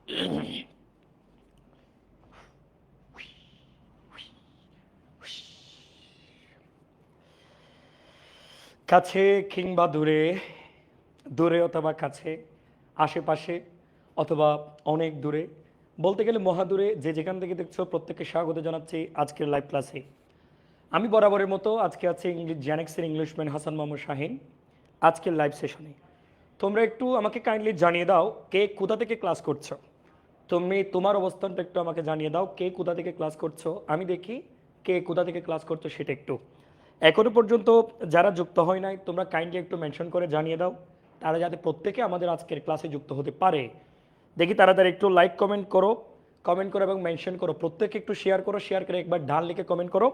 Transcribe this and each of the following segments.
কাছে কিংবা দূরে, দূরে অথবা কাছে, আশেপাশে অথবা অনেক দূরে, বলতে গেলে মহাদূরে, যে যেখান থেকে দেখছো প্রত্যেককে স্বাগত জানাচ্ছি আজকের লাইভ ক্লাসে। আমি বরাবরের মতো আজকে আছি ইংলিশ জেনেক্সের ইংলিশম্যান হাসান মোহাম্মদ শাহিন আজকের লাইভ সেশনে। তোমরা একটু আমাকে কাইন্ডলি জানিয়ে দাও কে কোথা থেকে ক্লাস করছো। তুমি তোমার অবস্থানটা একটু আমাকে জানিয়ে দাও, কে কোথা থেকে ক্লাস করছো, আমি দেখি কে কোথা থেকে ক্লাস করছো সেটা একটু। এখনো পর্যন্ত যারা যুক্ত হয় নাই তোমরা কাইন্ডলি একটু মেনশন করে জানিয়ে দাও, তারা যাতে প্রত্যেকে আমাদের আজকের ক্লাসে যুক্ত হতে পারে। দেখি তাড়াতাড়ি একটু লাইক কমেন্ট করো, কমেন্ট করো এবং মেনশন করো, প্রত্যেকে একটু শেয়ার করো, শেয়ার করে একবার ডান লিখে কমেন্ট করো।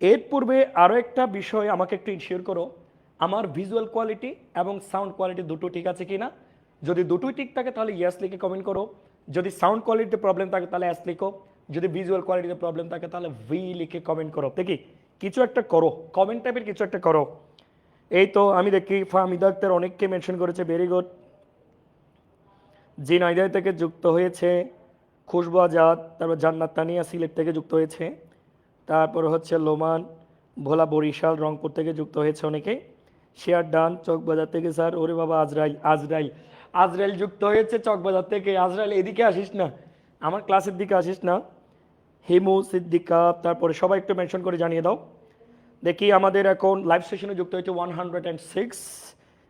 এর পূর্বে আরও একটা বিষয় আমাকে একটু ইনশিওর করো, আমার ভিজুয়াল কোয়ালিটি এবং সাউন্ড কোয়ালিটি দুটো ঠিক আছে কি না। যদি দুটোই ঠিক থাকে তাহলে ইয়েস লিখে কমেন্ট করো, যদি সাউন্ড কোয়ালিটিতে প্রবলেম থাকে তাহলে এস লিখো, যদি ভিজুয়াল কোয়ালিটিতে প্রবলেম থাকে তাহলে ভি লিখে কমেন্ট করো। দেখি কিছু একটা করো, কমেন্ট টাইপের কিছু একটা করো। এই তো আমি দেখি ফাহমিদা আক্তার অনেককে মেনশন করেছে, ভেরি গুড। জি নাইদার থেকে যুক্ত হয়েছে, খুশবু আজাদ, তারপর জান্নাত তানিয়া সিলেট থেকে যুক্ত হয়েছে, তারপর হচ্ছে লোমান ভোলা বরিশাল রংপুর থেকে যুক্ত হয়েছে অনেকে। শেয়ার ডান চকবাজার থেকে স্যার, ওরে বাবা আজরাইল আজরাইল আজরাইল যুক্ত হয়েছে চকবাজার থেকে। আজরাইল এদিকে আসিস না, আমার ক্লাসের দিকে আসিস না। হিমু সিদ্দিকা, তারপরে সবাই একটু মেনশন করে জানিয়ে দাও। দেখি আমাদের এখন লাইভ সেশনে যুক্ত হয়েছে 106,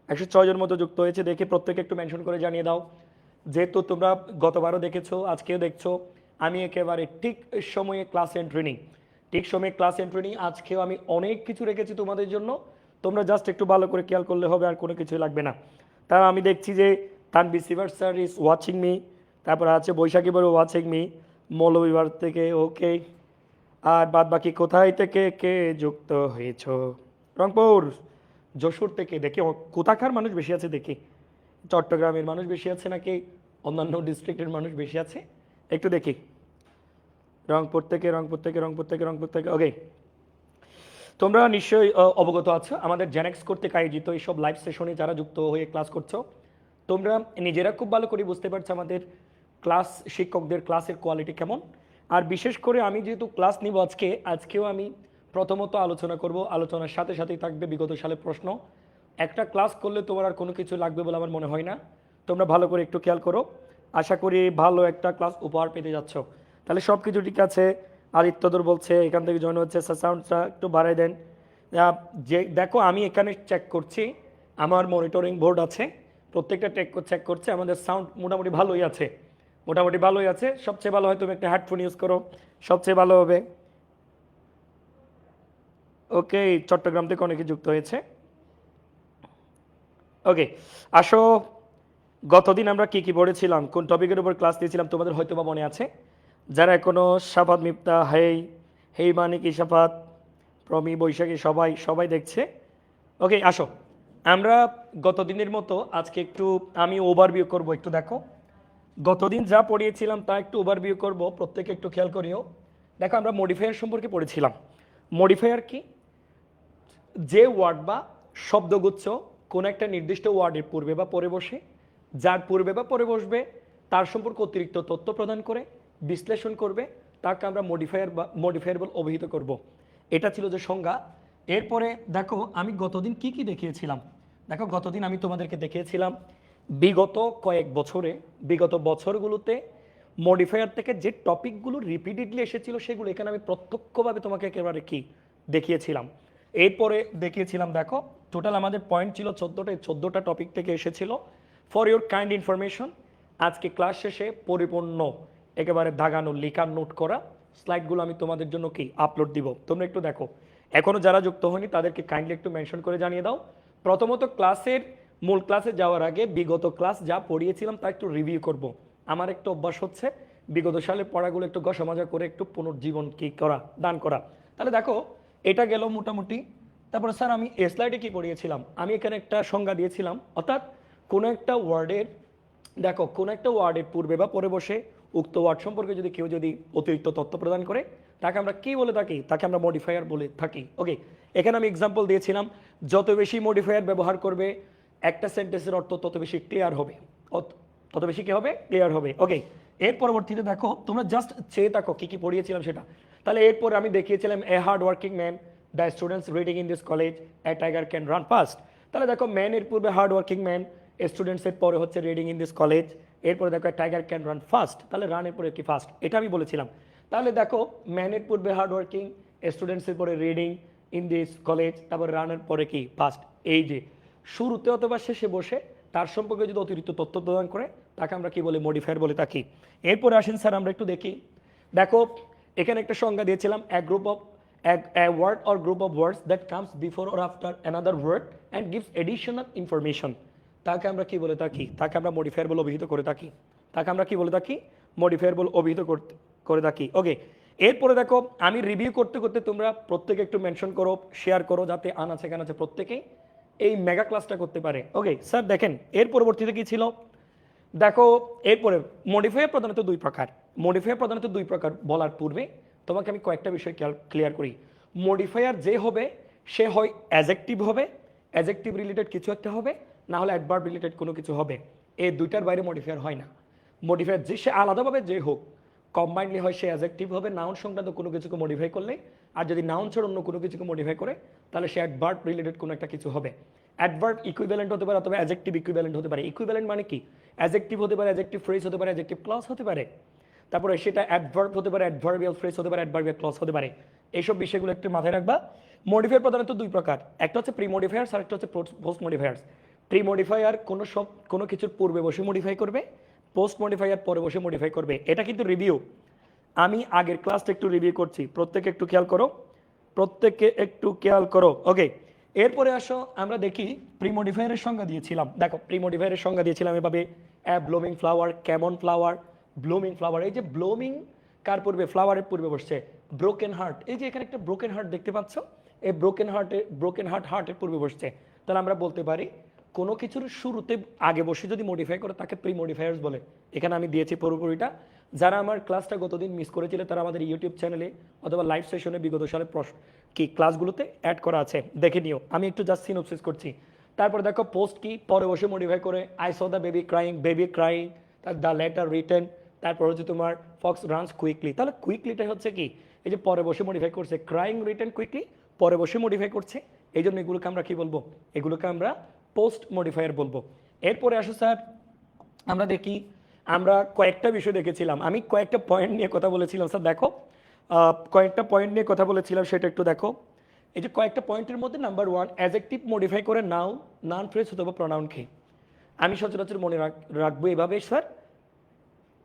106 জন মতো যুক্ত হয়েছে। দেখি প্রত্যেকে একটু মেনশন করে জানিয়ে দাও, যেহেতু তোমরা গতবারও দেখেছো আজকেও দেখছো আমি একেবারে ঠিক সময়ে ক্লাস এন্ট্রি নিই, ঠিক সময়ে ক্লাস এন্ট্রি নিই। আজকেও আমি অনেক কিছু রেখেছি তোমাদের জন্য, তোমরা জাস্ট একটু ভালো করে খেয়াল করলে হবে, আর কোনো কিছুই লাগবে না। তার আমি দেখছি যে তানবি সিভার স্যার ইজ ওয়াচিং মি, তারপর আছে বৈশাখী বড় ওয়াচিং মি মৌলবিবার থেকে, ওকে। আর বাদ বাকি কোথায় থেকে কে যুক্ত হয়েছ? রংপুর, যশোর থেকে দেখি কোথাকার মানুষ বেশি আছে দেখি, চট্টগ্রামের মানুষ বেশি আছে নাকি অন্যান্য ডিস্ট্রিক্টের মানুষ বেশি আছে একটু দেখি। রংপুর থেকে, রংপুর থেকে, রংপুর থেকে, রংপুর থেকে, ওকে। তোমরা নিশ্চয়ই অবগত আছো আমাদের জেনেক্স কর্তৃক আয়োজিত এইসব লাইভ সেশনে যারা যুক্ত হয়ে ক্লাস করছো, তোমরা নিজেরা খুব ভালো করে বুঝতে পারছো আমাদের ক্লাস শিক্ষকদের ক্লাসের কোয়ালিটি কেমন। আর বিশেষ করে আমি যেহেতু ক্লাস নিব আজকেও আমি প্রথমত আলোচনা করব, আলোচনার সাথে সাথেই থাকবে বিগত সালের প্রশ্ন। একটা ক্লাস করলে তোমার আর কোনো কিছু লাগবে বলে আমার মনে হয় না, তোমরা ভালো করে একটু খেয়াল করো। আশা করি ভালো একটা ক্লাস উপহার পেতে যাচ্ছ। তাহলে সব কিছু ঠিক আছে। আদিত্যদর বলছে এখান থেকে জয়েন হচ্ছে, সাউন্ডটা একটু বাড়াই দেন। যে দেখো আমি এখানে চেক করছি, আমার মনিটরিং বোর্ড আছে, প্রত্যেকটা চেক করছে, আমাদের সাউন্ড মোটামুটি ভালোই আছে, মোটামুটি ভালোই আছে। সবচেয়ে ভালো হয় তুমি একটা হেডফোন ইউজ করো, সবচেয়ে ভালো হবে। ওকে, চট্টগ্রাম থেকে অনেকে যুক্ত হয়েছে। ওকে, আসো গতদিন আমরা কি কি পড়েছিলাম, কোন টপিকের উপর ক্লাস দিয়েছিলাম তোমাদের হয়তো বা মনে আছে। যারা এখনও সাফাত মিফতা হেই হেই মানিক ইশাফাত প্রমি বৈশাখী সবাই সবাই দেখছে। ওকে আসো আমরা গতদিনের মতো আজকে একটু আমি ওভারভিউ করব, একটু দেখো গতদিন যা পড়িয়েছিলাম তা একটু ওভারভিউ করব, প্রত্যেকে একটু খেয়াল করিও। দেখো আমরা মডিফায়ার সম্পর্কে পড়েছিলাম। মডিফায়ার কি? যে ওয়ার্ড বা শব্দগুচ্ছ কোন একটা নির্দিষ্ট ওয়ার্ডের পূর্বে বা পরে বসে, যার পূর্বে বা পরে বসবে তার সম্পর্কে অতিরিক্ত তথ্য প্রদান করে বিশ্লেষণ করবে, তাকে আমরা মডিফায়ার বা মডিফায়ারেবল অভিহিত করব। এটা ছিল যে সংজ্ঞা। এরপরে দেখো আমি গতদিন কি কি দেখিয়েছিলাম। দেখো গতদিন আমি তোমাদেরকে দেখিয়েছিলাম বিগত কয়েক বছরে, বিগত বছরগুলোতে মডিফায়ার থেকে যে টপিকগুলো রিপিটেডলি এসেছিল সেগুলো এখানে আমি প্রত্যক্ষভাবে তোমাকে একেবারে কি দেখিয়েছিলাম। এরপরে দেখিয়েছিলাম দেখো টোটাল আমাদের পয়েন্ট ছিল 14টা, এই 14টা টপিক থেকে এসেছিল। ফর ইউর কাইন্ড ইনফরমেশন আজকে ক্লাস শেষে পরিপূর্ণ একেবারে দাগানো লেখা নোট করা স্লাইডগুলো আমি তোমাদের জন্য কি আপলোড দিব, তোমরা একটু দেখো। এখনও যারা যুক্ত হয়নি তাদেরকে কাইন্ডলি একটু মেনশন করে জানিয়ে দাও। প্রথমত ক্লাসের মূল ক্লাসে যাওয়ার আগে বিগত ক্লাস যা পড়িয়েছিলাম তা একটু রিভিউ করব। আমার একটা অভ্যাস হচ্ছে বিগত সালের পড়াগুলো একটু গসামজা করে একটু পুনর্জীবন কি করা, দান করা। তাহলে দেখো এটা গেল মোটামুটি। তারপরে স্যার আমি এ স্লাইডে কী পড়িয়েছিলাম, আমি এখানে একটা সংজ্ঞা দিয়েছিলাম, অর্থাৎ কোনো একটা ওয়ার্ডের, দেখো কোনো একটা ওয়ার্ডের পূর্বে বা পরে বসে উক্ত ওয়ার্ড সম্পর্কে যদি কেউ যদি অতিরিক্ত তথ্য প্রদান করে তাকে আমরা কি বলে থাকি, তাকে আমরা মডিফায়ার বলে থাকি। ওকে, এখানে আমি এক্সাম্পল দিয়েছিলাম যত বেশি মডিফায়ার ব্যবহার করবে একটা সেন্টেন্সের অর্থ তত বেশি ক্লিয়ার হবে, তত বেশি কি হবে, ক্লিয়ার হবে। ওকে, এর পরবর্তীতে দেখো তোমরা জাস্ট চেয়ে থাকো কি কি পড়িয়েছিলাম সেটা। তাহলে এরপরে আমি দেখিয়েছিলাম a hard working man, the students reading in this college, a tiger can run fast. তাহলে দেখো ম্যানের পূর্বে হার্ড ওয়ার্কিং ম্যান, স্টুডেন্টসের পরে হচ্ছে রিডিং ইন দিস কলেজ, এরপরে দেখো টাইগার ক্যান রান ফাস্ট, তাহলে রানের পরে কি ফাস্ট, এটা আমি বলেছিলাম। তাহলে দেখো ম্যানের পূর্বে হার্ড ওয়ার্কিং, স্টুডেন্টসের পরে রিডিং ইন দিস কলেজ, তারপর রানের পরে কি ফাস্ট। এই যে শুরুতে অথবা শেষে বসে তার সম্পর্কে যদি অতিরিক্ত তথ্য প্রদান করে তাকে আমরা কি বলি, মডিফায়ার বলে থাকি। এরপরে আসেন স্যার আমরা একটু দেখি। দেখো এখানে একটা সংজ্ঞা দিয়েছিলাম, a group of a word or group of words that comes before or after another word and gives additional information, তাকে আমরা কি বলে থাকি, তাকে আমরা মডিফায়ার বলে অভিহিত করে থাকি, তাকে আমরা কি বলে থাকি, মডিফায়ার বলে অভিহিত করে থাকি। ওকে, এরপরে দেখো আমি রিভিউ করতে করতে তোমরা প্রত্যেকে একটু মেনশন করো, শেয়ার করো, যাতে আনাচে কানাচে প্রত্যেকেই এই মেগা ক্লাসটা করতে পারে। ওকে স্যার দেখেন এর পরবর্তীতে কি ছিল, দেখো এরপরে মডিফায়ার প্রধানত দুই প্রকার, মডিফায়ার প্রধানত দুই প্রকার বলার পূর্বে তোমাকে আমি কয়েকটা বিষয় ক্লিয়ার করি। মডিফায়ার যে হবে সে হয় অ্যাজেক্টিভ হবে, অ্যাজেক্টিভ রিলেটেড কিছু একটা হবে, না হলে অ্যাডভার্ব রিলেটেড কোনো কিছু হবে, এই দুইটার বাইরে মডিফায়ার হয় না। মডিফায়ার যে সে আলাদাভাবে যে হোক, কম্বাইন্ডলি হয় সে অ্যাজেক্টিভ হবে নাউন সংক্রান্ত কোনো কিছুকে মডিফাই করলে, আর যদি নাউন ছাড়া অন্য কোনো কিছুকে মডিফাই করে তাহলে সে অ্যাডভার্ব রিলেটেড কোনো একটা কিছু হবে। অ্যাডভার্ব ইকুইভ্যালেন্ট হতে পারে অথবা অ্যাজেক্টিভ ইকুইভ্যালেন্ট হতে পারে। ইকুইভ্যালেন্ট মানে কি, অ্যাজেক্টিভ হতে পারে, অ্যাজেক্টিভ ফ্রেজ হতে পারে, অ্যাজেক্টিভ ক্লজ হতে পারে, তারপরে সেটা অ্যাডভার্ব হতে পারে, অ্যাডভার্বিয়াল ফ্রেজ হতে পারে, অ্যাডভার্বিয়াল ক্লজ হতে পারে। এইসব বিষয়গুলো একটু মাথায় রাখবা। মডিফায়ার প্রধানত দুই প্রকার, একটা হচ্ছে প্রি মডিফায়ার্স আর একটা হচ্ছে পোস্ট মডিফায়ার্স। প্রি মডিফায়ার কোনো কিছুর পূর্বে বসে মডিফাই করবে, পোস্ট মডিফায়ার পরে বসে মডিফাই করবে। এটা কিন্তু রিভিউ, আমি আগের ক্লাসটা একটু রিভিউ করছি, প্রত্যেকে একটু খেয়াল করো, প্রত্যেককে একটু খেয়াল করো। ওকে, এরপরে আসো আমরা দেখি প্রি মডিফায়ারের সংজ্ঞা দিয়েছিলাম। দেখো প্রি মডিফায়ারের সংজ্ঞা দিয়েছিলাম এভাবে, অ্যা ব্লুমিং ফ্লাওয়ার, কেমন ফ্লাওয়ার, ব্লুমিং ফ্লাওয়ার। এই যে ব্লুমিং কার পূর্বে, ফ্লাওয়ারের পূর্বে বসছে। ব্রোকেন হার্ট, এই যে এখানে একটা ব্রোকেন হার্ট দেখতে পাচ্ছ, এই ব্রোকেন হার্টের পূর্বে বসছে। তাহলে আমরা বলতে পারি কোনো কিছুর শুরুতে আগে বসে যদি মডিফাই করে তাকে প্রি মডিফায়ার্স বলে। এখানে আমি দিয়েছি পুরোপুরিটা। যারা আমার ক্লাসটা গতদিন মিস করেছিল তারা আমাদের ইউটিউব চ্যানেলে অথবা লাইভ সেশনে বিগত সালের কি ক্লাসগুলোতে অ্যাড করা আছে, দেখে নিও। আমি একটু জাস্ট সিনোপসিস করছি। তারপরে দেখো পোস্ট কি, পরে বসে মডিফাই করে, I saw the baby crying, the letter written, তারপর হচ্ছে তোমার ফক্স রানস কুইকলি। তাহলে কুইকলিটা হচ্ছে কি, এই যে পরে বসে মডিফাই করছে, ক্রাইং রিটেন কুইকলি, পরে বসে মডিফাই করছে, এই জন্য এগুলোকে আমরা কি বলবো, এগুলোকে আমরা পোস্ট মডিফায়ার বলবো। এরপরে আসো স্যার আমরা দেখি, আমরা কয়েকটা বিষয় দেখেছিলাম, আমি কয়েকটা পয়েন্ট নিয়ে কথা বলেছিলাম স্যার। দেখো কয়েকটা পয়েন্ট নিয়ে কথা বলেছিলাম, সেটা একটু দেখো। এই যে কয়েকটা পয়েন্টের মধ্যে নাম্বার 1, অ্যাডজেক্টিভ মডিফাই করে নাউন ফ্রেজ অথবা প্রনাউনকে। আমি সচরাচর মনে রাখবো এভাবে স্যার,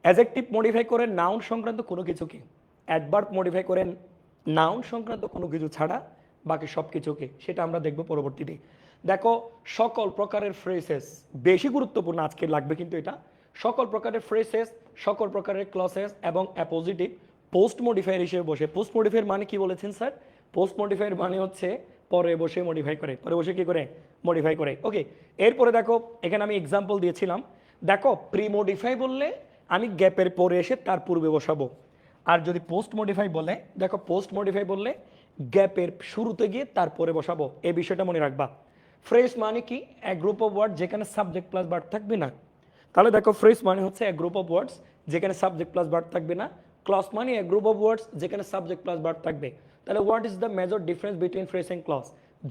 অ্যাডজেক্টিভ মডিফাই করে নাউন সংক্রান্ত কোনো কিছুকে, অ্যাডভার্ব মডিফাই করেন নাউন সংক্রান্ত কোনো কিছু ছাড়া বাকি সব কিছুকে, সেটা আমরা দেখব পরবর্তীতে। দেখো সকল প্রকারের ফ্রেসেস, বেশি গুরুত্বপূর্ণ আজকে লাগবে কিন্তু এটা, সকল প্রকারের ফ্রেসেস, সকল প্রকারের ক্লসেস এবং অ্যাপোজিটিভ পোস্ট মডিফায়ার হিসেবে বসে। পোস্ট মডিফায়ার মানে কি বলেছেন স্যার, পোস্ট মডিফায়ার মানে হচ্ছে পরে বসে মডিফাই করে, পরে বসে কি করে, মডিফাই করে। ওকে, এরপরে দেখো এখানে আমি এক্সাম্পল দিয়েছিলাম। দেখো প্রি মডিফাই বললে আমি গ্যাপের পরে এসে তার পূর্বে বসাবো, আর যদি পোস্ট মডিফাই বলে, দেখো পোস্ট মডিফাই বললে গ্যাপের শুরুতে গিয়ে তারপরে বসাবো, এই বিষয়টা মনে রাখবা। ফ্রেজ মানে কি, এক গ্রুপ অফ ওয়ার্ড যেখানে সাবজেক্ট প্লাস ভার্ব থাকবে না। তাহলে দেখো ফ্রেজ মানে হচ্ছে এক গ্রুপ অফ ওয়ার্ডস যেখানে সাবজেক্ট প্লাস ভার্ব থাকবে না। ক্লজ মানে এক গ্রুপ অফ ওয়ার্ডস যেখানে সাবজেক্ট প্লাস ভার্ব থাকবে। তাহলে what is the major difference between phrase and clause,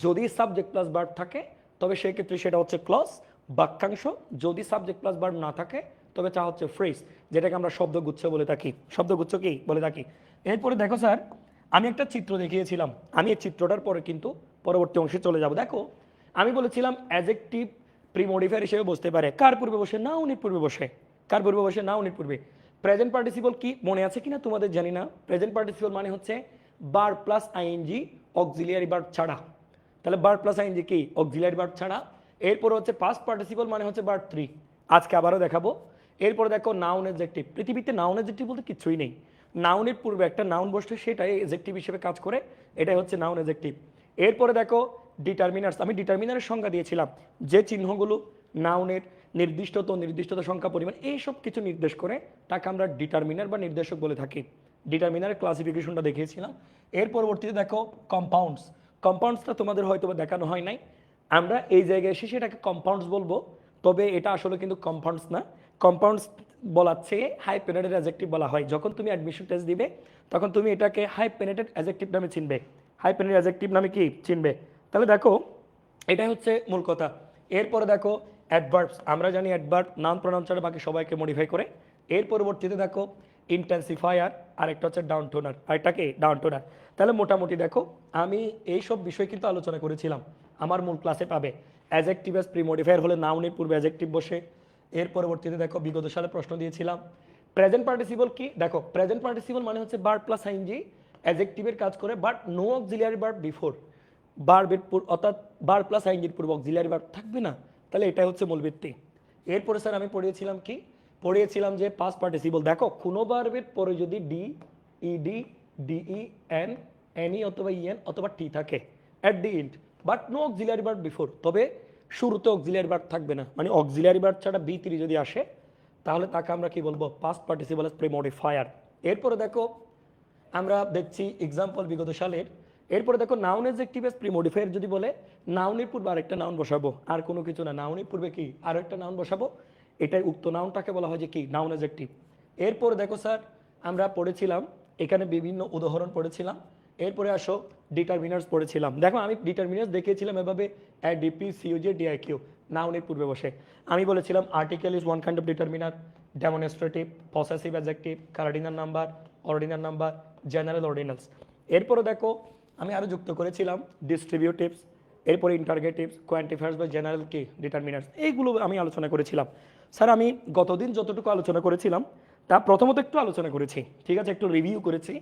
যদি সাবজেক্ট প্লাস ভার্ব থাকে তবে সেই ক্ষেত্রে সেটা হচ্ছে ক্লজ বাক্যাংশ, যদি সাবজেক্ট প্লাস ভার্ব না থাকে তবে তা হচ্ছে ফ্রেজ, যেটাকে আমরা শব্দগুচ্ছ বলে থাকি। শব্দগুচ্ছ কি বলে থাকি। এরপরে দেখো স্যার আমি একটা চিত্র দেখিয়েছিলাম, আমি এই চিত্রটার পরে কিন্তু পরবর্তী অংশে চলে যাব। দেখো আমি বলেছিলাম অ্যাডজেক্টিভ প্রি মডিফায়ার হিসেবে বসতে পারে কার পূর্বে বসে, নাউনের পূর্বে বসে। কার পূর্বে বসে, নাউনের পূর্বে। প্রেজেন্ট পার্টিসিপল কি মনে আছে কিনা তোমাদের জানি না, প্রেজেন্ট পার্টিসিপল মানে হচ্ছে বার প্লাস আইএনজি অক্সিলিয়ারি ভার্ব ছাড়া। তাহলে বার প্লাস আইএনজি কি, অক্সিলিয়ারি ভার্ব ছাড়া। এরপর হচ্ছে পাস্ট পার্টিসিপল মানে হচ্ছে ভার্ব 3, আজকে আবারও দেখাবো। এরপর দেখো নাউন এডজেক্টিভ, পৃথিবীতে নাউন এডজেক্টিভ বলতে কিছুই নেই, নাউনের পূর্বে একটা নাউন বসে সেটাই এডজেক্টিভ হিসেবে কাজ করে, এটাই হচ্ছে নাউন এডজেক্টিভ। এরপরে দেখো ডিটারমিনার্স, আমি ডিটারমিনারের সংজ্ঞা দিয়েছিলাম, যে চিহ্নগুলো নাউনের নির্দিষ্টতা সংখ্যা পরিমাণ এইসব কিছু নির্দেশ করে তাকে আমরা ডিটারমিনার বা নির্দেশক বলে থাকি। ডিটারমিনারের ক্লাসিফিকেশনটা দেখিয়েছিলাম। এর পরবর্তীতে দেখো কম্পাউন্ডস, কম্পাউন্ডসটা তোমাদের হয়তো দেখানো হয় নাই, আমরা এই জায়গায় এসে সেটাকে কম্পাউন্ডস বলবো, তবে এটা আসলে কিন্তু কম্পাউন্ডস না, কম্পাউন্ডস বলাচ্ছে হাইপেনেটেড অ্যাডজেক্টিভ বলা হয়। যখন তুমি অ্যাডমিশন টেস্ট দিবে তখন তুমি এটাকে হাইপেনেটেড অ্যাডজেক্টিভ নামে চিনবে, হাইপেনেটেড অ্যাডজেক্টিভ নামে কি চিনবে। তাহলে দেখো এটাই হচ্ছে মূল কথা। এরপরে দেখো অ্যাডভার্বস, আমরা জানি অ্যাডভার্ব নাউন প্রোনাউন ছাড়া বাকি সবাইকে মডিফাই করে। এর পরবর্তীতে দেখো ইন্টেন্সিফায়ার, আরেকটা হচ্ছে ডাউন টোনার, আরেকটাকে ডাউন টোনার। তাহলে মোটামুটি দেখো আমি এই সব বিষয় কিন্তু আলোচনা করেছিলাম, আমার মূল ক্লাসে পাবে। অ্যাডজেক্টিভ এস প্রিমোডিফায়ার হলে নাউনের পূর্বে অ্যাডজেক্টিভ বসে। এর পরবর্তীতে দেখো বিগত সালে প্রশ্ন দিয়েছিলাম। প্রেজেন্ট পার্টিসিপল কি, দেখো প্রেজেন্ট পার্টিসিপল মানে হচ্ছে ভার্ব প্লাস আইএনজি, অ্যাডজেক্টিভের কাজ করে but no auxiliary verb before, ভার্বের অর্থাৎ ভার্ব প্লাস আইএনজির পূর্বে অক্সিলিয়ারি ভার্ব থাকবে না। তাহলে এটাই হচ্ছে মূল ভিত্তি। এরপরে স্যার আমি পড়িয়েছিলাম কি, পড়িয়েছিলাম যে পাস্ট পার্টিসিপল, দেখো কোনো ভার্বের পরে যদি D, ED, DE, N, NE অথবা ইএন অথবা টি থাকে at the end, but no auxiliary verb before, তবে শুরুতে অক্সিলিয়ারি ভার্ব থাকবে না, মানে অক্সিলিয়ারি ভার্ব ছাড়া বি3 যদি আসে তাহলে তাকে আমরা কি বলবো, পাস্ট পার্টিসিপল এস প্রিমোডিফায়ার। এরপরে দেখো আমরা দেখছি এক্সাম্পল বিগত সালের। এরপরে দেখো নাউন অ্যাডজেক্টিভ এস প্রিমোডিফায়ার যদি বলে নাউনের পূর্বে আরেকটা নাউন বসাবো, আর কোনো কিছু না, নাউনের পূর্বে কি আর একটা নাউন বসাবো, এটাই উক্ত নাউনটাকে বলা হয় যে কি নাউন অ্যাডজেক্টিভ। এরপরে দেখো স্যার আমরা পড়েছিলাম এখানে বিভিন্ন উদাহরণ পড়েছিলাম। এরপরে আসো ডিটারমিনার্স পড়েছিলাম। দেখো আমি ডিটারমিনার্স দেখিয়েছিলাম এভাবে ডিপি সিওজে ডিআইকিউ নাউনের পূর্বে বসে। আমি বলেছিলাম article is one kind of determiner, demonstrative, possessive adjective, cardinal number, ordinal number, general ordinals. এরপরে দেখো আমি আরও যুক্ত করেছিলাম ডিস্ট্রিবিউটিভস, এরপরে ইন্টারগেটিভস, কোয়ান্টিফায়ার্স বা জেনারেল কি ডিটারমিনার্স, এইগুলো আমি আলোচনা করেছিলাম। স্যার আমি গতদিন যতটুকু আলোচনা করেছিলাম তা প্রথমত একটু আলোচনা করেছি, ঠিক আছে, একটু রিভিউ করেছি।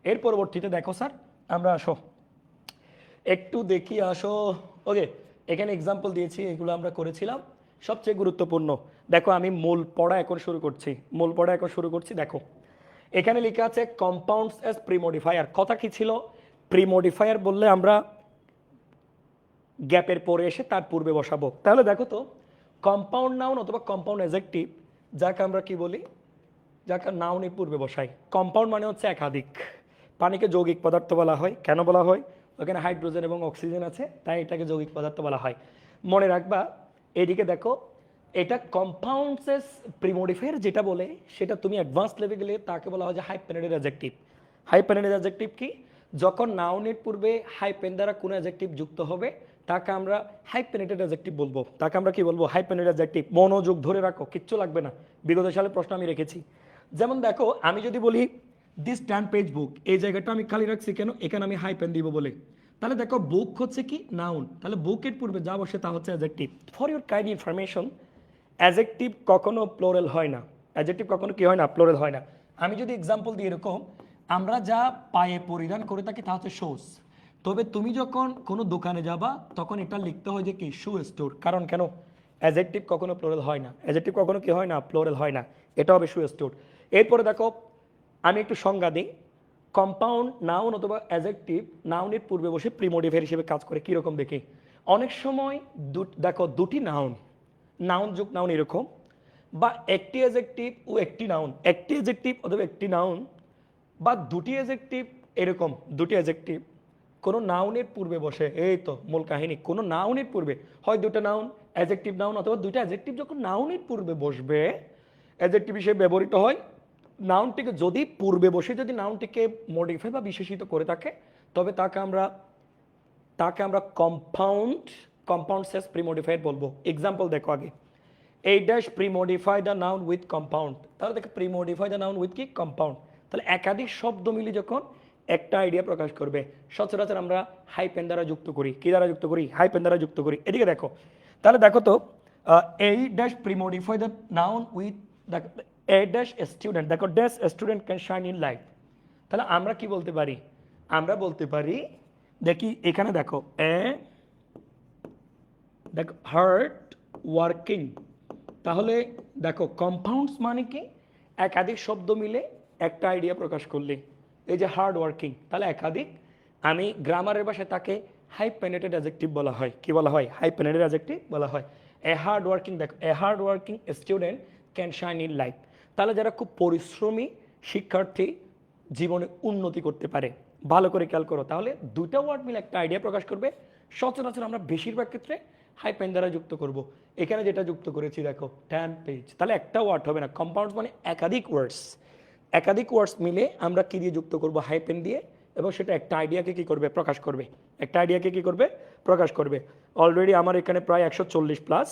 এর পরবর্তীতে দেখো স্যার আমরা আসো একটু দেখি, আসো ওকে, এখানে এক্সাম্পল দিয়েছি, এগুলো আমরা করেছিলাম। সবচেয়ে গুরুত্বপূর্ণ দেখো আমি মূল পড়া এখন শুরু করছি, মূল পড়া এখন শুরু করছি। দেখো এখানে লেখা আছে কম্পাউন্ডস এস প্রিমোডিফায়ার। কথা কি ছিল, প্রিমোডিফায়ার বললে আমরা গ্যাপের পরে এসে তার পূর্বে বসাবো। তাহলে দেখো তো কম্পাউন্ড নাউন অথবা কম্পাউন্ড অ্যাডজেক্টিভ যাকে আমরা কি বলি, যাকে নাউনের পূর্বে বসাই। কম্পাউন্ড মানে হচ্ছে একাধিক, পানিকে যৌগিক পদার্থ বলা হয়। কেন বলা হয়, ওখানে হাইড্রোজেন এবং অক্সিজেন আছে তাই এটাকে যৌগিক পদার্থ বলা হয়। মনে রাখবা এদিকে দেখো এটা কম্পাউন্ডসেস প্রিমোডিফায়ার যেটা বলে সেটা তুমি অ্যাডভান্স লেভেলে গেলে তাকে বলা হয় যে হাইপেনেটেড অ্যাডজেক্টিভ। হাইপেনেটেড অ্যাডজেক্টিভ কি, যখন নাউনের পূর্বে হাইপেন দ্বারা কোনো অ্যাডজেক্টিভ যুক্ত হবে তাকে আমরা হাইপেনেটেড অ্যাডজেক্টিভ বলবো, তাকে আমরা কি বলবো, হাইপেনেটেড অ্যাডজেক্টিভ। মনোযোগ ধরে রাখো, কিচ্ছু লাগবে না, বিগত সালের প্রশ্ন আমি রেখেছি। যেমন দেখো আমি যদি বলি দিস 10 পেজ বুক, এই জায়গাটা আমি খালি রাখছি কেন, এখানে আমি হাইপেন দিব বলে। তাহলে দেখো বুক হচ্ছে কি নাউন, তাহলে বুকের পূর্বে যা বসে তা হচ্ছে adjective. For your kind information adjective কখনো প্লোরাল হয় না, অ্যাডজেক্টিভ কখনো কি হয় না, প্লোরাল হয় না। আমি যদি এক্সাম্পল দিই এরকম, আমরা যা পায়ে পরিধান করে থাকি তা হচ্ছে শুজ, তবে তুমি যখন কোনো দোকানে যাবা তখন এটা লিখতে হয় যে কি শু স্টোর, কারণ কেন, অ্যাডজেক্টিভ কখনো প্লোরাল হয় না, অ্যাডজেক্টিভ কখনো কি হয় না, প্লোরাল হয় না, এটা হবে শু স্টোর। এরপরে দেখো আমি একটু সংজ্ঞা দিই, কম্পাউন্ড নাউন অথবা অ্যাডজেক্টিভ নাউনের পূর্বে বসে প্রিমোডিফায়ার হিসেবে কাজ করে। কীরকম দেখি, অনেক সময় দেখো দুটি নাউন, নাউন যোগ নাউন এরকম, বা একটি অ্যাডজেক্টিভ ও একটি নাউন, একটি অ্যাডজেক্টিভ অথবা একটি নাউন, বা দুটি অ্যাডজেক্টিভ এরকম, দুটি অ্যাডজেক্টিভ কোনো নাউনের পূর্বে বসে। এই তো মূল কাহিনী, কোনো নাউনের পূর্বে হয় দুটো নাউন, অ্যাডজেক্টিভ নাউন অথবা দুইটা অ্যাডজেক্টিভ যখন নাউনের পূর্বে বসবে অ্যাডজেক্টিভ হিসেবে ব্যবহৃত হয়। নাউনটিকে যদি পূর্বে বসে যদি নাউনটিকে মডিফাই বা বিশেষিত করে থাকে তবে তাকে আমরা কম্পাউন্ড সেস প্রিমোডিফাইড বলবো। এক্সাম্পল দেখো আগে, এই dash premodify the noun with compound, তাহলে দেখো প্রিমোডিফাই দ্য নাউন উইথ কি কম্পাউন্ড, তাহলে একাধিক শব্দ মিলে যখন একটা আইডিয়া প্রকাশ করবে সচরাচর আমরা হাইপেন দ্বারা যুক্ত করি, কি দ্বারা যুক্ত করি, হাইপেন দ্বারা যুক্ত করি। এদিকে দেখো, তাহলে দেখো তো এই dash premodify the noun with a dash student, দেখো dash student can shine in light, তাহলে আমরা কি বলতে পারি, আমরা বলতে পারি দেখি এখানে দেখো দেখো হার্ড ওয়ার্কিং, তাহলে দেখো কম্পাউন্ডস মানে কি একাধিক শব্দ মিলে একটা আইডিয়া প্রকাশ করলে, এই যে হার্ড ওয়ার্কিং, তাহলে একাধিক, আমি গ্রামারের ভাষায় তাকে হাইপেনেটেড অ্যাডজেক্টিভ বলা হয়, কি বলা হয়, হাইপেনেটেড অ্যাডজেক্টিভ বলা হয়। এ হার্ড ওয়ার্কিং, দেখো a hard working student can shine in life, তাহলে যারা খুব পরিশ্রমী শিক্ষার্থী জীবনে উন্নতি করতে পারে। ভালো করে খেয়াল করো, তাহলে দুটো ওয়ার্ড মিলে একটা আইডিয়া প্রকাশ করবে। সচরাচর আমরা বেশিরভাগ ক্ষেত্রে হাইপেন দ্বারা যুক্ত করব। এখানে যেটা যুক্ত করেছি দেখো 10 পেজ, তাহলে একটা ওয়ার্ড হবে না। কম্পাউন্ডস মানে একাধিক ওয়ার্ডস, একাধিক ওয়ার্ডস মিলে আমরা কি দিয়ে যুক্ত করব, হাইপেন দিয়ে, এবং সেটা একটা আইডিয়াকে কি করবে, প্রকাশ করবে, একটা আইডিয়াকে কি করবে, প্রকাশ করবে। অলরেডি আমার এখানে প্রায় 140 প্লাস।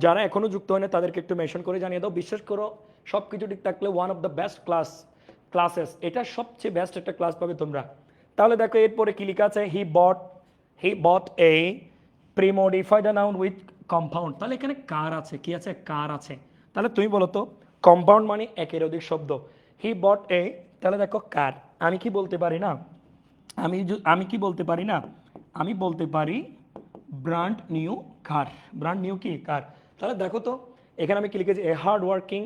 যারা এখনও যুক্ত হয় না তাদেরকে একটু মেনশন করে জানিয়ে দাও। বিশ্বাস করো সব কিছু ঠিক থাকলে one of the best classes, এটা সবচেয়ে বেস্ট একটা ক্লাস পাবে তোমরা। তাহলে দেখো এরপরে কি লেখা আছে, হি bought A প্রিমডিফাইড noun with compound. তাহলে এখানে কার আছে, কি আছে, কার আছে। তাহলে তুমি বলো তো কম্পাউন্ড মানে একের অধিক শব্দ। হি বট এ, তাহলে দেখো কার। আমি কি বলতে পারি না, আমি কি বলতে পারি না, আমি বলতে পারি brand new car. Brand new কি, কার। তাহলে দেখো তো এখানে আমি কি লিখেছি, এ হার্ড ওয়ার্কিং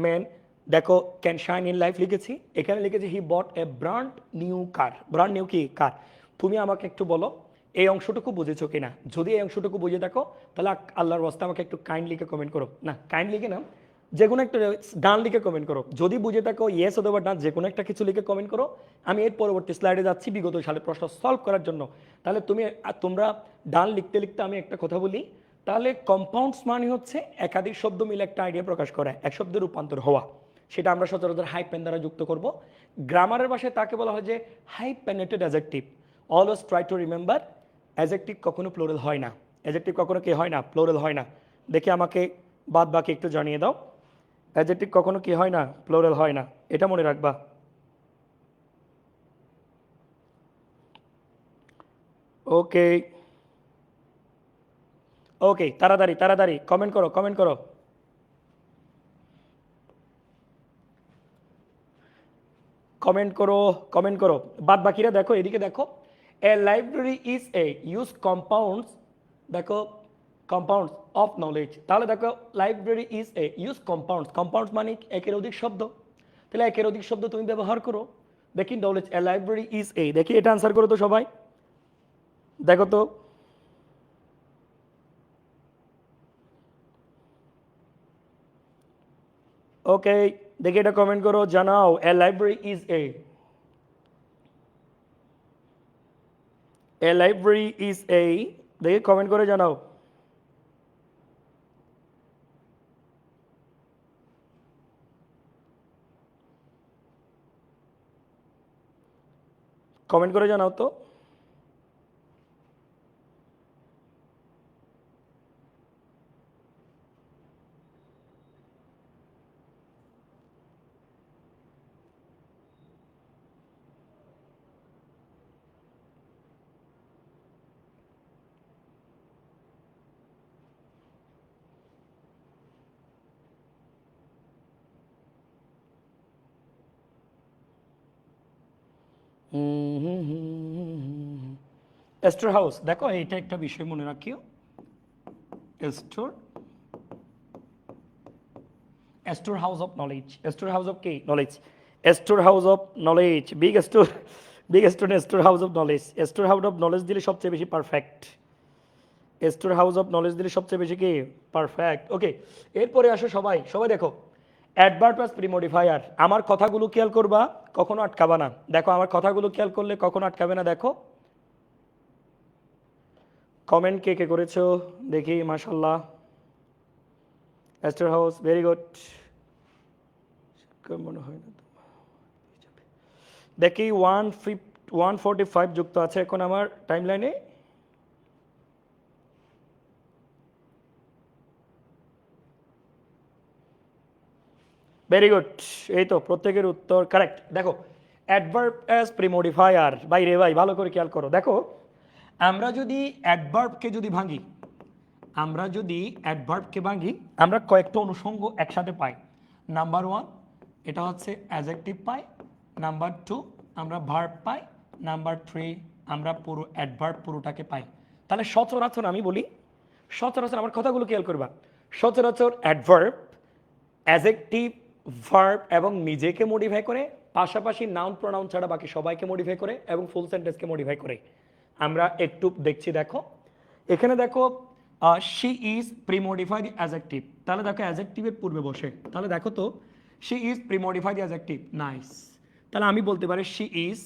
ম্যান দেখো ক্যান শাইন ইন লাইফ লিখেছি। এখানে লিখেছি he bought a brand new car. Brand new কি, কার। তুমি আমাকে একটু বলো এই অংশটুকু বুঝেছো কিনা। যদি এই অংশটুকু বুঝে থাকো তাহলে আল্লাহর ওয়াস্তে আমাকে একটু কাইন্ড লিখে কমেন্ট করো, না কাইন্ড লিখে না, যে কোনো একটা ডান লিখে কমেন্ট করো। যদি বুঝে থাকো ইয়েস অথবা ডান যে কোনো একটা কিছু লিখে কমেন্ট করো। আমি এর পরবর্তী স্লাইডে যাচ্ছি বিগত সালের প্রশ্ন সলভ করার জন্য। তাহলে তোমরা ডান লিখতে লিখতে আমি একটা কথা বলি, তাহলে কম্পাউন্ডস মানে হচ্ছে একাধিক শব্দ মিলে একটা আইডিয়া প্রকাশ করা, এক শব্দের রূপান্তর হওয়া। সেটা আমরা সচরাচর হাইপেন দ্বারা যুক্ত করব। গ্রামারের ভাষায় তাকে বলা হয় যে hyphenated adjective. Always try to remember, adjective কখনো প্লুরাল হয় না, অ্যাডজেক্টিভ কখনো কি হয় না, প্লুরাল হয় না। দেখে আমাকে বাদ বাকি একটু জানিয়ে দাও, অ্যাডজেক্টিভ কখনো কি হয় না, প্লুরাল হয় না, এটা মনে রাখবা। ওকে ওকে, তাড়াতাড়ি তাড়াতাড়ি কমেন্ট করো, কমেন্ট করো, কমেন্ট করো, কমেন্ট করো। বাদ বাকিরা দেখো, এদিকে দেখো, a library is a huge compounds, দেখো কম্পাউন্ডস অফ নলেজ। তাহলে দেখো library is a huge compounds, compounds মানে একের অধিক শব্দ। তাহলে একের অধিক শব্দ তুমি ব্যবহার করো। দেখি knowledge, A library is a, দেখি এটা আনসার করো তো সবাই, দেখো তো। ওকে, দেখি এটা কমেন্ট করো, জানাও a library is a library is a, দেখি কমেন্ট করে জানাও। কমেন্ট করে জানাও তো। স্টোর হাউস, দেখো এইটা একটা বিষয় মনে রাখিও। Store, store house of knowledge, store house of কি, knowledge, store house of knowledge, big store, big store, store house of knowledge. Store house of knowledge দিলে সবচেয়ে বেশি perfect, store house of knowledge দিলে সবচেয়ে বেশি কি, পারফেক্ট। ওকে, এরপরে আসো সবাই, সবাই দেখো অ্যাডভার্ব প্লাস প্রিমোডিফায়ার। আমার কথাগুলো খেয়াল করবা, কখনো আটকাবা না। দেখো আমার কথাগুলো খেয়াল করলে কখনো আটকাবে না। দেখো কমেন্ট কে কে করেছো দেখি, মাশাল্লাহ। Store house, very good. মনে হয় না দেখি 145 যুক্ত আছে এখন আমার টাইম লাইনে। ভেরি গুড, এই তো প্রত্যেকের উত্তর কারেক্ট। দেখো অ্যাডভার্ব অ্যাজ প্রিমোডিফায়ার, ভাই রে ভাই ভালো করে খেয়াল করো। দেখো আমরা যদি অ্যাডভার্বকে যদি ভাঙি, আমরা যদি অ্যাডভার্বকে ভাঙি, আমরা কয়েকটা অনুষঙ্গ একসাথে পাই। নাম্বার 1 এটা হচ্ছে অ্যাডজেক্টিভ পাই, নাম্বার 2 আমরা ভার্ব পাই, নাম্বার 3 আমরা পুরো অ্যাডভার্ব পুরোটাকে পাই। তাহলে সচরাচর আমি বলি, সচরাচর আমার কথাগুলো খেয়াল করবা, সচরাচর অ্যাডভার্ব অ্যাডজেক্টিভ ভার্ব এবং নিজেকে মডিফাই করে, পাশাপাশি নাউন প্রোনাউন ছাড়া বাকি সবাইকে মডিফাই করে এবং ফুল সেন্টেন্সকে মডিফাই করে। আমরা একটু দেখছি, দেখো এখানে দেখো শি ইজ প্রিমডিফাইড অ্যাডজেক্টিভ। তাহলে দেখো অ্যাডজেক্টিভের পূর্বে বসে, তাহলে দেখো তো শি ইজ প্রিমডিফাইড অ্যাডজেক্টিভ, নাইস। তাহলে আমি বলতে পারি শি ইজ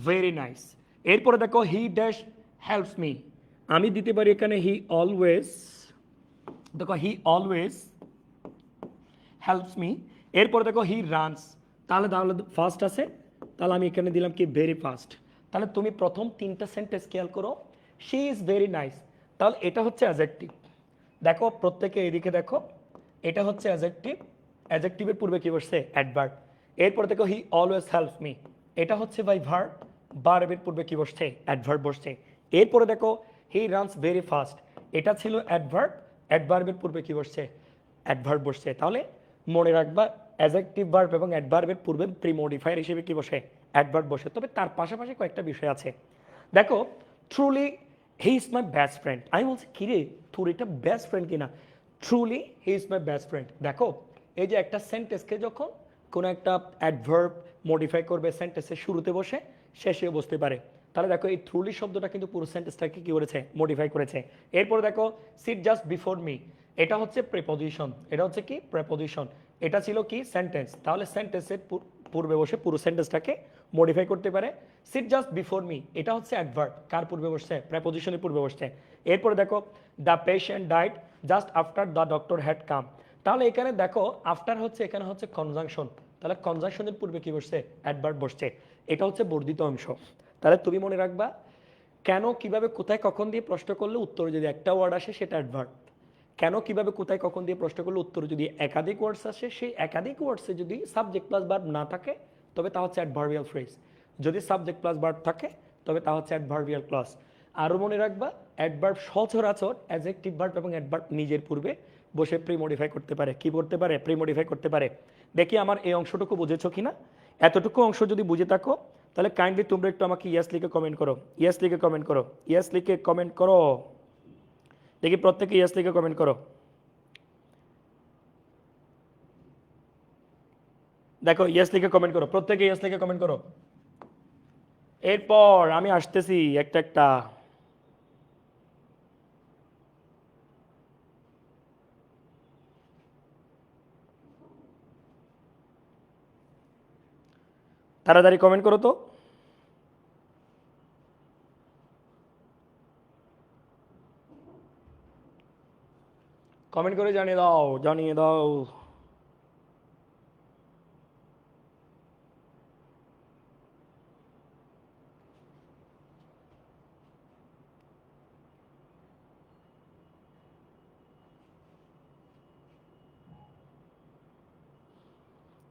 ভেরি নাইস। এরপরে দেখো হি ড্যাশ হেল্পস মি, আমি দিতে পারি এখানে হি অলওয়েজ, দেখো হি অলওয়েজ হেল্পস মি। এরপরে দেখো হি রানস, তাহলে তাহলে ফার্স্ট আছে, তাহলে আমি এখানে দিলাম কি ভেরি ফাস্ট। তাহলে তুমি প্রথম তিনটা সেন্টেন্স খেয়াল করো, শি ইজ ভেরি নাইস, তাহলে এটা হচ্ছে অ্যাজেক্টিভ। দেখো প্রত্যেকে এদিকে দেখো, এটা হচ্ছে অ্যাজেক্টিভ, অ্যাজেক্টিভের পূর্বে কি বসছে অ্যাডভার্ব। এরপরে দেখো হি অলওয়েজ হেল্পস মি, এটা হচ্ছে বাই ভার্ব, ভার্বের পূর্বে কি বসছে অ্যাডভার্ব বসছে। এরপরে দেখো হি রানস ভেরি ফাস্ট, এটা ছিল অ্যাডভার্ব, অ্যাডভার্বের পূর্বে কি বসছে অ্যাডভার্ব বসছে। তাহলে মনে রাখবা অ্যাডজেক্টিভ ভার্ব এবং অ্যাডভার্বের পূর্বে প্রিমোডিফায়ার হিসেবে কি বসে অ্যাডভার্ব বসে। তবে তার পাশাপাশি কয়েকটা বিষয় আছে। দেখো truly he is my best friend, আমি বলছি কিরে তোর এটা বেস্ট ফ্রেন্ড কিনা, truly he is my best friend. দেখো এই যে একটা সেন্টেন্সকে যখন কোনো একটা অ্যাডভার্ব মডিফাই করবে সেন্টেন্সের শুরুতে বসে শেষে বসতে পারে, তাহলে দেখো এই ট্রুলি শব্দটা কিন্তু পুরো সেন্টেন্সটাকে কি করেছে মডিফাই করেছে। এরপরে দেখো সিট জাস্ট বিফোর মি, এটা হচ্ছে প্রেপোজিশন, এটা হচ্ছে কি প্রেপোজিশন, এটা ছিল কি সেন্টেন্স, তাহলে সেন্টেন্সের পূর্বে বসে পুরো সেন্টেন্সটাকে মডিফাই করতে পারে। সিট জাস্ট বিফোর মি, এটা হচ্ছে অ্যাডভার্ব, কার পূর্বে বসছে প্রেপোজিশনের পূর্বে বসছে। এরপরে দেখো the patient died just after the doctor had come, তাহলে এখানে দেখো আফটার হচ্ছে এখানে হচ্ছে কনজাংশন, তাহলে কনজাংশনের পূর্বে কি বসছে অ্যাডভার্ব বসছে, এটা হচ্ছে বর্ধিত অংশ। তাহলে তুমি মনে রাখবা কেন কিভাবে কোথায় কখন দিয়ে প্রশ্ন করলে উত্তরে যদি একটা ওয়ার্ড আসে সেটা অ্যাডভার্ব, কেন কিভাবে কোথায় কখন দিয়ে প্রশ্ন করলে উত্তরে যদি একাধিক ওয়ার্ডস আসে সেই একাধিক ওয়ার্ডসে যদি সাবজেক্ট প্লাস ভার্ব না থাকে তবে তা হচ্ছে অ্যাডভার্বিয়াল ফ্রেজ, যদি সাবজেক্ট প্লাস ভার্ব থাকে তবে তা হচ্ছে অ্যাডভার্বিয়াল ক্লজ। আরও মনে রাখবা অ্যাডভার্ব সচরাচর অ্যাডজেক্টিভ ভার্ব এবং অ্যাডভার্ব নিজের পূর্বে বসে প্রিমোডিফাই করতে পারে, কি করতে পারে প্রিমোডিফাই করতে পারে। দেখি আমার এই অংশটুকু বুঝেছো কিনা, এতটুকু অংশ যদি বুঝে থাকো তাহলে কাইন্ডলি তোমরা একটু আমাকে ইয়েস লিখে কমেন্ট করো, ইয়েস লিখে কমেন্ট করো, ইয়েস লিখে কমেন্ট করো, দেখি প্রত্যেকে ইয়েস লিখে কমেন্ট করো। দেখো ইয়েস লিখে কমেন্ট করো, প্রত্যেকে ইয়েস লিখে কমেন্ট করো। এরপর আমি আসতেছি একটা একটা। তাড়াতাড়ি কমেন্ট করো তো। কমেন্ট করে জানিয়ে দাও, জানিয়ে দাও।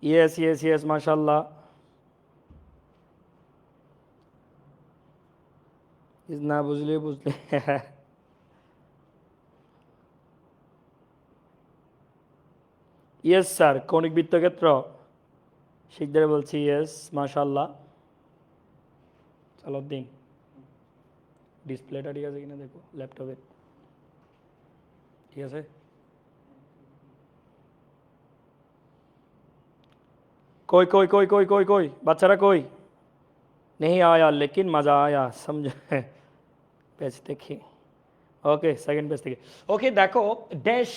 ইয়েস ইয়েস ইয়েস মাশাল্লাহ। না বুঝলে বুঝলে ইয়েস স্যার কৌণিক বৃত্তক্ষেত্র শিখদারে বলছি ইয়েস মাশাল্লাহ। চলো দিন ডিসপ্লেটা ঠিক আছে কিনা দেখো ল্যাপটপে, ঠিক আছে। कोई कोई कोई कोई कोई कोई বাচ্চারা কই, नहीं आया लेकिन मज़ा आया समझे পেজ দেখি। ওকে সেকেন্ড পেজ থেকে। ওকে দেখো dash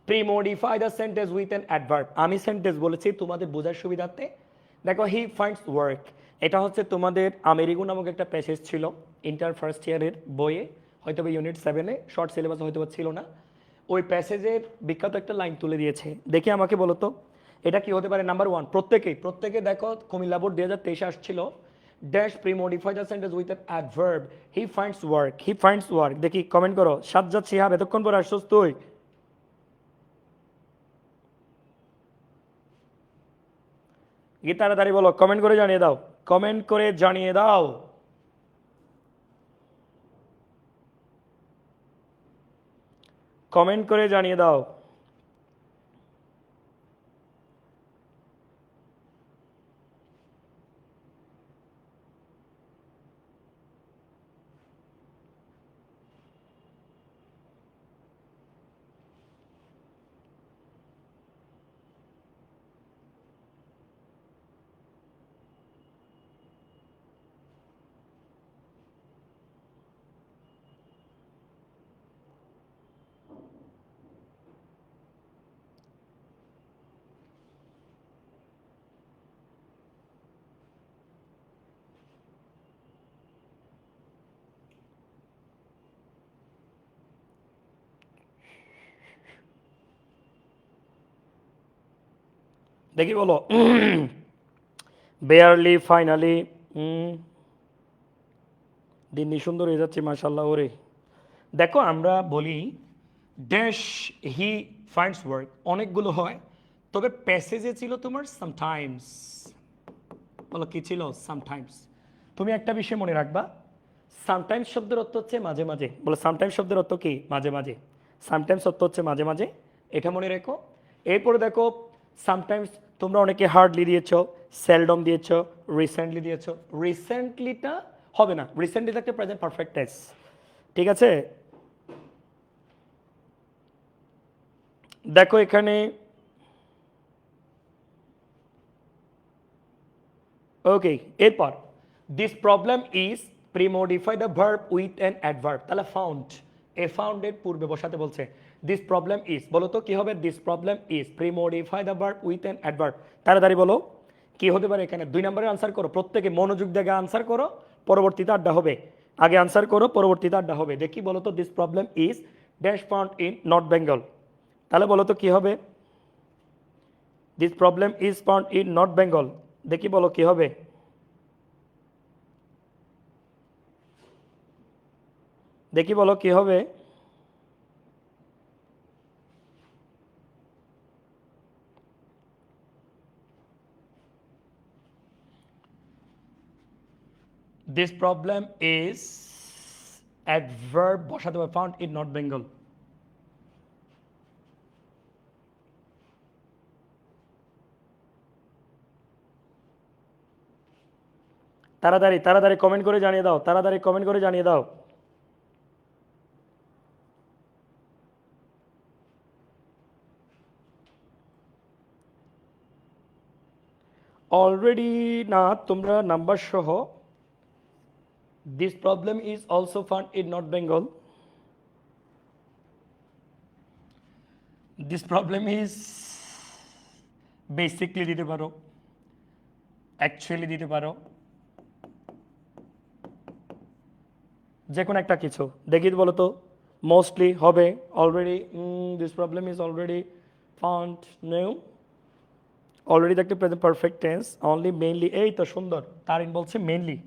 premodify the sentence with an adverb, আমি সেন্টেন্স বলেছি তোমাদের বোঝার সুবিধার্থে। দেখো হি ফাইন্ডস ওয়ার্ক, এটা হচ্ছে তোমাদের আমেরিগো নামক একটা প্যাসেজ ছিল ইন্টার ফার্স্ট ইয়ারের বইয়ে, হয়তো বা ইউনিট 7-এ শর্ট সিলেবাস হয়তো বা ছিল না। ওই প্যাসেজের বিখ্যাত একটা লাইন তুলে দিয়েছে, দেখে আমাকে বলো তো এটা কি হতে পারে। নাম্বার ওয়ান, প্রত্যেকে দেখো কুমিল্লা বোর্ড 2023 আসছিল, dash premodify the sentence with an adverb, he finds work, he finds work. দেখি কমেন্ট করো, সাজ্জাদ শিহাব এতক্ষণ পরে আসছস তুই। কি তাড়াতাড়ি বলো, কমেন্ট করে জানিয়ে দাও, কমেন্ট করে জানিয়ে দাও। কমেন্ট করে জানিয়ে দাও। দেখি বলো বেয়ারলি, ফাইনালি। দিন দিন সুন্দর হয়ে যাচ্ছে মাশাল্লাহ। ওরে দেখো আমরা বলি ড্যাশ হি ফাইন্ডস ওয়ার্ক, অনেকগুলো হয়, তবে প্যাসেজে ছিল তোমার সামটাইমস। বলো কি ছিল? সামটাইমস। তুমি একটা বিষয় মনে রাখবা, সামটাইমস শব্দের অর্থ হচ্ছে মাঝে মাঝে। বলো সামটাইমস শব্দের অর্থ কি? মাঝে মাঝে। সামটাইমস অর্থ হচ্ছে মাঝে মাঝে, এটা মনে রেখো। এরপরে দেখো সামটাইমস তোমরা অনেকে হার্ডলি দিয়েছ, সেলডম দিয়েছ, রিসেন্টলি দিয়েছ। রিসেন্টলিটা হবে না, রিসেন্টলি একটা প্রেজেন্ট পারফেক্ট টেন্স, ঠিক আছে? দেখো এখানে ওকে। এরপর this problem is premodify the verb with an adverb, তাহলে ফাউন্ড, এ ফাউন্ডের পূর্বে বসাতে বলছে। দিস প্রবলেম ইজ, বলো তো কি হবে? This problem is premodify the verb with an adverb. তাড়াতাড়ি বলো কি হতে পারে এখানে? 2 নম্বরে আনসার করো, প্রত্যেকে মনোযোগ দেখে আনসার করো, পরবর্তীতে আড্ডা হবে। আগে আনসার করো, পরবর্তীতে আড্ডা হবে। দেখি বলো তো this problem is dash found in north Bengal, তাহলে বলো তো কি হবে? This problem is found in north Bengal, দেখি বলো কি হবে? দেখি বলো কি হবে? This problem is adverb বসাতে হবে found in North Bengal. তাড়াতাড়ি তাড়াতাড়ি কমেন্ট করে জানিয়ে দাও, তাড়াতাড়ি কমেন্ট করে জানিয়ে দাও। অলরেডি না, তোমরা নাম্বার সহ this problem is also found in north Bengal, this problem is basically দিতে পারো, অ্যাকচুয়ালি দিতে পারো, যে কোনো একটা কিছু। দেখি বলো তো মোস্টলি হবে, already, this problem is already found, new, already দেখতে present perfect tense, only, mainly. এই তো সুন্দর, তারিন বলছে মেইনলি,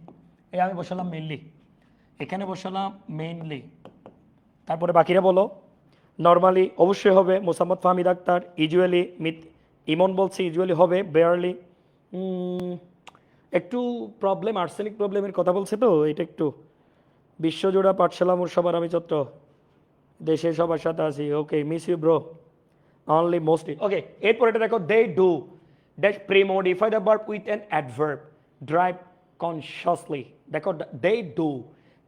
এই আমি বসালাম মেইনলি, এখানে বসালাম মেইনলি। তারপরে বাকিরা বলো। নর্মালি অবশ্যই হবে, মোসাম্মদ ফাহমিদ আক্তার। ইউজুয়ালি ইমন বলছে ইউজুয়ালি হবে, বেয়ারলি। একটু প্রবলেম, আর্সেনিক প্রবলেমের কথা বলছে তো, এটা একটু। বিশ্বজোড়া পাঠশালা মুর্শাবার আমি চত্র, দেশে সবার সাথে আছি। Okay, miss you bro. Only, mostly. Okay, এরপর এটা দেখো, they do dash premodify the verb with an adverb drive consciously. দেখো দে ডু,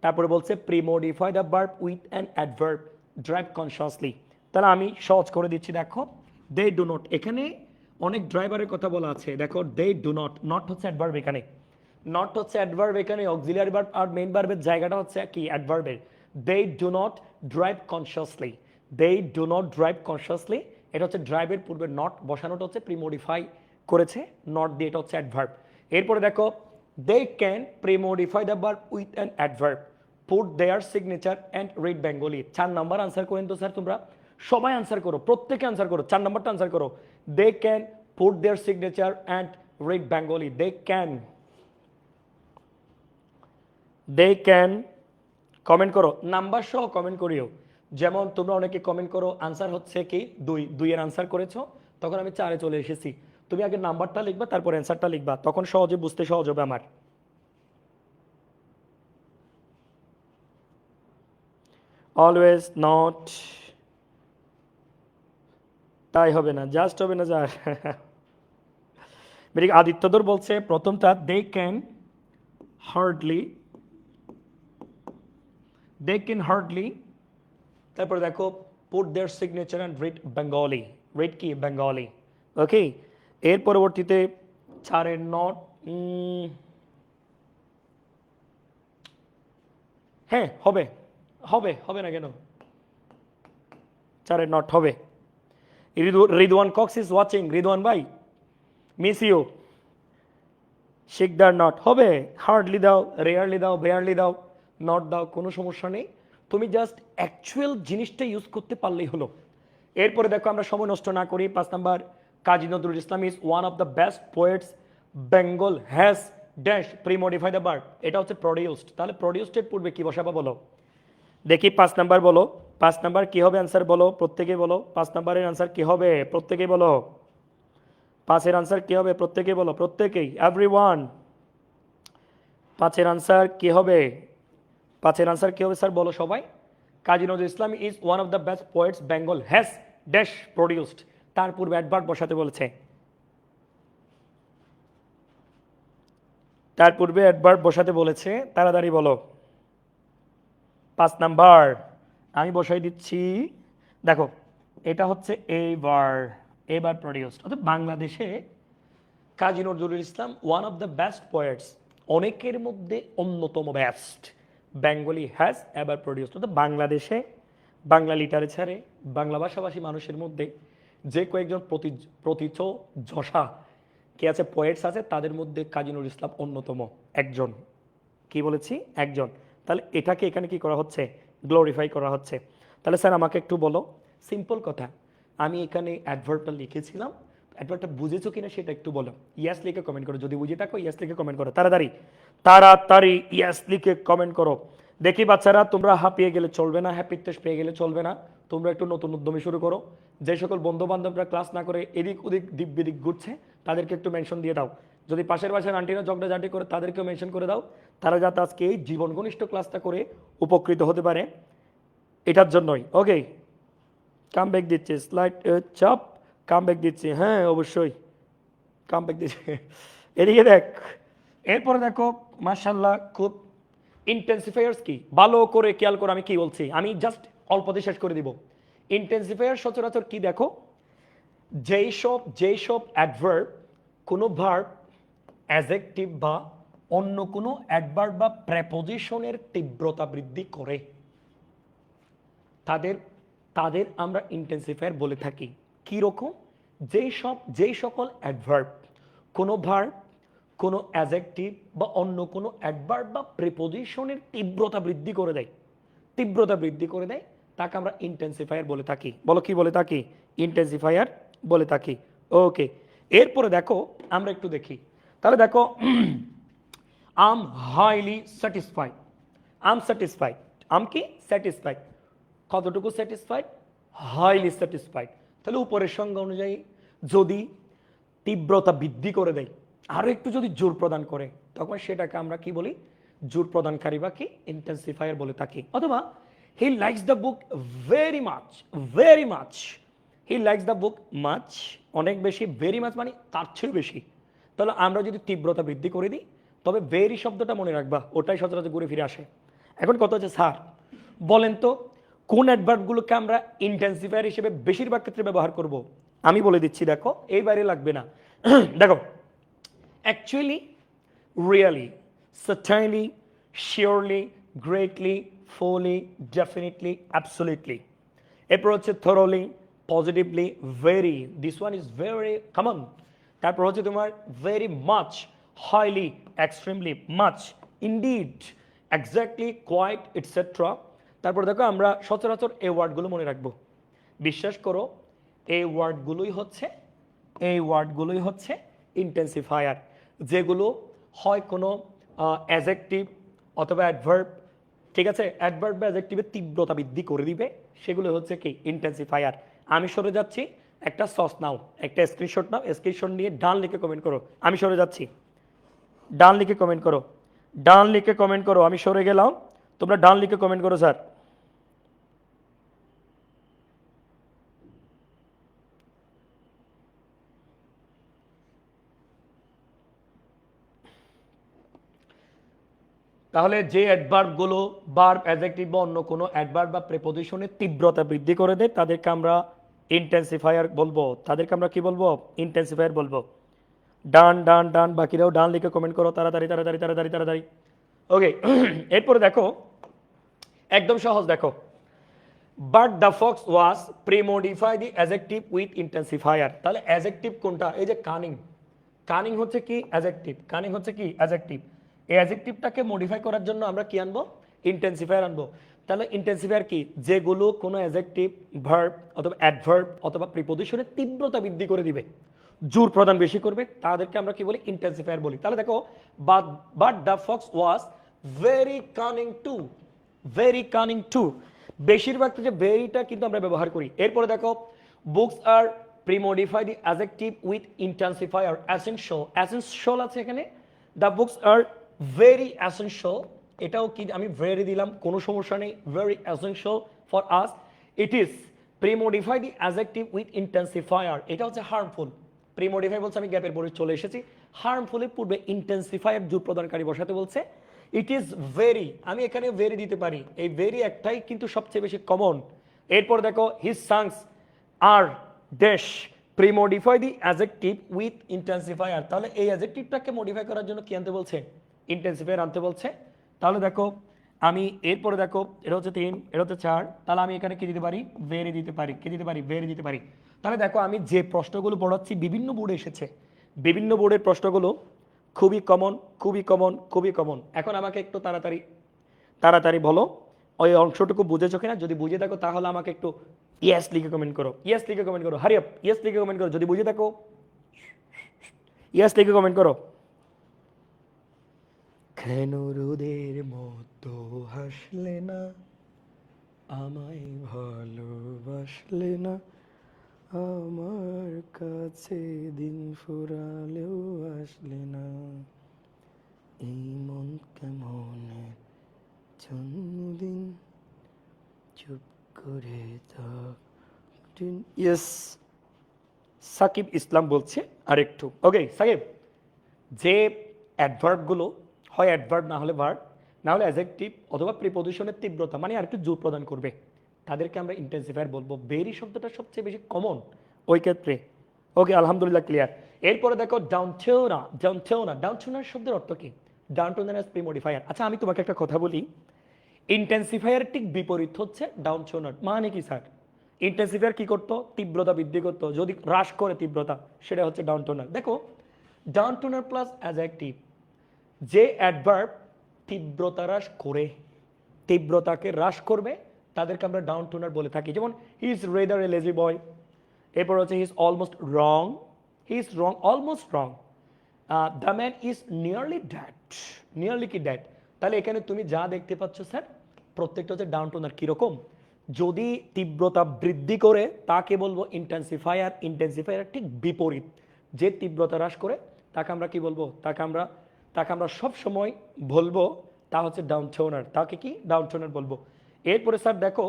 তারপরে বলছে premodify the verb with an adverb drive consciously. তাহলে আমি সহজ করে দিচ্ছি, দেখো দে ডু নট, এখানে অনেক ড্রাইভারের কথা বলা আছে। দেখো দে ডু নট, নট হচ্ছে অ্যাডভার্ব, এখানে নট হচ্ছে অ্যাডভার্ব, এখানে অক্সিলিয়ারি ভার্ব আর মেইন ভার্বের জায়গাটা হচ্ছে কি? অ্যাডভার্বের। They do not drive consciously, they do not drive consciously, এটা হচ্ছে ড্রাইভের পূর্বে নট বসানোটা হচ্ছে প্রিমোডিফাই করেছে নট দিয়ে, এটা হচ্ছে অ্যাডভার্ব। এরপরে দেখো they can premodify the verb with an adverb put their signature and read Bengali. 4 number answer করেন তো স্যার, তোমরা সবাই আনসার করো, প্রত্যেকে আনসার করো, 4 নাম্বারটা আনসার করো। They can put their signature and read Bengali, they can, they can. Comment করো, নাম্বার সহ কমেন্ট করিও। যেমন তোমরা অনেকে কমেন্ট করো আনসার হচ্ছে কি 2, 2 এর আনসার করেছো, তখন আমি 4-এ চলে এসেছি। তুমি আগে নাম্বারটা লিখবা, তারপর অ্যান্সারটা লিখবা, তখন সহজে বুঝতে সহজ হবে আমার। অলওয়েজ, নট, তাই হবে না, জাস্ট হবে না, যা। আদিত্যদর বলছে প্রথমটা they can hardly, they can hardly, তারপর দেখো put their signature and read Bengali, read কি? বেঙ্গলি। ওকে, এর পরবর্তীতে 4-এর নট, হ্যাঁ হবে, হবে, হবে না কেন? 4-এর নট হবে। Ridwan Cox is watching, Ridwan ভাই মিস ইউ। শিকদার নট হবে, হার্ডলি দাও, রেয়ারলি দাও, বেয়ারলি দাও, নট দাও, কোনো সমস্যা নেই। তুমি জাস্ট অ্যাকচুয়াল জিনিসটা ইউজ করতে পারলেই হলো। এরপরে দেখো আমরা সময় নষ্ট না করি, 5 number Kazi Nazrul Islam is one of the best poets Bengal has dash premodify the bird, এটা হচ্ছে প্রডিউসড। তাহলে প্রডিউসডের পূর্বে কি বসাবো বলো দেখি? 5 নাম্বার বলো, 5 নাম্বার কি হবে অ্যান্সার বলো, প্রত্যেকে বলো 5 নাম্বারের অ্যান্সার কি হবে, প্রত্যেকে বলো 5-এর আনসার কি হবে, প্রত্যেকে বলো, প্রত্যেকেই, এভরিওয়ান 5-এর আনসার কি হবে, 5-এর আনসার কি হবে স্যার বলো সবাই। Kazi Nazrul Islam is one of the best poets Bengal has dash produced, তার পূর্বে অ্যাডভার্ব বসাতে বলেছে, তার পূর্বে অ্যাডভার্ব বসাতে বলেছে, তাড়াতাড়ি বলো। 5 নাম্বার আমি বসাই দিচ্ছি, দেখো এটা হচ্ছে এবার প্রডিউসড, অর্থাৎ বাংলাদেশে Kazi Nazrul Islam one of the best poets, অনেকের মধ্যে অন্যতম বেস্ট, বেঙ্গলি হ্যাজ এবার প্রডিউসড, অর্থাৎ বাংলাদেশে বাংলা লিটারেচারে বাংলা ভাষাভাষী মানুষের মধ্যে যে কয়েকজন প্রথিত যশা কে আছে, পোয়েটস আছে, তাদের মধ্যে কাজী নজরুল ইসলাম অন্যতম একজন। কি বলেছি? একজন। তাহলে এটাকে এখানে কি করা হচ্ছে? গ্লোরিফাই করা হচ্ছে। তাহলে স্যার আমাকে একটু বলো, সিম্পল কথা, আমি এখানে অ্যাডভার্বটা লিখেছিলাম, অ্যাডভার্বটা বুঝেছো কিনা সেটা একটু বলো। ইয়াস লিখে কমেন্ট করো, যদি বুঝে থাকো ইয়াস লিখে কমেন্ট করো, তাড়াতাড়ি তাড়াতাড়ি ইয়াস লিখে কমেন্ট করো। দেখি বাচ্চারা, তোমরা হাঁপিয়ে গেলে চলবে না, হ্যাপিতেশ পেয়ে গেলে চলবে না, তোমরা একটু নতুন উদ্যমী শুরু করো। যে সকল বন্ধু বান্ধবরা ক্লাস না করে এদিক ওদিক দিক বিদিক ঘুরছে, তাদেরকে একটু মেনশন দিয়ে দাও। যদি পাশের বাসার আন্টিরা ঝগড়াঝাটি করে, তাদেরকেও মেনশন করে দাও, তারা যাতে আজকে এই জীবন ঘনিষ্ঠ ক্লাসটা করে উপকৃত হতে পারে, এটার জন্যই। ওকে, কাম ব্যাক দিচ্ছে, স্লাইড চাপ, কাম ব্যাক দিচ্ছে, হ্যাঁ অবশ্যই কাম ব্যাক দিচ্ছে। এদিকে দেখ, এরপরে দেখো মাশাআল্লাহ খুব ইন্টেন্সিফায়ার্স কি, ভালো করে খেয়াল করো আমি কি বলছি, আমি জাস্ট অল্পতে শেষ করে দিব। ইন্টেন্সিফায়ার সচরাচর কি দেখো, যেই সব অ্যাডভার্ব কোনো ভার্ব অ্যাডজেক্টিভ বা অন্য কোনো অ্যাডভার্ব বা প্রেপোজিশনের তীব্রতা বৃদ্ধি করে, তাদের আমরা ইন্টেন্সিফায়ার বলে থাকি। কি রকম? যেই সকল অ্যাডভার্ব কোনো ভার্ব কোনো অ্যাডজেক্টিভ বা অন্য কোনো অ্যাডভার্ব বা প্রিপোজিশনের তীব্রতা বৃদ্ধি করে দেয়, তাকে আমরা ইন্টেন্সিফায়ার বলে থাকি। বলো কি বলে থাকি? ইন্টেন্সিফায়ার বলে থাকি। ওকে, এরপরে দেখো আমরা একটু দেখি, তাহলে দেখো আম হাইলি স্যাটিসফাইড, আম স্যাটিসফাইড, আম কি স্যাটিসফাইড, কতটুকু স্যাটিসফাইড? Highly satisfied. তাহলে উপরের সংজ্ঞা অনুযায়ী যদি তীব্রতা বৃদ্ধি করে দেয়, আরো একটু যদি জোর প্রদান করে, তখন সেটাকে আমরা কি বলি? জোর প্রদানকারী বা কি ইন্টেন্সিফায়ার বলে থাকি। অথবা he likes the book very much, very much, he likes the book much, অনেক বেশি, ভেরি মাচ মানে তার চেয়েও বেশি। তাহলে আমরা যদি তীব্রতা বৃদ্ধি করে দিই, তবে ভেরি শব্দটা মনে রাখবা, ওটাই সচরাচর ঘুরে ফিরে আসে। এখন কথা হচ্ছে স্যার বলেন তো কোন অ্যাডভার্বগুলোকে আমরা ইন্টেন্সিফায়ার হিসেবে বেশিরভাগ ক্ষেত্রে ব্যবহার করব? আমি বলে দিচ্ছি, দেখো এই বাইরে লাগবে না। দেখো actually, really, certainly, surely, greatly, fully, definitely, absolutely. এরপর হচ্ছে thoroughly, positively, very, this one is very common. তারপর হচ্ছে তোমার very much, highly, extremely, much, indeed, exactly, quite, etcetera. তারপর দেখো আমরা সচরাচর এই ওয়ার্ডগুলো মনে রাখবো, বিশ্বাস করো এই ওয়ার্ডগুলোই হচ্ছে ইন্টেন্সিফায়ার, যেগুলো হয় কোনো অ্যাডজেক্টিভ অথবা অ্যাডভার্ব, ঠিক আছে, অ্যাডভার্ব বা অ্যাডজেক্টিভের তীব্রতা বৃদ্ধি করে দিবে, সেগুলো হচ্ছে কি ইন্টেন্সিফায়ার। আমি সরে যাচ্ছি, একটা সস নাও, একটা স্ক্রিনশট নাও, স্ক্রিনশট নিয়ে ডান লিখে কমেন্ট করো, আমি সরে যাচ্ছি, ডান লিখে কমেন্ট করো, ডান লিখে কমেন্ট করো, আমি সরে গেলাম, তোমরা ডান লিখে কমেন্ট করো স্যার। তাহলে যে অ্যাডভার্বগুলো ভার্ব, অ্যাডজেক্টিভ বা অন্য কোনো অ্যাডভার্ব বা প্রিপোজিশনের তীব্রতা বৃদ্ধি করে দেয়, তাদেরকে আমরা ইন্টেন্সিফায়ার বলবো, তাদেরকে আমরা কি বলবো? ইন্টেন্সিফায়ার বলবো। ডান ডান ডান, বাকিরাও ডান লিখে কমেন্ট করো, তাড়াতাড়ি তাড়াতাড়ি তাড়াতাড়ি তাড়াতাড়ি। ওকে, এরপরে দেখো একদম সহজ, দেখো but the fox was premodify the adjective with intensifier. তাহলে অ্যাডজেক্টিভ কোনটা? এই যে কানিং, কানিং হচ্ছে কি অ্যাডজেক্টিভ, কানিং হচ্ছে কি অ্যাডজেক্টিভ। এই অ্যাডজেক্টিভটাকে মডিফাই করার জন্য আমরা কি আনবো? ইন্টেন্সিফায়ার আনবো। তাহলে ইন্টেন্সিফায়ার কি? যেগুলো কোনো অ্যাডজেক্টিভ, ভার্ব অথবা অ্যাডভার্ব অথবা প্রিপোজিশনের তীব্রতা বৃদ্ধি করে দিবে, জোর প্রদান বেশি করবে তাদেরকে আমরা কি বলি, ইন্টেন্সিফায়ার বলি। তাহলে দেখো, but but the fox was very cunning too, very cunning too, বেশিরভাগ থেকে ভেরিটা কিন্তু আমরা ব্যবহার করি। এরপরে দেখো, books are premodify the adjective with intensifier essential, essential আছে এখানে, the books are very essential, এটাও কি আমি ভেরি দিলাম, কোনো সমস্যা নেই, very essential for us. It is premodify the adjective with intensifier, এটা হচ্ছে হার্মফুল। প্রিমোডিফাই বলছে আমি গ্যাপের পরে চলে এসেছি, হার্মফুলের পূর্বে ইন্টেন্সিফায়ার জোর প্রদানকারী বসাতে বলছে। ইট ইজ ভেরি, আমি এখানে ভেরি দিতে পারি, এই ভেরি একটাই কিন্তু সবচেয়ে বেশি কমন। এরপর দেখো, his songs are dash premodify the adjective with intensifier, তাহলে এই অ্যাডজেক্টিভটাকে মডিফাই করার জন্য কি আনতে বলছে, ইন্টেন্সিফায়ার আনতে বলছে। তাহলে দেখো আমি এরপরে দেখো, এটা হচ্ছে 3, এটা হচ্ছে 4, তাহলে আমি এখানে কি দিতে পারি, ভেরি দিতে পারি, কি দিতে পারি, ভেরি দিতে পারি। তাহলে দেখো আমি যে প্রশ্নগুলো পড়াচ্ছি বিভিন্ন বোর্ডে এসেছে, বিভিন্ন বোর্ডের প্রশ্নগুলো খুবই কমন, খুবই কমন, খুবই কমন। এখন আমাকে একটু তাড়াতাড়ি তাড়াতাড়ি বলো ওই অংশটুকু বুঝেছো কিনা, যদি বুঝে থাকো তাহলে আমাকে একটু ইয়েস লিখে কমেন্ট করো, ইয়েস লিখে কমেন্ট করো, হারি আপ, ইয়েস লিখে কমেন্ট করো যদি বুঝে থাকো, ইয়েস লিখে কমেন্ট করো। কেন রোদের মতো হাসলে না, আমায় ভালোবাসলে না, আমার কাছে দিন ফুরালেও আসলে না, এই মন কেমনের জন্মদিন, চুপ করে থাক। ইয়েস, সাকিব ইসলাম বলছে আরেকটু। ওকে সাকিব, যে অ্যাডভার্বগুলো হয় অ্যাডভার্ব না হলে ভার্ব না হলে অ্যাডজেক্টিভ অথবা প্রিপজিশনের তীব্রতা মানে আর একটু জোর প্রদান করবে তাদেরকে আমরা ইন্টেন্সিফায়ার বলবো। ভেরি শব্দটা সবচেয়ে বেশি কমন ওই ক্ষেত্রে। ওকে আলহামদুলিল্লাহ ক্লিয়ার। এরপরে দেখো ডাউনটোনা, ডাউনটোনা, ডাউনটোনার শব্দের অর্থ কি, ডাউনটোনা এজ প্রিমোডিফায়ার। আচ্ছা আমি তোমাকে একটা কথা বলি, ইন্টেন্সিফায়ার ঠিক বিপরীত হচ্ছে ডাউনটোনার। মানে কি স্যার, ইন্টেন্সিফায়ার কি করতো, তীব্রতা বৃদ্ধি করতো, যদি হ্রাস করে তীব্রতা সেটা হচ্ছে ডাউনটোনার। দেখো ডাউনটোনার প্লাস অ্যাডজেক্টিভ, যে অ্যাডভার্ব তীব্রতা হ্রাস করে, তীব্রতাকে হ্রাস করবে তাদেরকে আমরা ডাউনটোনার বলে থাকি। যেমন he is rather a lazy boy, এরপর হচ্ছে he is almost wrong, he is wrong, almost wrong, the man is nearly dead, nearly কি ড্যাড। তাহলে এখানে তুমি যা দেখতে পাচ্ছ স্যার প্রত্যেকটা হচ্ছে ডাউনটোনার। কীরকম, যদি তীব্রতা বৃদ্ধি করে তাকে বলবো ইন্টেন্সিফায়ার, ইন্টেন্সিফায়ার ঠিক বিপরীত, যে তীব্রতা হ্রাস করে তাকে আমরা কি বলবো, তাকে আমরা সব সময় বলবো তা হচ্ছে ডাউনটোনার, তাকে কি ডাউনটোনার বলবো। এরপরে স্যার দেখো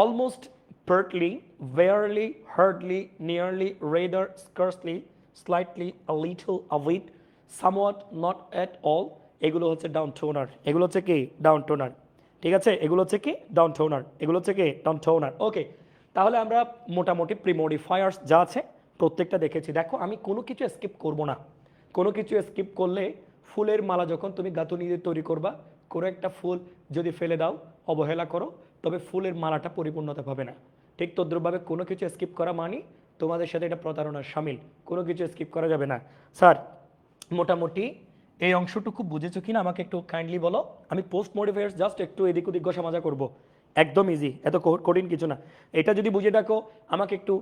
almost, partly, barely, hardly, nearly, rather, scarcely, slightly, a little, a bit, somewhat, not at all, এগুলো হচ্ছে ডাউনটোনার, এগুলো হচ্ছে কি ডাউনটোনার। ঠিক আছে, এগুলো হচ্ছে কি ডাউনটোনার, এগুলো হচ্ছে কি ডাউনটোনার। ওকে, তাহলে আমরা মোটামুটি প্রিমোডিফায়ার্স যা আছে প্রত্যেকটা দেখেছি। দেখো আমি কোনো কিছু স্কিপ করব না, কোনো কিছু স্কিপ করলে ফুলের মালা যখন তুমি গাঁথুনি দিয়ে তৈরি করবা, কোনো একটা ফুল যদি ফেলে দাও, অবহেলা করো, তবে ফুলের মালাটা পরিপূর্ণতা পাবে না। ঠিক তদ্রুপভাবে কোনো কিছু স্কিপ করা মানে তোমাদের সাথে এটা প্রতারণার সামিল, কোনো কিছু স্কিপ করা যাবে না। স্যার মোটামুটি এই অংশটুকু বুঝেছো কিনা আমাকে একটু কাইন্ডলি বলো। আমি পোস্ট মডিফায়ার্স জাস্ট একটু এদিক ওদিক ঘষা মাজা করবো, একদম ইজি, এত কঠিন কিছু না। এটা যদি বুঝে থাকো আমাকে একটু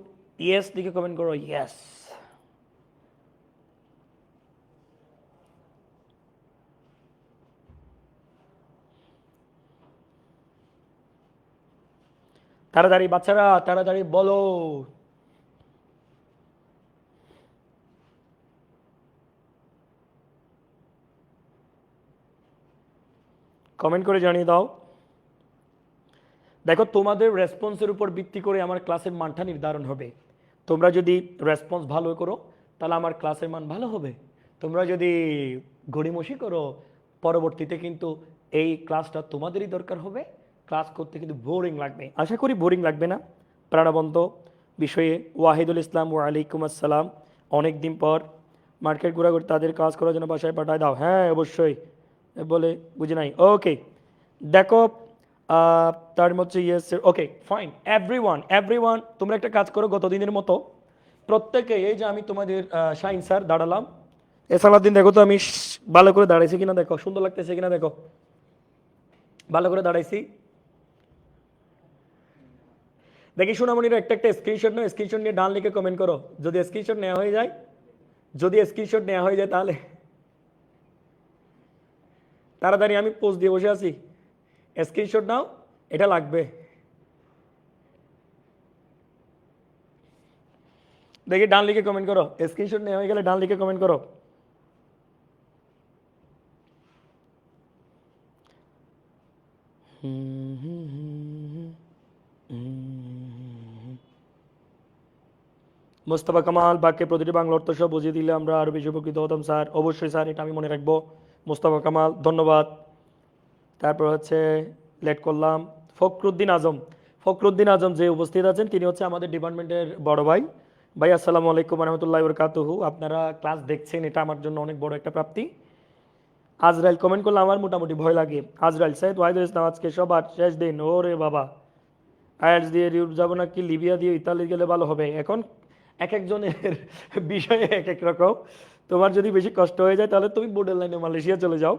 ইয়েস দিকে কমেন্ট করো, ইয়েস। তাড়াতাড়ি বাচ্চারা তাড়াতাড়ি বলো। কমেন্ট করে জানিয়ে দাও। দেখো তোমাদের রেসপন্সের উপর ভিত্তি করে আমার ক্লাসের মানটা নির্ধারণ হবে। তোমরা যদি রেসপন্স ভালো করো তাহলে আমার ক্লাসের মান ভালো হবে। তোমরা যদি গড়িমসি করো পরবর্তীতে কিন্তু এই ক্লাসটা তোমাদেরই দরকার হবে, ক্লাস করতে কিন্তু বোরিং লাগবে। আশা করি বোরিং লাগবে না। প্রাণবন্ত বিষয়ে ওয়াহিদুল ইসলাম, ওয়ালাইকুম আসসালাম, অনেক দিন পর মার্কেট ঘোরাঘুরি, তাদের কাজ করার জন্য বাসায় পাঠায় দাও। হ্যাঁ অবশ্যই বলে বুঝি নাই। ওকে দেখো তার মধ্যে ইয়েস, ওকে ফাইন। এভরিওয়ান তোমরা একটা কাজ করো, গতদিনের মতো প্রত্যেকে, এই যে আমি তোমাদের শাহিন স্যার দাঁড়ালাম, সালাউদ্দিন দেখো তো আমি ভালো করে দাঁড়াইছি কিনা দেখো, সুন্দর লাগতেছে কিনা দেখো, ভালো করে দাঁড়াইছি। দেখি সোনামণিরা একটা একটা স্ক্রিনশট নাও, স্ক্রিনশট নিয়ে ডান লিখে কমেন্ট করো। যদি স্ক্রিনশট নেওয়া হয়ে যায়, যদি স্ক্রিনশট নেওয়া হয়ে যায় তাহলে তাড়াতাড়ি, আমি পোস্ট দিয়ে বসে আছি। স্ক্রিনশট নাও, এটা লাগবে। দেখি ডান লিখে কমেন্ট করো, স্ক্রিনশট নেওয়া হয়ে গেলে ডান লিখে কমেন্ট করো। মোস্তফা কামাল, বাক্যে প্রতিটি বাংলা অর্থ সহ বুঝিয়ে দিলে আমরা আরো বেশি উপকৃত হতাম স্যার। অবশ্যই স্যার, এটা আমি মনে রাখবো। মোস্তফা কামাল, ধন্যবাদ। তারপর হচ্ছে লেট করলাম ফখরুদ্দিন আজম। ফখরুদ্দিন আজম যে উপস্থিত আছেন তিনি হচ্ছে আমাদের ডিপার্টমেন্টের বড় ভাই। ভাই আসসালামু আলাইকুম রহমতুল্লাহ বরকাতুহু। আপনারা ক্লাস দেখছেন, এটা আমার জন্য অনেক বড় একটা প্রাপ্তি। আজরাইল কমেন্ট করলে আমার মোটামুটি ভয় লাগে। আজরাইল সাইদ ওয়াহিদুল ইসলাম, আজকে সবার শেষ দিন। ওরে বাবা, আয়ার্স দিয়ে ইউরোপ যাবো নাকি লিবিয়া দিয়ে ইতালি গেলে ভালো হবে? এখন এক একজনের বিষয়ে এক এক রকম। তোমার যদি বেশি কষ্ট হয়ে যায় তাহলে তুমি বোর্ডার লাইনে মালয়েশিয়া চলে যাও।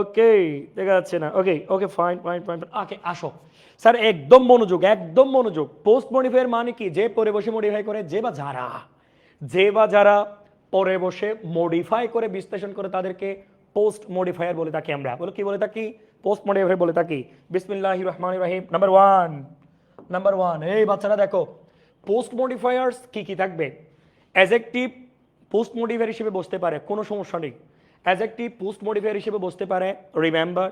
ওকে, দেখা যাচ্ছে না। ওকে ওকে, ফাইন ফাইন ফাইন। ওকে, আসো স্যার, একদম মনোযোগ, একদম মনোযোগ। পোস্ট মডিফায়ার মানে কি? যে পরে বসে মডিফাই করে, যে বা যারা পরে বসে মডিফাই করে বিশ্লেষণ করে তাদেরকে পোস্ট মডিফায়ার বলে থাকি আমরা। বলে কি বলে থাকি? পোস্ট মডিফায়ার বলে থাকি। বিসমিল্লাহির রহমানির রহিম। নাম্বার ওয়ান, এই বাচ্চারা দেখো, পোস্ট মডিফায়ার্স কি কি থাকবে? অ্যাডজেক্টিভ পোস্ট মডিফায়ার হিসেবে বসতে পারে, কোনো সমস্যা নেই। অ্যাডজেক্টিভ পোস্ট মডিফায়ার হিসেবে বসতে পারে, remember.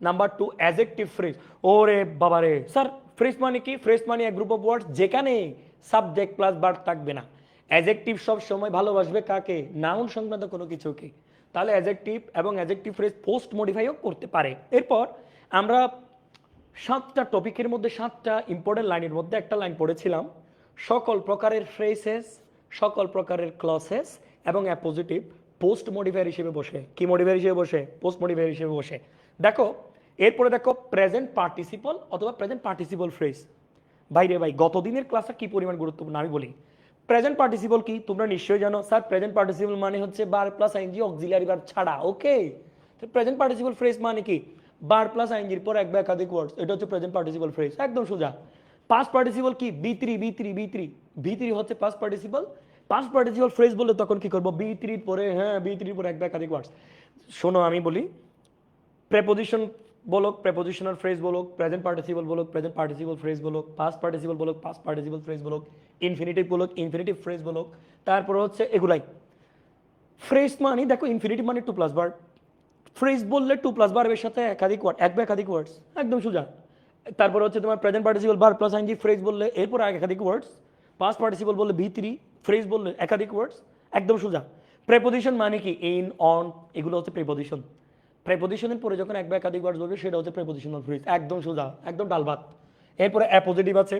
Number two, adjective phrase. ওরে বাবারে স্যার, ফ্রেজ মানে কি? ফ্রেজ মানে এক গ্রুপ অফ ওয়ার্ডস যেখানে সাবজেক্ট প্লাস ভার্ব থাকবে না। অ্যাডজেক্টিভ সব সময় ভালোবাসবে কাকে? নাউন সংক্রান্ত কোনো কিছুকে। তাহলে অ্যাডজেক্টিভ এবং অ্যাডজেক্টিভ ফ্রেজ পোস্ট মডিফাইও করতে পারে। এরপর আমরা 7টা টপিকের মধ্যে 7টা ইম্পর্টেন্ট লাইনের মধ্যে একটা লাইন পড়েছিলাম, সকল প্রকারের ফ্রেজেস, সকল প্রকারের ক্লসেস এবং অ্যাপোজিটিভ পোস্ট মডিফায়ার হিসেবে বসে। কি মডিফায়ার হিসেবে বসে? পোস্ট মডিফায়ার হিসেবে বসে। দেখো এরপরে দেখো প্রেজেন্ট পার্টিসিপল অথবা প্রেজেন্ট পার্টিসিপল ফ্রেজ। ভাইরে ভাই, গত দিনের ক্লাসটা কি পরিমাণ গুরুত্বপূর্ণ আমি বলি। প্রেজেন্ট পার্টিসিপল কি তোমরা নিশ্চয়ই জানো স্যার। প্রেজেন্ট পার্টিসিপল মানে হচ্ছে বার প্লাস আইএনজি অক্সিলারি ভার্ব ছাড়া। ওকে, তো প্রেজেন্ট পার্টিসিপল ফ্রেজ মানে কি? বার প্লাস আইএনজির পর এক বা একাধিক ওয়ার্ডস, এটা হচ্ছে প্রেজেন্ট পার্টিসিপল ফ্রেজ, একদম সোজা। পাস্ট পার্টিসিপল কি? বি3 হচ্ছে past participle. Past participle phrase বললে তখন কি করবো? বি3 পরে, হ্যাঁ বি3 পরে এক বা একাধিক ওয়ার্ডস। শোনো আমি বলি, প্রেপোজিশন বলক, প্রেপোজিশনাল ফ্রেজ বলক, প্রেজেন্ট পার্টিসিপল বলক, প্রেজেন্ট পার্টিসিপল ফ্রেজ বলক, পাস্ট পার্টিসিপল বলক, পাস্ট পার্টিসিপল ফ্রেজ বলক, ইনফিনিটিভ বলক, ইনফিনিটিভ ফ্রেজ বলক। তারপর হচ্ছে এগুলাই ফ্রেজ মানে দেখো, ইনফিনিটিভ মানে টু প্লাস ভার্ব। ফ্রেজ বললে টু প্লাস ভার্বের সাথে একাধিক ওয়ার্ড, এক বা একাধিক ওয়ার্ডস, একদম সোজা। তারপর হচ্ছে তোমার present participle verb plus ING phrase বললে এরপর একাধিক ওয়ার্ডস। পাস্ট পার্টিসিপল বললে বি3, ফ্রেজ বললে একাধিক ওয়ার্ডস, একদম সোজা। প্রেপোজিশন মানে কি? ইন, অন, এগুলো হচ্ছে প্রেপোজিশন। প্রেপোজিশনের পরে যখন এক বা একাধিক ওয়ার্ডস বলবে সেটা হচ্ছে প্রেপোজিশনাল ফ্রেজ, একদম সোজা, একদম ডাল ভাত। এরপরে অ্যাপোজিটিভ আছে।